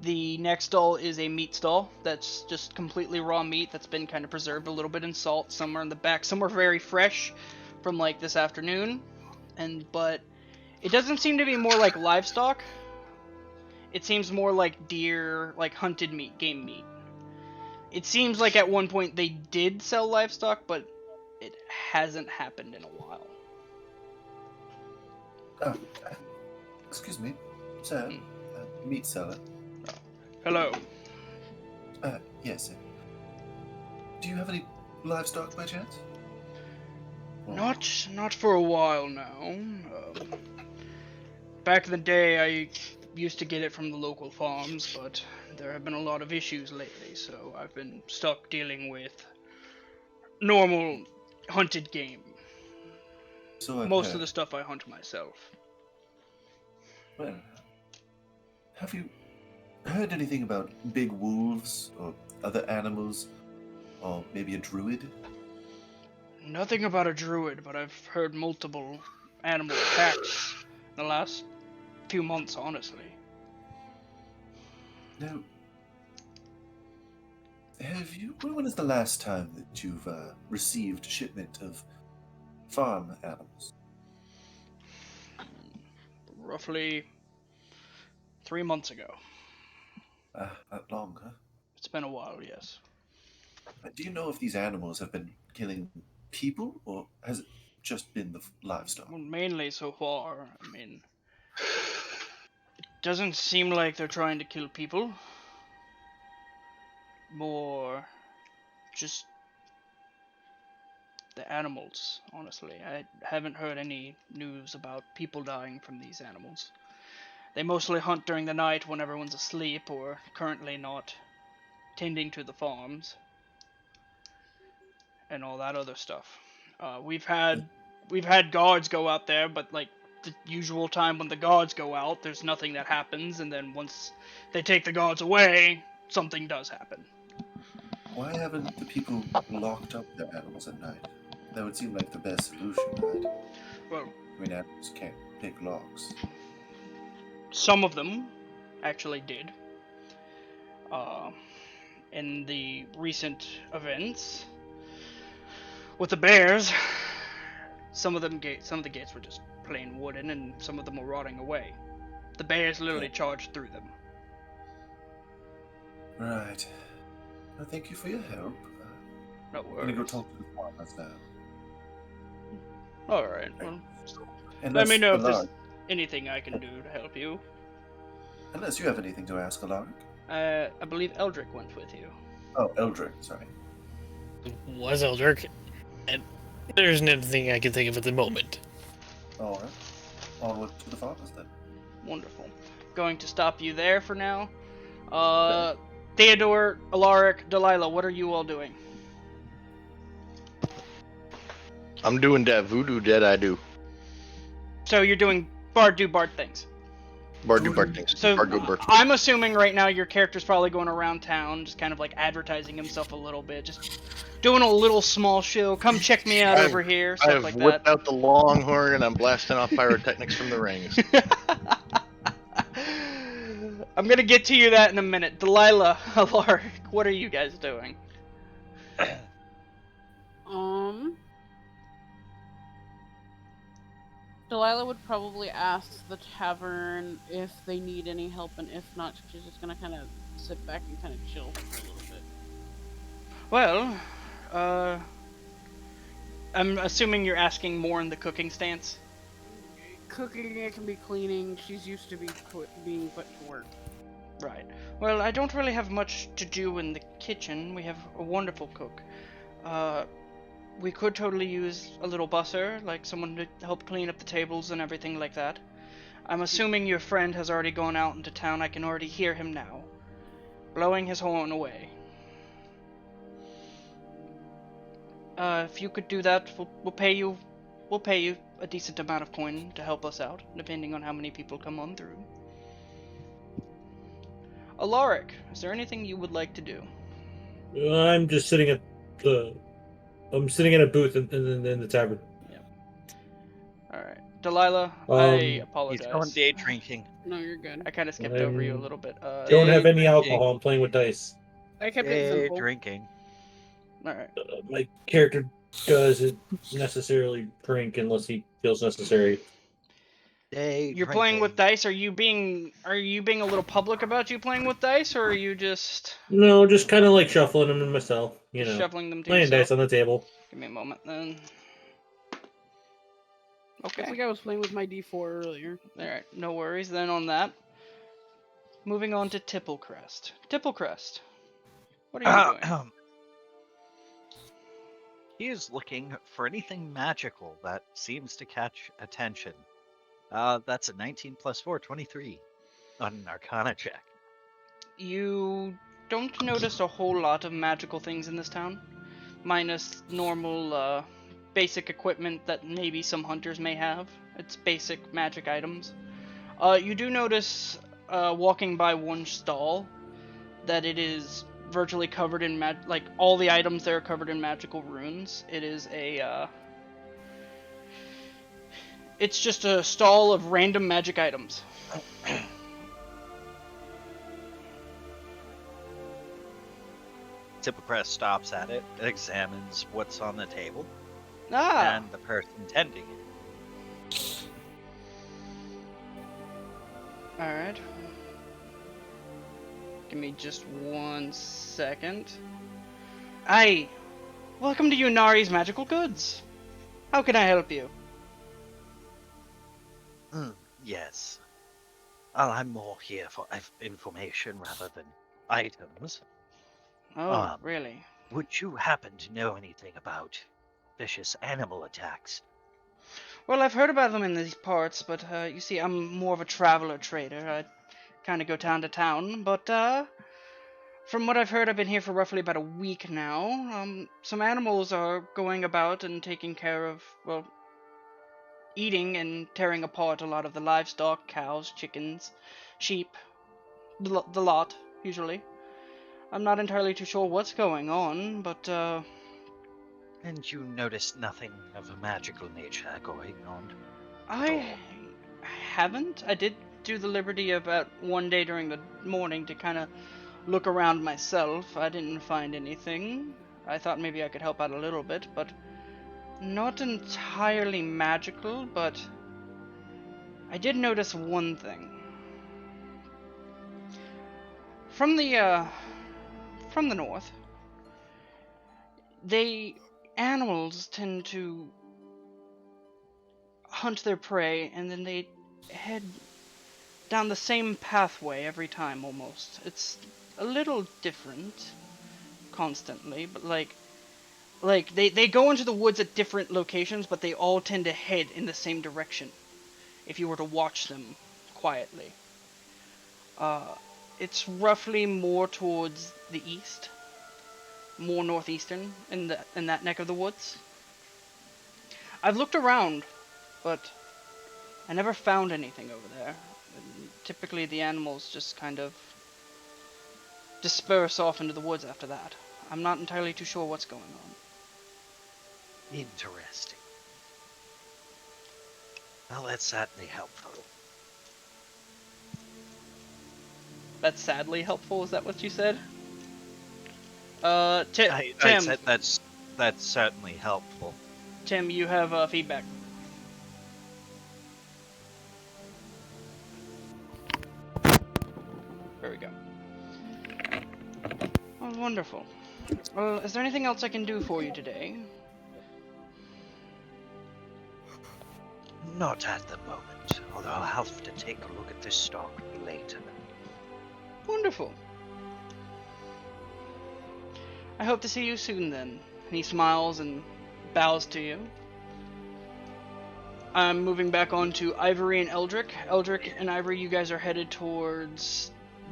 The next stall is a meat stall that's just completely raw meat that's been kind of preserved a little bit in salt somewhere in the back. Some are very fresh from like this afternoon, but it doesn't seem to be more like livestock. It seems more like deer, like hunted meat, game meat. It seems like at one point they did sell livestock, but it hasn't happened in a while. Excuse me, sir. Meat seller. Hello. Yes, sir. Do you have any livestock by chance? Not for a while now. Back in the day, I used to get it from the local farms, but there have been a lot of issues lately, so I've been stuck dealing with normal hunted game. So I've Most heard. of the stuff I hunt myself. Well, have you heard anything about big wolves or other animals, or maybe a druid? Nothing about a druid, but I've heard multiple animal attacks in the last few months, honestly. Now, when is the last time that you've received a shipment of farm animals? Roughly 3 months ago. That long, huh? It's been a while, yes. Do you know if these animals have been killing people, or has it just been the livestock? Well, mainly so far. I mean, it doesn't seem like they're trying to kill people. More just the animals, honestly. I haven't heard any news about people dying from these animals. They mostly hunt during the night when everyone's asleep or currently not tending to the farms and all that other stuff. We've had guards go out there, but like the usual time when the guards go out, there's nothing that happens, and then once they take the guards away, something does happen. Why haven't the people locked up their animals at night? That would seem like the best solution, right? Well, I mean, animals can't pick locks. some of them actually did. In the recent events with the bears, some of the gates were just plain wooden, and some of them were rotting away. The bears literally charged through them. Right. Well, thank you for your help. No I'm gonna go worries. talk to the farmers now. All right. Well, let Unless, me know if there's Alarik, anything I can do to help you. unless you have anything to ask Alarik. I believe Eldric went with you. Oh, Eldric, sorry. Was Eldric, and there's nothing I can think of at the moment. Alright. Onward to the farmers then. Wonderful. Going to stop you there for now. Theodor, Alarik, Delilah, what are you all doing? I'm doing that voodoo that I do. So you're doing Bard do Bard things. Bard do Bard things. So Bard go Bard. I'm assuming right now your character's probably going around town, just kind of like advertising himself a little bit, just doing a little small show. Come check me out over here, stuff I've like whipped that. out the longhorn and I'm blasting off pyrotechnics from the rings. I'm gonna get to you that in a minute. Delilah, Alarik, what are you guys doing? Delilah would probably ask the tavern if they need any help, and if not, she's just gonna kind of sit back and kind of chill for a little bit. Well, I'm assuming you're asking more in the cooking stance. Cooking, it can be cleaning. She's used to being put to work. Right. Well, I don't really have much to do in the kitchen. We have a wonderful cook. We could totally use a little busser, like someone to help clean up the tables and everything like that. I'm assuming your friend has already gone out into town. I can already hear him now, blowing his horn away. If you could do that, we'll pay you. We'll pay you a decent amount of coin to help us out, depending on how many people come on through. Alarik, is there anything you would like to do? I'm just sitting at the I'm sitting in a booth in the tavern. Alright. Delilah, I He's apologize. He's going day drinking. No, you're good. I kind of skipped over you a I'm- little bit. Don't have Day any drinking. alcohol. I'm playing with dice. I kept it Day simple. drinking. Alright. My character doesn't necessarily drink unless he feels necessary. Day You're drinking. playing with dice. Are you being a little public about you playing with dice, or are you just No, just kind of like shuffling them in myself. You just know, shuffling them to playing yourself? dice on the table. Give me a moment then. It's Okay. like I was playing with my D4 earlier. Alright, no worries then on that. Moving on to Tipplecrest. Tipplecrest, what are you doing? He is looking for anything magical that seems to catch attention. That's a 19 plus 4, 23 on an Arcana check. You don't notice a whole lot of magical things in this town, minus normal, basic equipment that maybe some hunters may have. It's basic magic items. You do notice, walking by one stall, that it is virtually covered in like all the items there are covered in magical runes. It is it's just a stall of random magic items. Tipplecrest stops at it, examines what's on the table, Ah, and the person tending it. alright. Give me just 1 second. Aye, welcome to Unari's Magical Goods. How can I help you? Yes. Well, I'm more here for information rather than items. Oh, really? Would you happen to know anything about vicious animal attacks? Well, I've heard about them in these parts, but you see, I'm more of a traveler trader. I kind of go town to town, but from what I've heard, I've been here for roughly about a week now. Some animals are going about and taking care of, well, eating and tearing apart a lot of the livestock, cows, chickens, sheep, the lot, usually. I'm not entirely too sure what's going on, but And you noticed nothing of a magical nature going on? I haven't. I did do the liberty about one day during the morning to kind of look around myself. I didn't find anything. I thought maybe I could help out a little bit, but not entirely magical, but I did notice one thing. From the north, animals tend to hunt their prey and then they head down the same pathway every time almost. It's a little different constantly, but like they go into the woods at different locations, but they all tend to head in the same direction if you were to watch them quietly. It's roughly more towards the east, more northeastern in that neck of the woods. I've looked around, but I never found anything over there. Typically the animals just kind of disperse off into the woods after that. I'm not entirely too sure what's going on. Interesting. Well, that's certainly helpful. That's sadly helpful, is that what you said? I Tim, said that's certainly helpful. Tim, you have feedback. There we go. Oh, wonderful. Well, is there anything else I can do for you today? Not at the moment, although I'll have to take a look at this stock later. Wonderful. I hope to see you soon then. And he smiles and bows to you. I'm moving back on to Ivory and Eldric. Eldric and Ivory, you guys are headed towards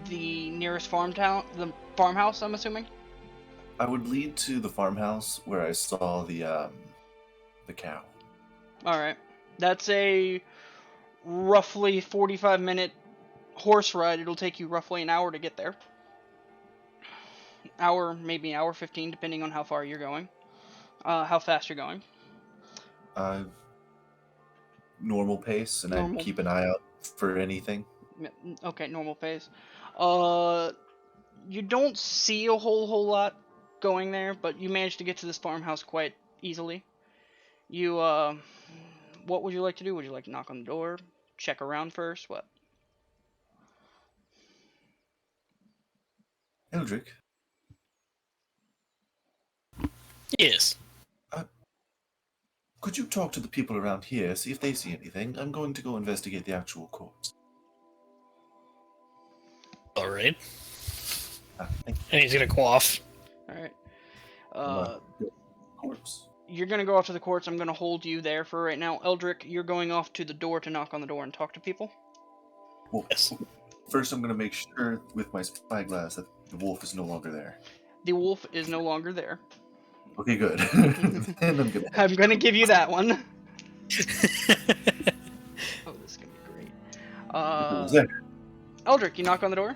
the nearest the farmhouse, I'm assuming? I would lead to the farmhouse where I saw the cow. Alright. That's a roughly 45-minute horse ride. It'll take you roughly an hour to get there. Hour, maybe an hour 15, depending on how far you're going. How fast you're going? Normal pace, and Normal. I keep an eye out for anything. Okay, normal pace. You don't see a whole lot going there, but you managed to get to this farmhouse quite easily. You, what would you like to do? Would you like to knock on the door? Check around first? What? Eldric, Yes. could you talk to the people around here, see if they see anything? I'm going to go investigate the actual corpse. All right. Thank And he's gonna quaff. Alright. you. Corpse. You're gonna go off to the courts. I'm gonna hold you there for right now. Eldric, you're going off to the door to knock on the door and talk to people. Well, Yes. first, I'm going to make sure with my spyglass that the wolf is no longer there. The wolf is no longer there. Okay, good. Then I'm gonna give you that one. Oh, this is gonna be great. there. Eldric, you knock on the door?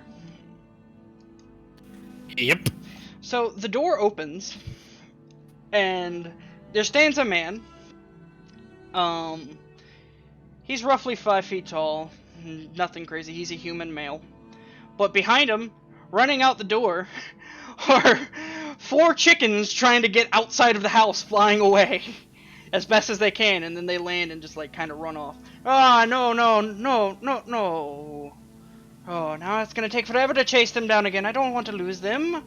Yep. So the door opens, and there stands a man. He's roughly 5 feet tall. Nothing crazy. He's a human male. But behind him, running out the door, are 4 chickens trying to get outside of the house, flying away as best as they can, and then they land and just like kind of run off. Ah, no. Oh, now it's gonna take forever to chase them down again. I don't want to lose them.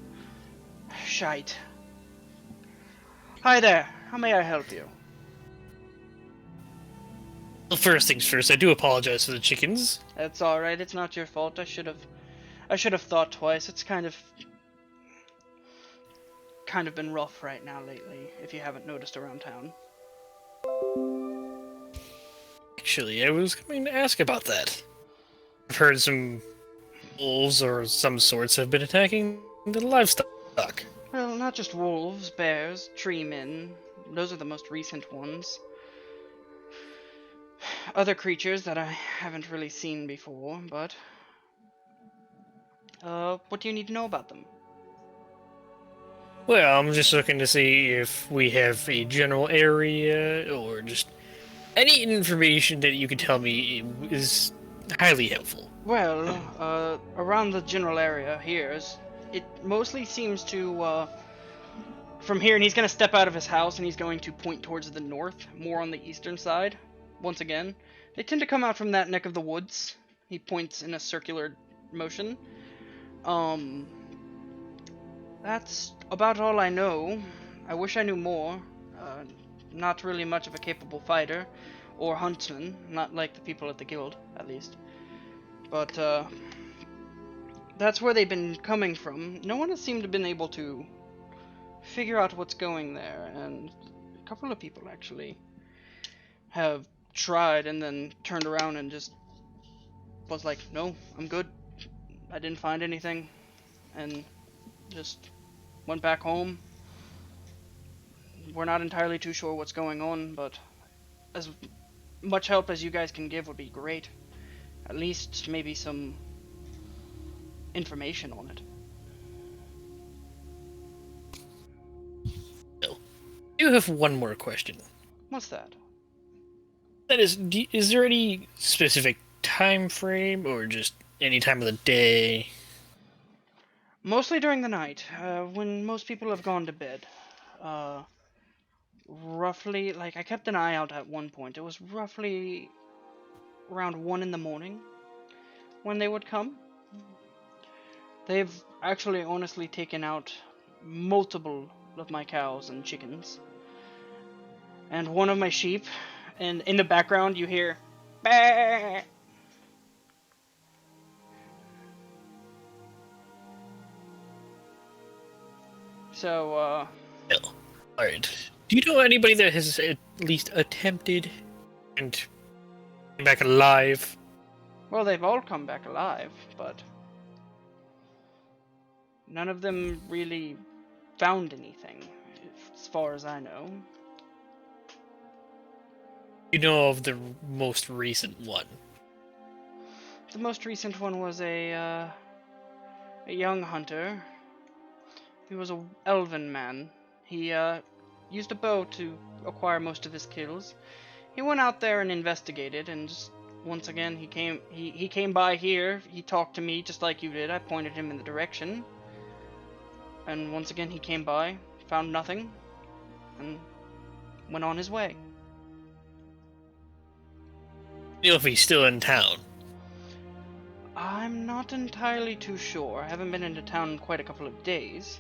Shite. Hi there. How may I help you? Well, first things first, I do apologize for the chickens. That's all right. It's not your fault. I should have thought twice. It's kind of been rough right now lately, if you haven't noticed around town. Actually, I was going to ask about that. I've heard some wolves or some sorts have been attacking the livestock. Well, not just wolves, bears, tree men. Those are the most recent ones. Other creatures that I haven't really seen before, but... what do you need to know about them? Well, I'm just looking to see if we have a general area or just any information that you could tell me is highly helpful. Well, around the general area here, it mostly seems to, from here, and he's going to step out of his house, and he's going to point towards the north, more on the eastern side, once again. They tend to come out from that neck of the woods. He points in a circular motion. That's about all I know. I wish I knew more. Not really much of a capable fighter, or huntsman, not like the people at the guild, at least. But, that's where they've been coming from. No one has seemed to have been able to figure out what's going there, and a couple of people actually have tried and then turned around and just was like, no, I'm good. I didn't find anything, and just went back home. We're not entirely too sure what's going on, but as much help as you guys can give would be great. At least maybe some information on it. I do have one more question. What's that? That is there any specific time frame or just any time of the day? Mostly during the night, when most people have gone to bed. Roughly, like, I kept an eye out at one point. It was roughly around 1 in the morning when they would come. They've actually honestly taken out multiple of my cows and chickens. And one of my sheep, and in the background you hear bah! So, Well, alright. Do you know anybody that has at least attempted and came back alive? well, they've all come back alive, but none of them really found anything, as far as I know. You know of the most recent one? The most recent one was a young hunter. He was a elven man. He used a bow to acquire most of his kills. He went out there and investigated, and just once again he came by here. He talked to me just like you did. I pointed him in the direction, and once again he came by, found nothing, and went on his way. You know if he's still in town. I'm not entirely too sure. I haven't been into town in quite a couple of days.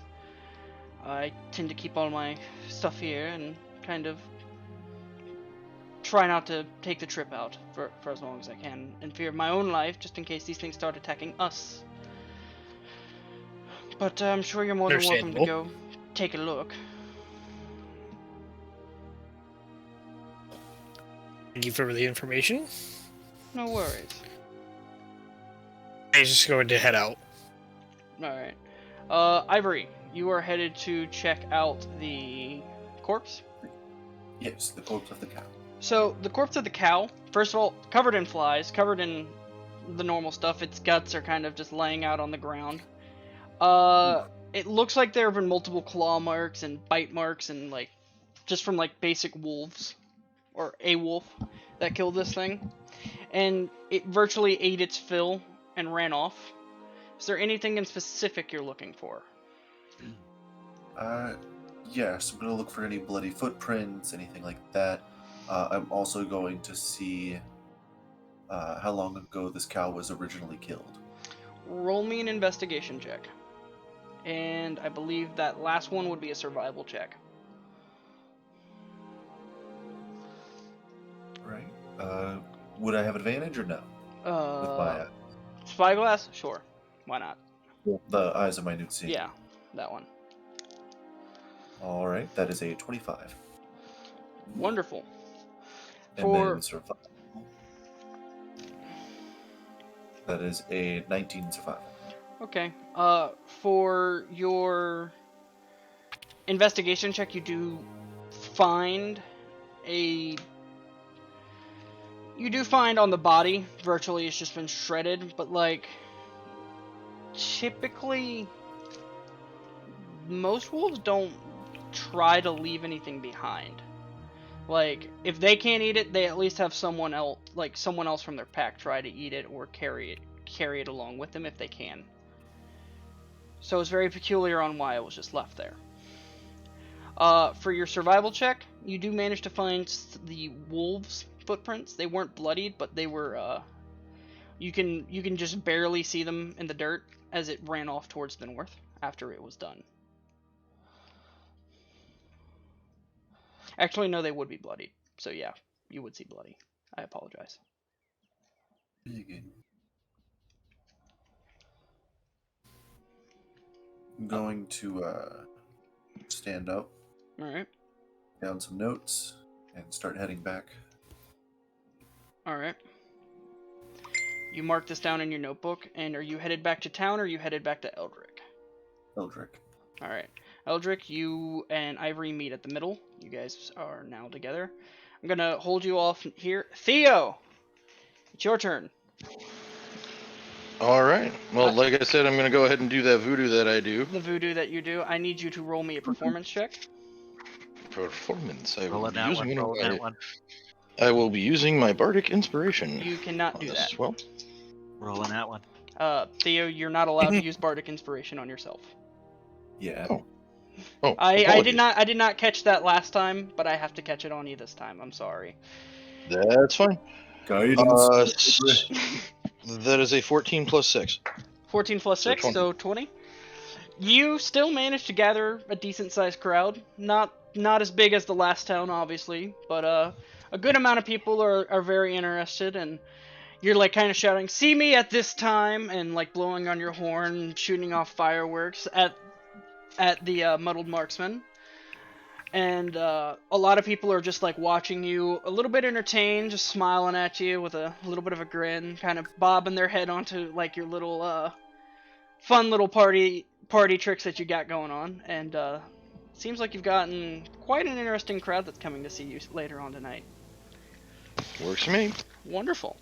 I tend to keep all my stuff here and kind of try not to take the trip out for as long as I can, in fear of my own life, just in case these things start attacking us. But I'm sure you're more than welcome to go take a look. Thank you for the information. No worries. He's just going to head out. Alright. Ivory, you are headed to check out the corpse? Yes, the corpse of the cow. So, the corpse of the cow, first of all, covered in flies, covered in the normal stuff. Its guts are kind of just laying out on the ground. It looks like there have been multiple claw marks and bite marks and, like, just from, like, basic wolves, or a wolf, that killed this thing. And it virtually ate its fill and ran off. Is there anything in specific you're looking for? Yes, I'm gonna look for any bloody footprints, anything like that. I'm also going to see how long ago this cow was originally killed. Roll me an investigation check. And I believe that last one would be a survival check. Right. Would I have advantage or no? With my Spyglass? Sure. Why not? the eyes of my new seeing. Yeah, that one. All right, that is a 25. Wonderful. And then survival. That is a 19 survival. Okay. For your investigation check, you do find on the body, virtually it's just been shredded, but like, typically, most wolves don't try to leave anything behind. Like, if they can't eat it, they at least have someone else from their pack try to eat it or carry it along with them if they can. So it's very peculiar on why it was just left there. For your survival check, you do manage to find the wolves' footprints. They weren't bloodied, but they were, you can just barely see them in the dirt as it ran off towards the north after it was done. Actually, no, they would be bloodied. So yeah, you would see bloody. I apologize. Very good. I'm going to stand up, Alright. down some notes, and start heading back. Alright. You mark this down in your notebook, and are you headed back to town, or are you headed back to Eldric? Eldric. Alright. Eldric, you and Ivory meet at the middle. You guys are now together. I'm gonna hold you off here. Theo! It's your turn. Alright. Well, like I said, I'm going to go ahead and do that voodoo that I do. The voodoo that you do, I need you to roll me a performance check. Performance. I Roll will it be that using one. Roll it that one. I will be using my bardic inspiration. You cannot on do this that. as well. Rolling that one. Theo, you're not allowed to use bardic inspiration on yourself. Yeah. Oh, I apologies. did not catch that last time, but I have to catch it on you this time. I'm sorry. That's fine. Guidance. That is a 14 plus 6. 14 plus So 6, 20. so 20. You still managed to gather a decent-sized crowd. Not as big as the last town, obviously, but a good amount of people are very interested, and you're like kind of shouting, "See me at this time," and like blowing on your horn, shooting off fireworks at the muddled marksman. And a lot of people are just like watching you, a little bit entertained, just smiling at you with a little bit of a grin, kind of bobbing their head onto like your little fun little party tricks that you got going on. And seems like you've gotten quite an interesting crowd that's coming to see you later on tonight. Works for me. Wonderful.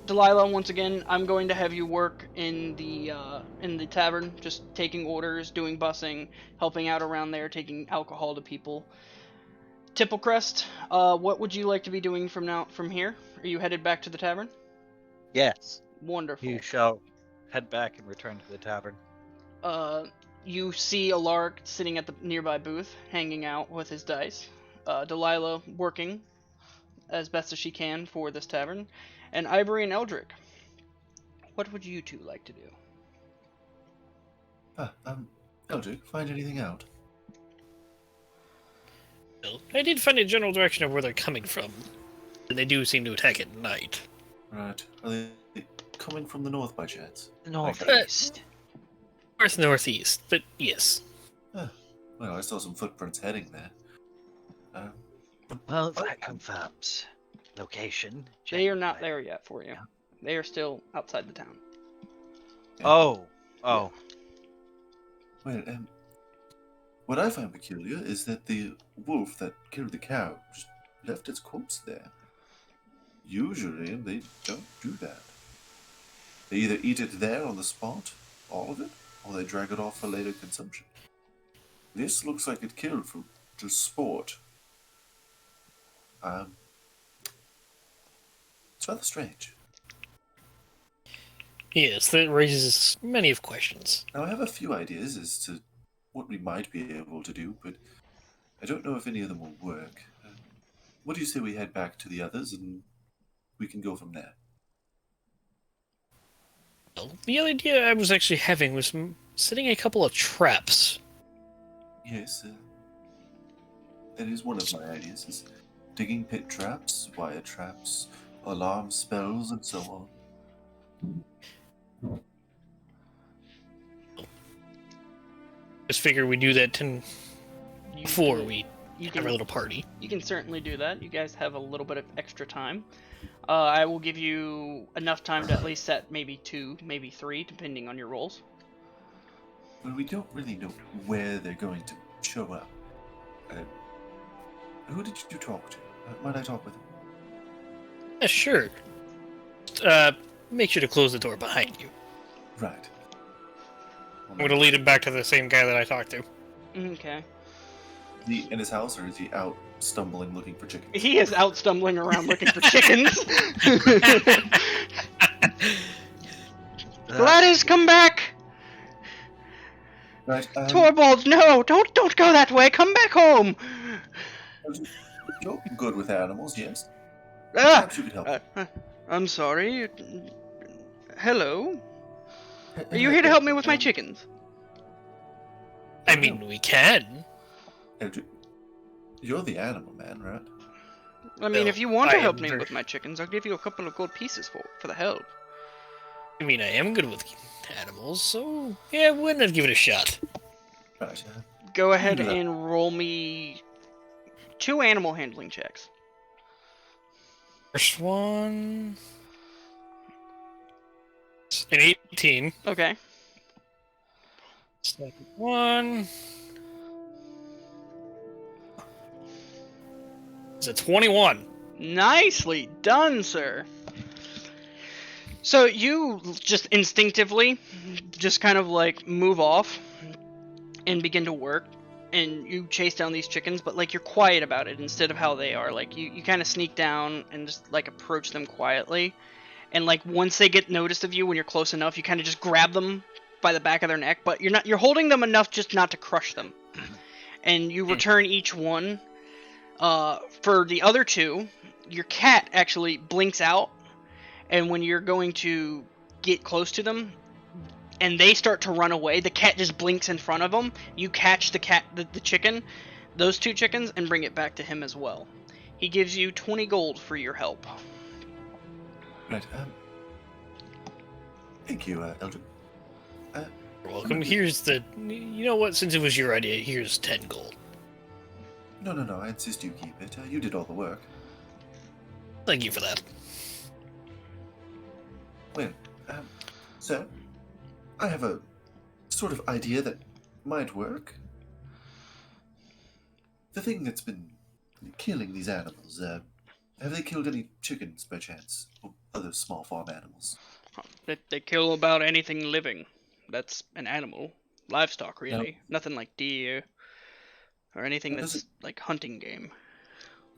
Delilah, once again, I'm going to have you work in the tavern, just taking orders, doing bussing, helping out around there, taking alcohol to people. Tipplecrest, what would you like to be doing from here? Are you headed back to the tavern? Yes. Wonderful. You shall head back and return to the tavern. You see Alarik sitting at the nearby booth, hanging out with his dice. Delilah working as best as she can for this tavern, and Ivory and Eldric. What would you two like to do? Eldric, find anything out? Well, I did find a general direction of where they're coming from. And they do seem to attack at night. Right. Are they coming from the north by chance? Northeast. Northeast, but yes. Well, I saw some footprints heading there. Well, that confirms location. They are not there yet for you. They are still outside the town. Oh. Well, what I find peculiar is that the wolf that killed the cow just left its corpse there. Usually, they don't do that. They either eat it there on the spot, all of it, or they drag it off for later consumption. This looks like it killed for just sport. It's rather strange. Yes, that raises many of questions. Now, I have a few ideas as to what we might be able to do, but I don't know if any of them will work. What do you say we head back to the others and we can go from there? Well, the idea I was actually having was setting a couple of traps. Yes, that is one of my ideas, is digging pit traps, wire traps, alarm spells, and so on. Just figure we do that before we You have our little party. You can certainly do that. You guys have a little bit of extra time. I will give you enough time to at least set maybe 2, maybe 3, depending on your rolls. Well, we don't really know where they're going to show up. Who did you talk to? Might I talk with him? Yeah, sure. Make sure to close the door behind you. Right. I'm going to lead him back to the same guy that I talked to. Okay. Is he in his house, or is he out stumbling looking for chickens? He is out stumbling around looking for chickens. Gladys, come back! Right. Torvald, no! Don't go that way! Come back home! You're good with animals, yes? Ah! Perhaps you could help. I'm sorry. Hello? Are you here to help me with my chickens? I mean, we can. You're the animal man, right? I mean, No, if you want I to help am me very- with my chickens, I'll give you a couple of gold pieces for the help. I mean, I am good with animals, so yeah, why not give it a shot? Right. Go ahead do that. and roll me 2 animal handling checks. First one... An 18. Okay. Second one... It's a 21. Nicely done, sir. So you just instinctively just kind of like move off and begin to work, and you chase down these chickens, but like you're quiet about it instead of how they are. Like you kind of sneak down and just like approach them quietly, and like once they get noticed of you when you're close enough, you kind of just grab them by the back of their neck, but you're holding them enough just not to crush them. And you return each one. For the other 2, your cat actually blinks out, and when you're going to get close to them and they start to run away, the cat just blinks in front of them. You catch the chicken, those 2 chickens, and bring it back to him as well. He gives you 20 gold for your help. Right. Thank you, Eldric. You're welcome. Here's the... You know what? Since it was your idea, here's 10 gold. No, I insist you keep it. You did all the work. Thank you for that. Well, so, I have a sort of idea that might work. The thing that's been killing these animals, have they killed any chickens by chance? Or other small farm animals. They kill about anything living. That's an animal. Livestock, really. Now- Nothing like deer or anything Now, does that's like hunting game.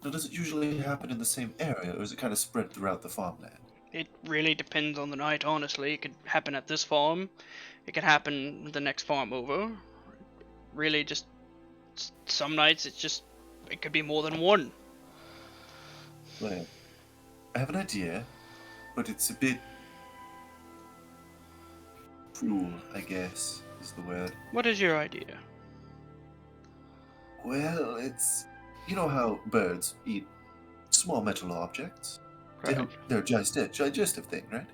Now, does it usually happen in the same area, or is it kind of spread throughout the farmland? It really depends on the night, honestly. It could happen at this farm. It could happen the next farm over. Really, just some nights it could be more than one. Well, I have an idea, but it's a bit cruel, I guess, is the word. What is your idea? Well, it's... You know how birds eat small metal objects? Correct. They're digestive thing, right?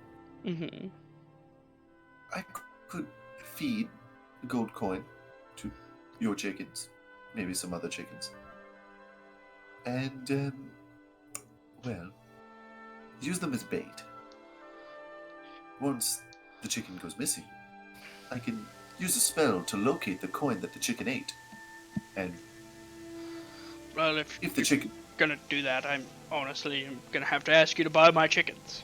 Mm-hmm. I could feed a gold coin to your chickens, maybe some other chickens. And, well, use them as bait. Once the chicken goes missing, I can use a spell to locate the coin that the chicken ate. And Well, if the chicken... gonna do that, I'm gonna have to ask you to buy my chickens.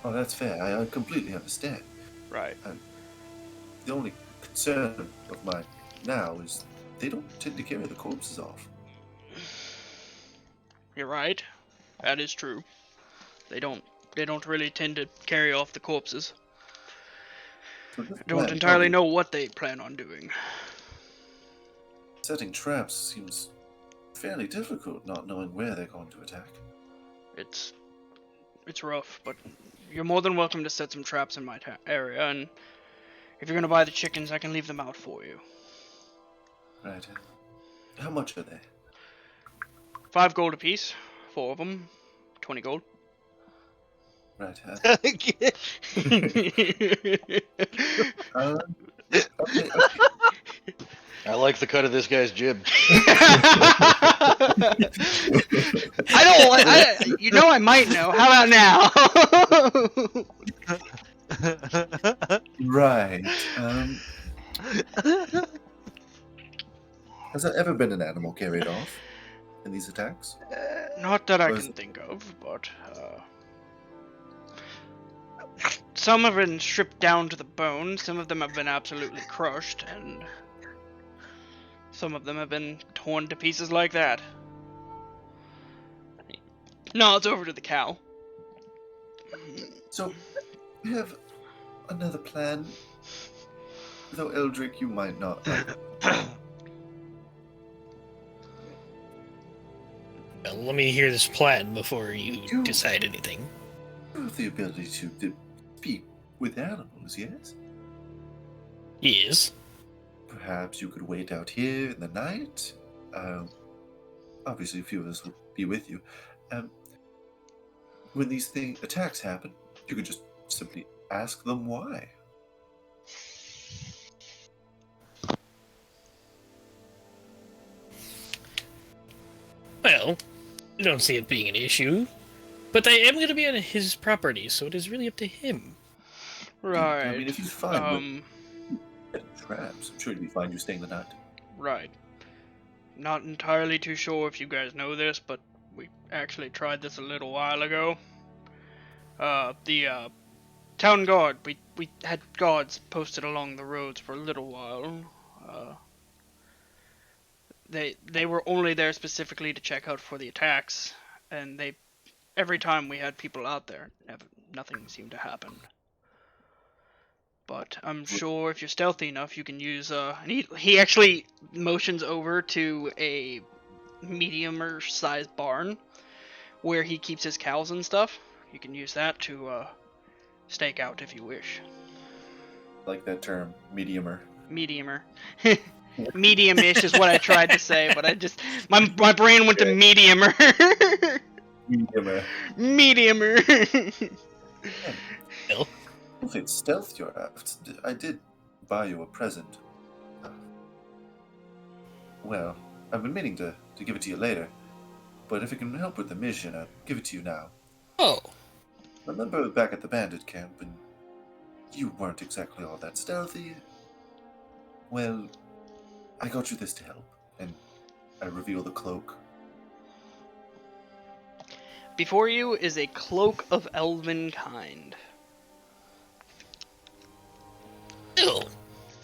Oh, that's fair. I completely understand. Right. The only concern of mine now is they don't tend to carry the corpses off. You're right. That is true. They don't really tend to carry off the corpses. So this I don't plan entirely probably- know what they plan on doing. Setting traps seems fairly difficult, not knowing where they're going to attack. It's rough, but you're more than welcome to set some traps in my area, and if you're gonna buy the chickens, I can leave them out for you. Right. How much are they? 5 gold apiece, 4 of them, 20 gold. Right. Again. Okay. I like the cut of this guy's jib. You know I might know. How about now? Right. Has there ever been an animal carried off in these attacks? Not that I Was- can think of, but some have been stripped down to the bone, some of them have been absolutely crushed, and some of them have been torn to pieces like that. No, it's over to the cow. So, we have another plan. Though Eldric, you might not. Well, let me hear this plan before you You- decide anything. You have the ability to speak with animals, yes? Yes. Perhaps you could wait out here in the night. Obviously, a few of us will be with you. When these attacks happen, you could just simply ask them why. Well, I don't see it being an issue. But I am going to be on his property, so it is really up to him. Right. I mean, if he's fine with traps, I'm sure he'd be fine you staying the night. Right. Not entirely too sure if you guys know this, but we actually tried this a little while ago. The town guard, we had guards posted along the roads for a little while. They were only there specifically to check out for the attacks, and every time we had people out there, nothing seemed to happen. But I'm sure if you're stealthy enough, you can use and he actually motions over to a medium sized barn where he keeps his cows and stuff. You can use that to stake out if you wish. Like that term, mediumer. Mediumer. Medium-ish is what I tried to say, but my brain went to mediumer. Mediumer. Mediumer. Bill? If it's stealth you're after, I did buy you a present. Well, I've been meaning to give it to you later, but if it can help with the mission, I'll give it to you now. Oh. Remember back at the bandit camp, and you weren't exactly all that stealthy? Well, I got you this to help, and I reveal the cloak. Before you is a cloak of elven kind. Oh,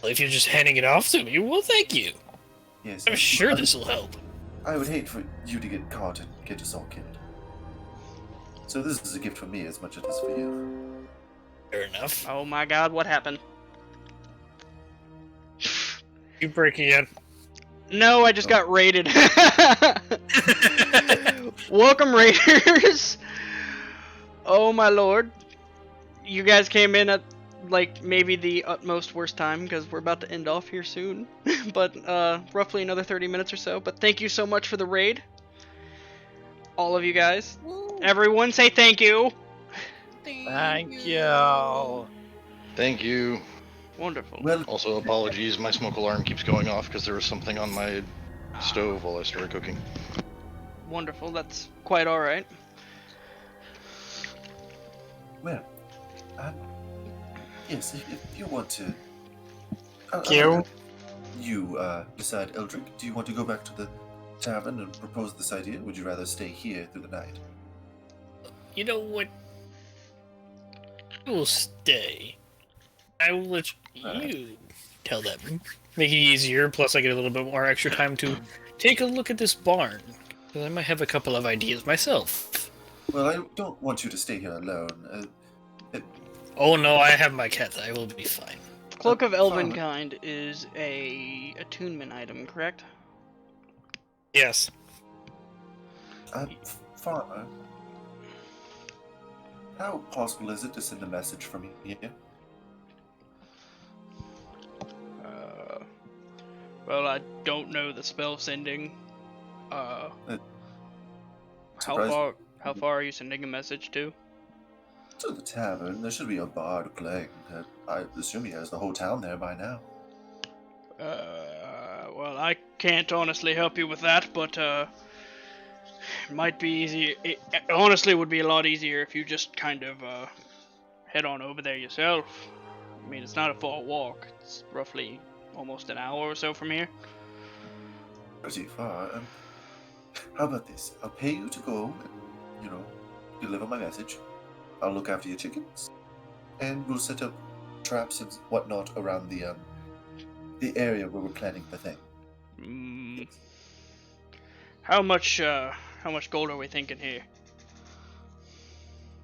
well, if you're just handing it off to me, well, thank you. Yes, I'm sure this will help. I would hate for you to get caught and get us all killed. So this is a gift for me as much as it is for you. Fair enough. Oh my god, what happened? You breaking in? No, I just got raided. Welcome, raiders. Oh my lord. You guys came in at like maybe the utmost worst time because we're about to end off here soon. But roughly another 30 minutes or so. But thank you so much for the raid. All of you guys. Woo. Everyone say thank you. Thank you. Thank you. Wonderful. Well, Also, apologies, my smoke alarm keeps going off because there was something on my stove while I started cooking. Wonderful. That's quite alright. well, yes, if you want to... You decide, Eldric, do you want to go back to the tavern and propose this idea? Would you rather stay here through the night? You know what? I will stay. I will let you tell them. Make it easier, plus I get a little bit more extra time to take a look at this barn. Because I might have a couple of ideas myself. Well, I don't want you to stay here alone. Oh no, I have my cat. I will be fine. Cloak of Elvenkind is a attunement item, correct? Yes. Farmer, how possible is it to send a message from here? Well, I don't know the spell sending. How Surprised- far are you sending a message to? To the tavern. There should be a bard playing. I assume he has the whole town there by now. Well, I can't honestly help you with that, but it might be easy. It honestly would be a lot easier if you just kind of head on over there yourself. I mean, it's not a far walk. It's roughly almost an hour or so from here. Pretty far. How about this? I'll pay you to go and, deliver my message. I'll look after your chickens. And we'll set up traps and whatnot around the area where we're planning the thing. How much gold are we thinking here?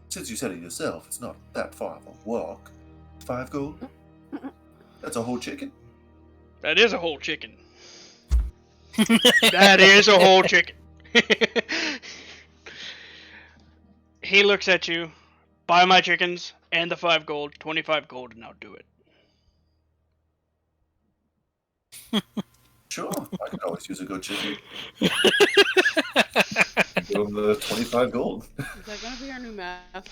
Since you said it yourself, it's not that far of a walk. 5 gold? That's a whole chicken. That is a whole chicken. That is a whole chicken. He looks at you. Buy my chickens and the 5 gold, 25 gold, and I'll do it. Sure, I could always use a good chicken. Give him the 25 gold. Is that gonna be our new mascot?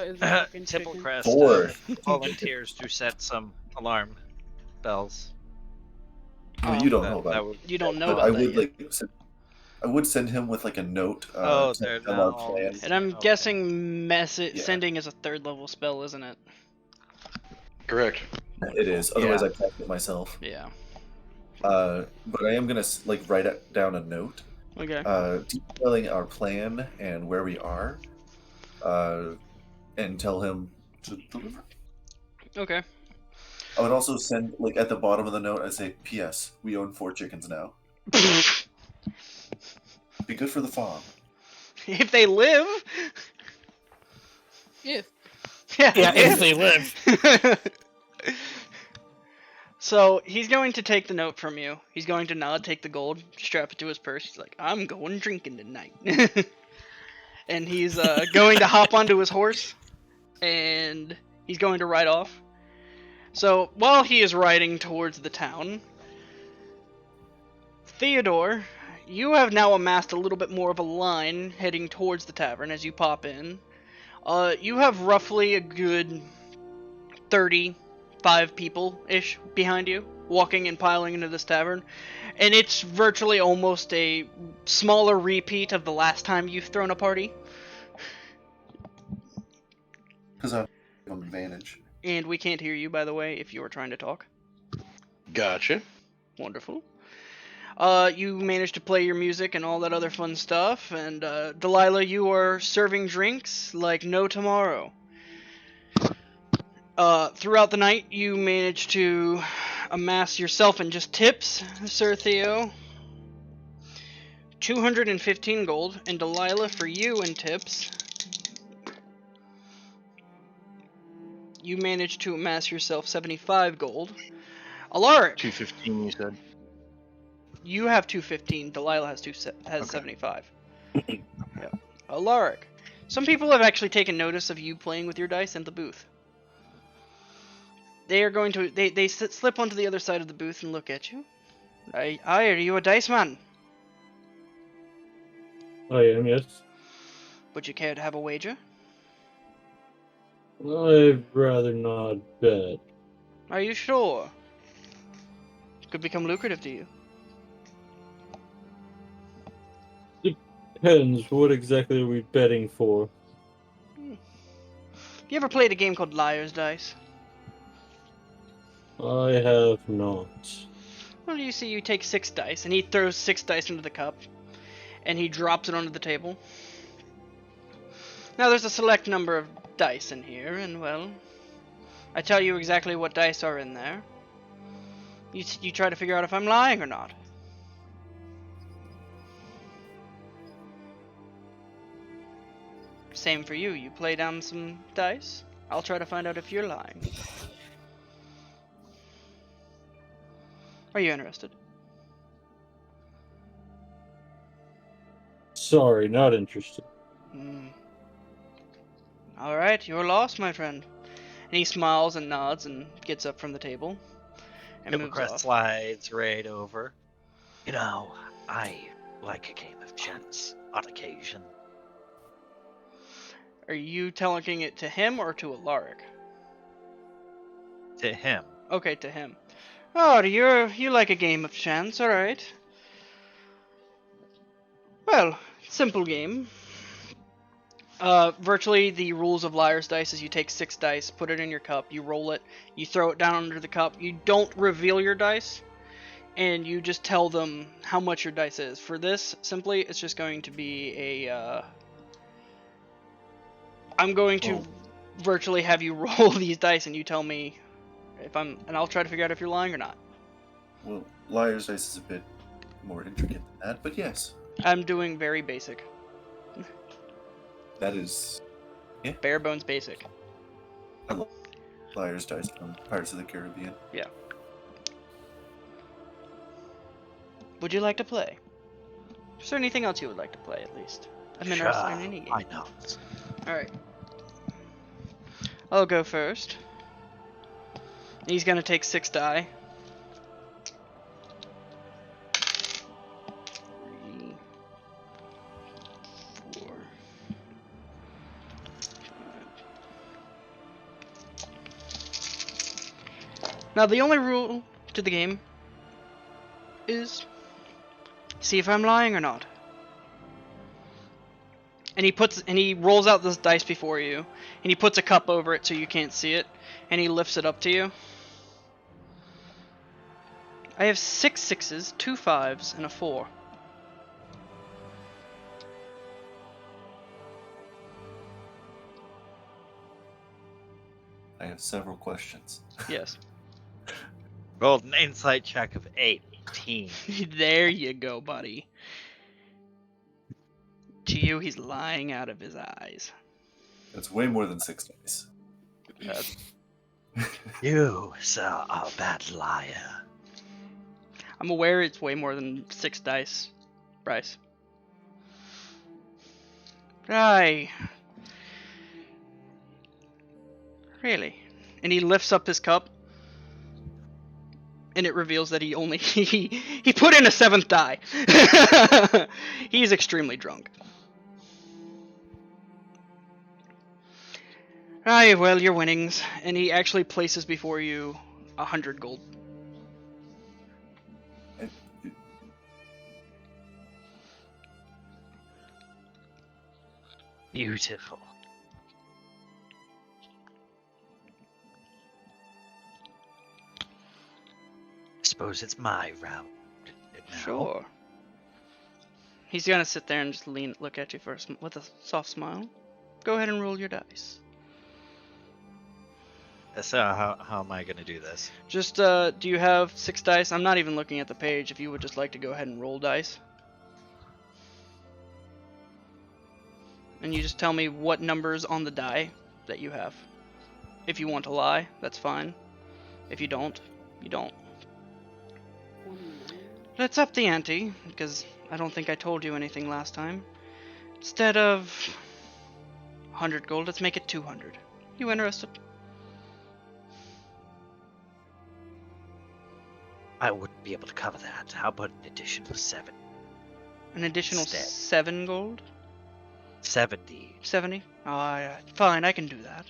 Is the fucking chicken? Tipplecrest 4. volunteers to set some alarm bells. Well, you don't know That about would- You don't know But about I that would yet. I would send him with like a note. Oh, to they're tell our not plan. all- And I'm Okay. guessing Yeah. sending is a 3rd level spell, isn't it? Correct. It is. Otherwise, Yeah. I'd cast it myself. Yeah. But I am gonna write down a note, Okay. detailing our plan and where we are, and tell him to deliver. Okay. I would also send at the bottom of the note. I say, "P.S. We own 4 chickens now. Be good for the farm." If they live. If. Yeah. If they live. So he's going to take the note from you. He's going to nod, take the gold, strap it to his purse. He's like, "I'm going drinking tonight." And he's going to hop onto his horse, and he's going to ride off. So while he is riding towards the town, Theodor, you have now amassed a little bit more of a line heading towards the tavern as you pop in. You have roughly a good 35 people-ish behind you, walking and piling into this tavern. And it's virtually almost a smaller repeat of the last time you've thrown a party. Because I have an advantage. And we can't hear you, by the way, if you are trying to talk. Gotcha. Wonderful. You manage to play your music and all that other fun stuff, and Delilah, you are serving drinks like no tomorrow. Throughout the night, you manage to amass yourself in just tips, Sir Theo. 215 gold, and Delilah, for you in tips, you managed to amass yourself 75 gold. Alarik, 215, you said? you have 215. Delilah has Okay. 75. Yep. Alarik, some people have actually taken notice of you playing with your dice in the booth. They are going to they slip onto the other side of the booth and look at you. Aye, are you a dice man? I am, yes. Would you care to have a wager? I'd rather not bet. Are you sure? It could become lucrative to you. Depends, what exactly are we betting for? Have you ever played a game called Liar's Dice? I have not. Well, you see, you take 6 dice, and he throws 6 dice into the cup, and he drops it onto the table. Now, there's a select number of dice in here, and, well, I tell you exactly what dice are in there. You try to figure out if I'm lying or not. Same for you. You play down some dice. I'll try to find out if you're lying. Are you interested? Sorry, not interested. Alright, you're lost, my friend. And he smiles and nods and gets up from the table and moves Tipplecrest off. slides right over. You know, I like a game of chance on occasion. Are you telling it to him or to Alarik? To him. Okay, to him. Oh, you like a game of chance, alright. Well, simple game. Virtually the rules of Liar's Dice is you take 6 dice, put it in your cup, you roll it, you throw it down under the cup, you don't reveal your dice, and you just tell them how much your dice is. For this, simply, it's just going to be a, I'm going to virtually have you roll these dice and you tell me and I'll try to figure out if you're lying or not. Well, Liar's Dice is a bit more intricate than that, but yes. I'm doing very basic. That is Bare bones basic. I love Liar's Dice from Pirates of the Caribbean. Yeah. Would you like to play? Is there anything else you would like to play, at least? I'm interested in any game. Why not? Alright. I'll go first. He's gonna take 6 die. 3, 4, 5. Now the only rule to the game is see if I'm lying or not. And he rolls out this dice before you, and he puts a cup over it so you can't see it, and he lifts it up to you. I have 6 sixes, 2 5s, and a 4. I have several questions. Yes. Rolled an insight check of 18. There you go, buddy. To you, he's lying out of his eyes. That's way more than 6 dice. You, sir, are a bad liar. I'm aware it's way more than 6 dice, Bryce. Aye. Really? And he lifts up his cup, and it reveals that he only he put in a 7th die. He's extremely drunk. Aye, well, your winnings. And he actually places before you 100 gold. Beautiful. Suppose it's my round it now. Sure. He's gonna sit there and just look at you first with a soft smile. Go ahead and roll your dice. So how am I going to do this? Just, do you have 6 dice? I'm not even looking at the page. If you would just like to go ahead and roll dice. And you just tell me what numbers on the die that you have. If you want to lie, that's fine. If you don't, you don't. 29. Let's up the ante, because I don't think I told you anything last time. Instead of 100 gold, let's make it 200. You interested? I wouldn't be able to cover that. How about an additional 7? An additional Instead. 7 gold? 70. 70? Oh, yeah. Fine, I can do that.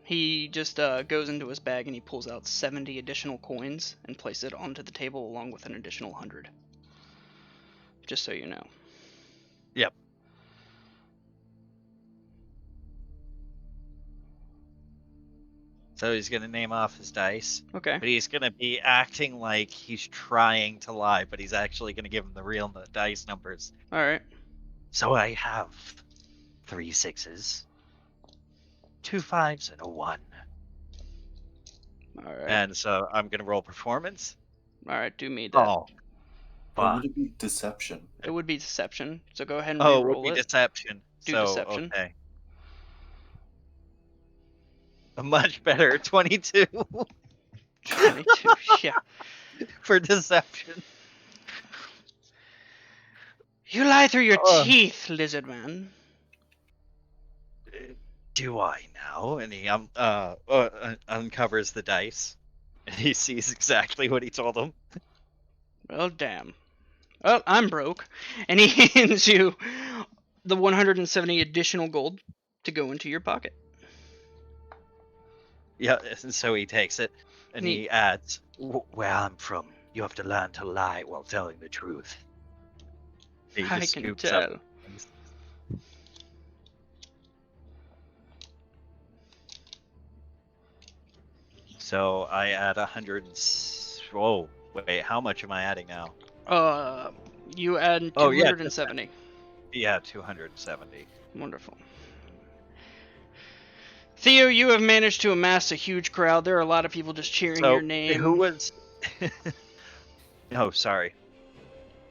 He just goes into his bag and he pulls out 70 additional coins and places it onto the table along with an additional 100. Just so you know. Yep. So he's gonna name off his dice, Okay. but he's gonna be acting like he's trying to lie, but he's actually gonna give him the real dice numbers. Alright. So I have 3 6s, 2 5s, and a 1. Alright. And so I'm gonna roll performance. Alright, do me that. Oh, Or fuck. would it be deception? It would be deception, so go ahead and Oh, it re-roll would be it. deception. Do So, deception. okay. A much better 22 22, yeah. for deception. You lie through your Ugh. teeth, lizard man. Do I now? And he uncovers the dice, and he sees exactly what he told him. Well, damn. Well, I'm broke. And he hands you the 170 additional gold to go into your pocket. Yeah, and so he takes it, and Neat. he adds, "Where I'm from, you have to learn to lie while telling the truth." He I just can scoops tell. up. So I add 100. Whoa, wait, how much am I adding now? You add Oh, yeah, 270. Yeah, 270. Wonderful. Theo, you have managed to amass a huge crowd. There are a lot of people just cheering So your name. who was? Oh, sorry.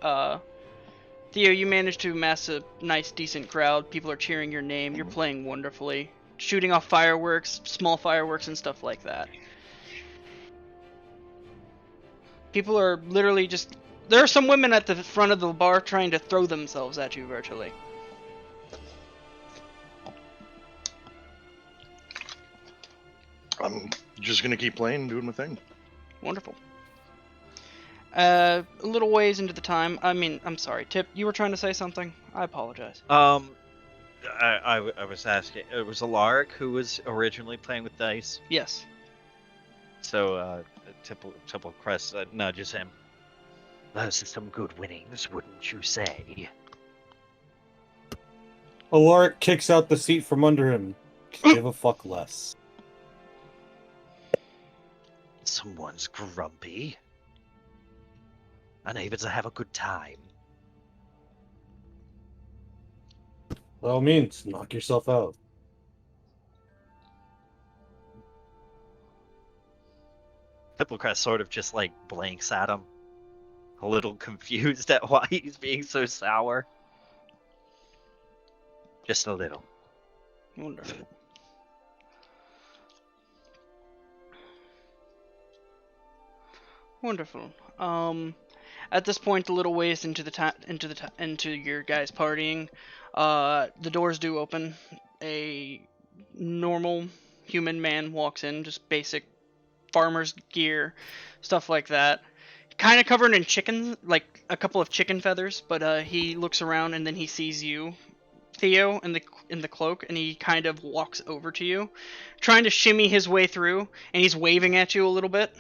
Theo, you managed to amass a nice, decent crowd. People are cheering your name. You're playing wonderfully. Shooting off fireworks, small fireworks, and stuff like that. People are literally just... There are some women at the front of the bar trying to throw themselves at you virtually. I'm just gonna keep playing, doing my thing. Wonderful. A little ways into the time. I'm sorry, Tip, you were trying to say something? I apologize. I was asking. It was Alarik who was originally playing with dice. Yes. So Tipplecrest nudges him. Those are some good winnings, wouldn't you say? Alarik kicks out the seat from under him. Give a fuck less. Someone's grumpy. Unable to have a good time. By all means, knock yourself out. Tipplecrest sort of just like blanks at him. A little confused at why he's being so sour. Just a little. Wonderful. Wonderful. At this point, a little ways into into your guys' partying, the doors do open. A normal human man walks in, just basic farmer's gear, stuff like that. Kind of covered in chicken, like a couple of chicken feathers, but he looks around and then he sees you, Theo, in the cloak, and he kind of walks over to you, trying to shimmy his way through, and he's waving at you a little bit.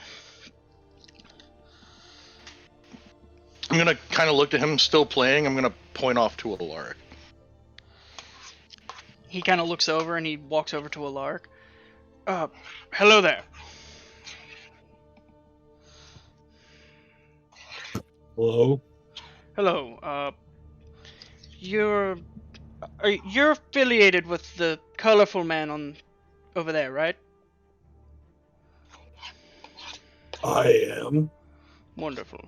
I'm gonna kind of look to him still playing. I'm gonna point off to Alarik. he kind of looks over and he walks over to Alarik. Hello there. Hello? Hello. You're affiliated with the colorful man on over there, right? I am. Wonderful.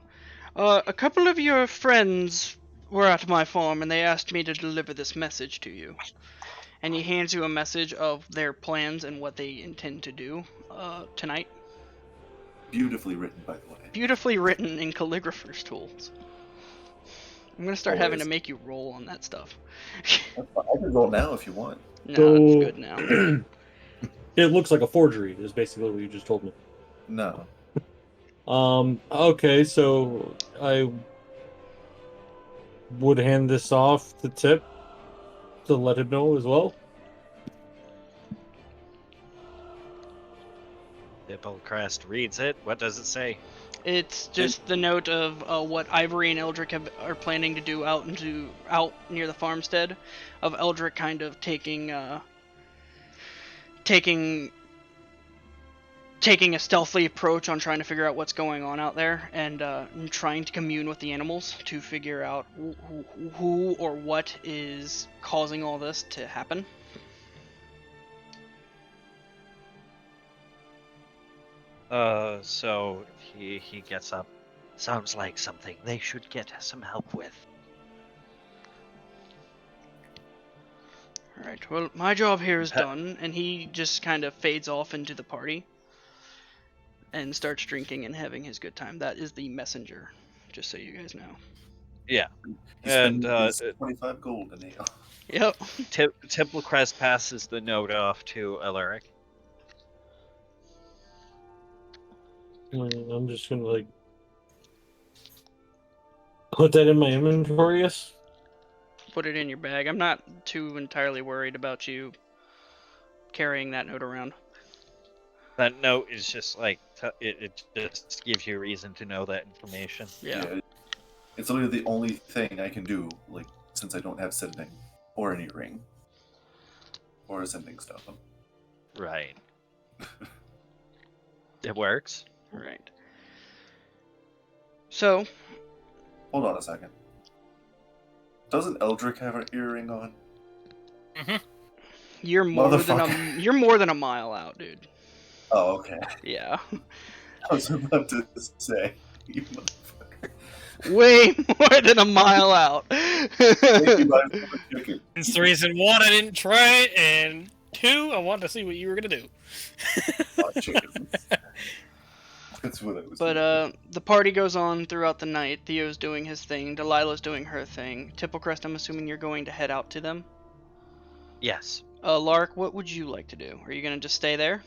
A couple of your friends were at my farm and they asked me to deliver this message to you. And he hands you a message of their plans and what they intend to do tonight. Beautifully written, by the way. Beautifully written in calligrapher's tools. I'm gonna start having to Always. make you roll on that stuff. I can roll now if you want. No, it's good now. It looks like a forgery, is basically what you just told me. No. Okay, so I would hand this off to Tip to let him know as well. Tipplecrest reads it. What does it say? It's just the note of what Ivory and Eldric are planning to do out near the farmstead, of Eldric kind of taking a stealthy approach on trying to figure out what's going on out there, and trying to commune with the animals to figure out who or what is causing all this to happen. So he gets up. Sounds like something they should get some help with. Alright, well, my job here is done, and he just kind of fades off into the party and starts drinking and having his good time. That is the messenger, just so you guys know. Yeah. He's And spending his 25 gold a nail. Yep. Tipplecrest passes the note off to Alarik. I'm just gonna, like, put that in my inventory, yes? Put it in your bag. I'm not too entirely worried about you carrying that note around. That note is just like, it just gives you a reason to know that information. Yeah. It's literally the only thing I can do, like, since I don't have sending or any ring. Or a sending stone. Right. It works. Right. So, Hold on a second. Doesn't Eldric have an earring on? you're more than Motherfucker. you're more than a mile out, dude. Oh, okay. Yeah. I was about to say, you motherfucker. Way more than a mile out. Thank you, bud, for the chicken. It's the reason, one, I didn't try it, and two, I wanted to see what you were gonna do. Hot chicken. That's what I was But the party goes on throughout the night. Theo's doing his thing. Delilah's doing her thing. Tipplecrest, I'm assuming you're going to head out to them. Yes. Lark, what would you like to do? Are you going to just stay there?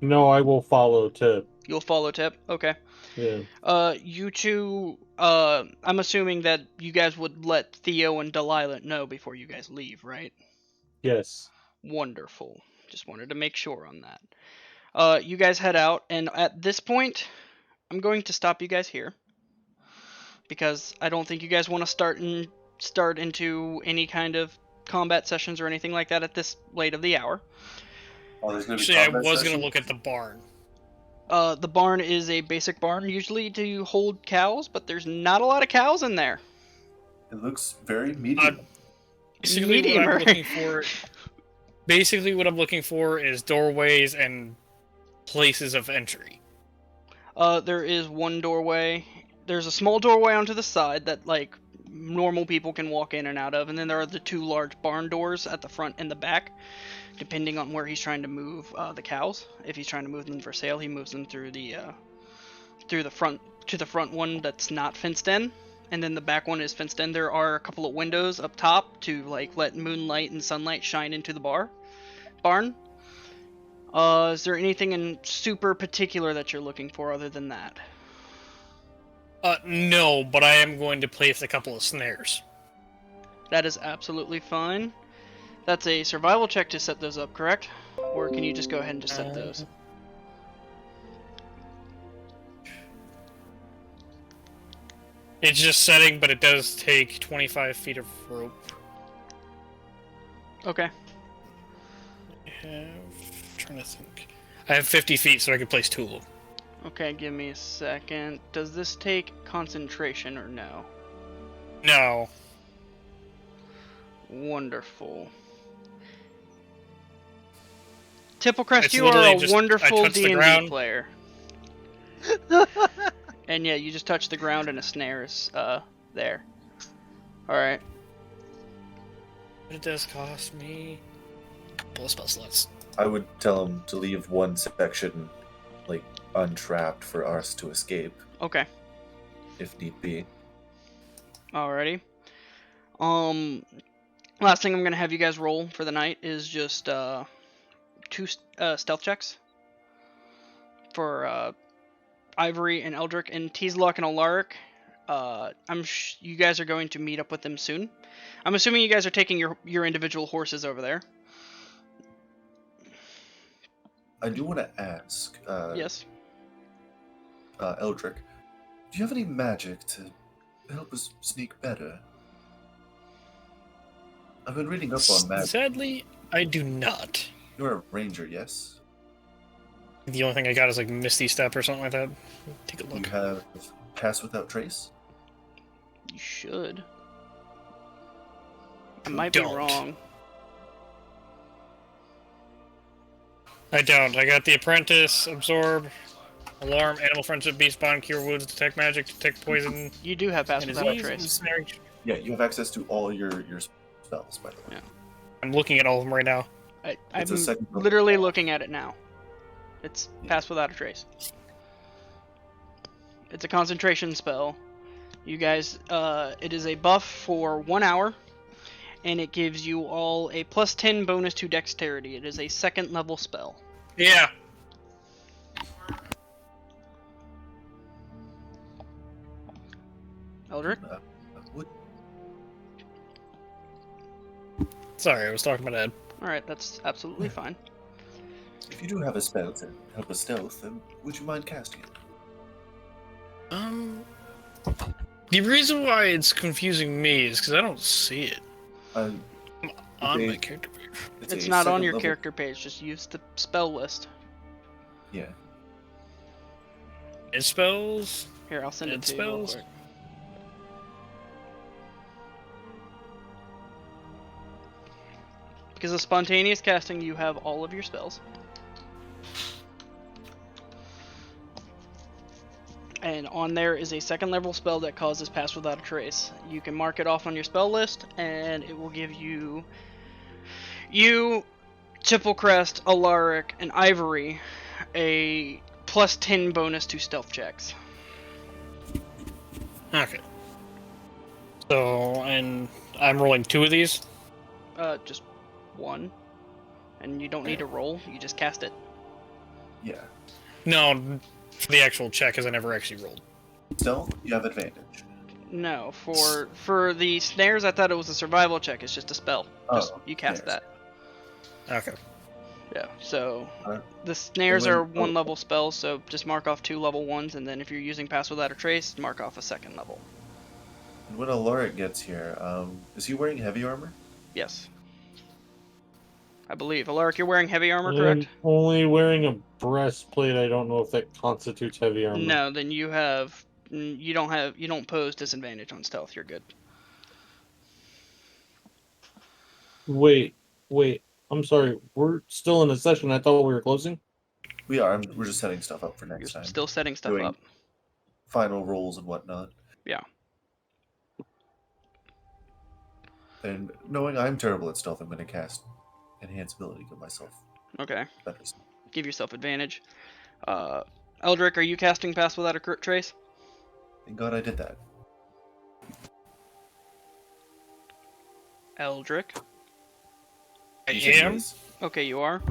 No, I will follow Tip. You'll follow Tip? Okay. Yeah. You two, I'm assuming that you guys would let Theo and Delilah know before you guys leave, right? Yes. Wonderful. Just wanted to make sure on that. You guys head out, and at this point, I'm going to stop you guys here. Because I don't think you guys want to start into any kind of combat sessions or anything like that at this late of the hour. Oh, there's gonna be Actually, I combat was session? gonna look at the barn. The barn is a basic barn, usually to hold cows, but there's not a lot of cows in there. It looks very medium. Basically, Medium, what I'm right? looking for. Basically, what I'm looking for is doorways and places of entry. There is one doorway. There's a small doorway onto the side that, like, normal people can walk in and out of, and then there are the two large barn doors at the front and the back, depending on where he's trying to move the cows. If he's trying to move them for sale, he moves them through the front to the front one that's not fenced in, and then the back one is fenced in. There are a couple of windows up top to, like, let moonlight and sunlight shine into the barn. Is there anything in super particular that you're looking for other than that? No, but I am going to place a couple of snares. That is absolutely fine. That's a survival check to set those up, correct? Or can you just go ahead and just set those? It's just setting, but it does take 25 feet of rope. Okay. Trying to think. I have 50 feet, so I could place 2 of them. Okay, give me a second. Does this take concentration or no? No. Wonderful. Tipplecrest, It's you are literally a just- I wonderful touched the D&D ground. player. And yeah, you just touch the ground and a snare is there. Alright. It does cost me a couple of spell slots. I would tell him to leave one section, like, untrapped for us to escape, Okay. if need be. Alrighty. Last thing I'm gonna have you guys roll for the night is just 2 stealth checks for Ivory and Eldric and Teeloch and Alarik. You guys are going to meet up with them soon. I'm assuming you guys are taking your individual horses over there. I do want to ask, Yes. Eldric, do you have any magic to help us sneak better? I've been reading up on magic. Sadly, I do not. You're a ranger, yes? The only thing I got is like Misty Step or something like that. Take a You look. have Pass Without Trace? You should. I might be Don't. wrong. I don't. I got the Apprentice, Absorb, Alarm, Animal Friendship, Beast Bond, Cure Wounds, Detect Magic, Detect Poison, You do have Pass and Without a Disease, and Trace. Snaring. Yeah, you have access to all your spells, by the way. Yeah. I'm looking at all of them right now. It's I'm a second level. literally looking at it now. It's Yeah. Pass Without a Trace. It's a concentration spell. You guys, it is a buff for 1 hour, and it gives you all a +10 bonus to dexterity. It is a 2nd level spell. Yeah. Eldric? What? Sorry, I was talking about Ed. Alright, that's absolutely fine. If you do have a spell to help us stealth, then would you mind casting it? The reason why it's confusing me is because I don't see it Um, on Okay. my character page. It's a not on second your level- character page, just use the spell list. Yeah. It spells. Here, I'll send It it to you real spells. quick. Because of spontaneous casting, you have all of your spells. And on there is a 2nd level spell that causes Pass Without a Trace. You can mark it off on your spell list, and it will give you, Tipplecrest, Alarik, and Ivory a +10 bonus to stealth checks. Okay. So, and I'm rolling 2 of these. Just 1. And you don't need to roll, you just cast it. Yeah. No, for the actual check, because I never actually rolled. Stealth, you have advantage. No, for the snares, I thought it was a survival check. It's just a spell. Just Oh, you cast snares. that. Okay. Yeah. So Alright. the snares And are when- 1 level spells. So just mark off 2 level 1s, and then if you're using Pass Without a Trace, mark off a 2nd level. And when Alarik gets here, is he wearing heavy armor? Yes. I believe. Alarik, you're wearing heavy armor, I'm correct? only wearing a breastplate. I don't know if that constitutes heavy armor. No. Then you don't pose disadvantage on stealth. You're good. Wait. I'm sorry. We're still in a session. I thought we were closing. We are. We're just setting stuff up for You're next time. still setting stuff Doing- up. Final rolls and whatnot. Yeah. And knowing I'm terrible at stealth, I'm going to cast Enhance Ability to give myself Okay. better stuff. Give yourself advantage. Eldric, are you casting Pass Without a Trace? Thank God I did that. Eldric. I You said am. yes. Okay, you are.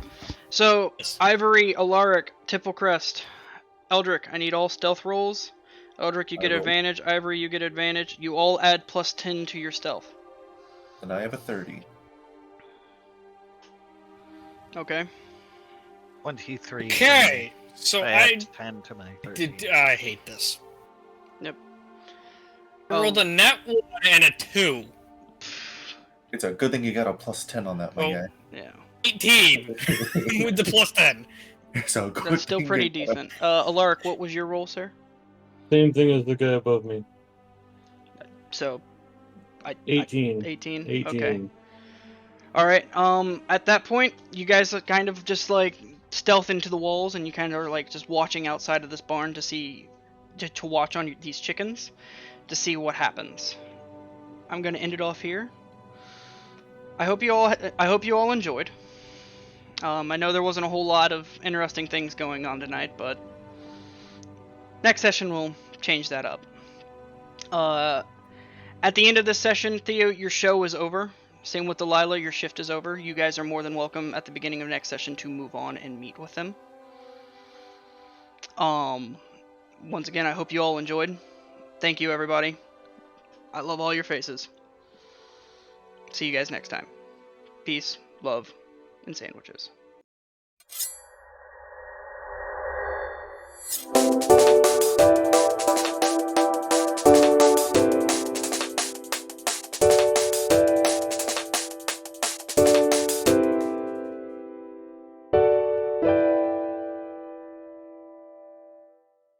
So, Yes. Ivory, Alarik, Tipplecrest, Eldric, I need all stealth rolls. Eldric, you I get rolled. advantage. Ivory, you get advantage. You all add +10 to your stealth. And I have a 30. Okay. 23. Okay. So I I add 10 to my 30. I hate this. I rolled a nat 1 and a 2. It's a good thing you got a +10 on that, my Oh. guy. Yeah. 18 with the plus 10. So good That's still thing pretty you got a- decent. Alarik, what was your roll, sir? Same thing as the guy above me. So, 18. 18? 18. Okay. Alright, at that point, you guys are kind of just, like, stealth into the walls, and you kind of are, like, just watching outside of this barn to see, to watch on these chickens, to see what happens. I'm gonna end it off here. I hope you all enjoyed. I know there wasn't a whole lot of interesting things going on tonight, but next session we'll change that up. At the end of this session, Theo, your show is over. Same with Delilah, your shift is over. You guys are more than welcome at the beginning of next session to move on and meet with them. Once again, I hope you all enjoyed. Thank you, everybody. I love all your faces. See you guys next time. Peace, love, and sandwiches.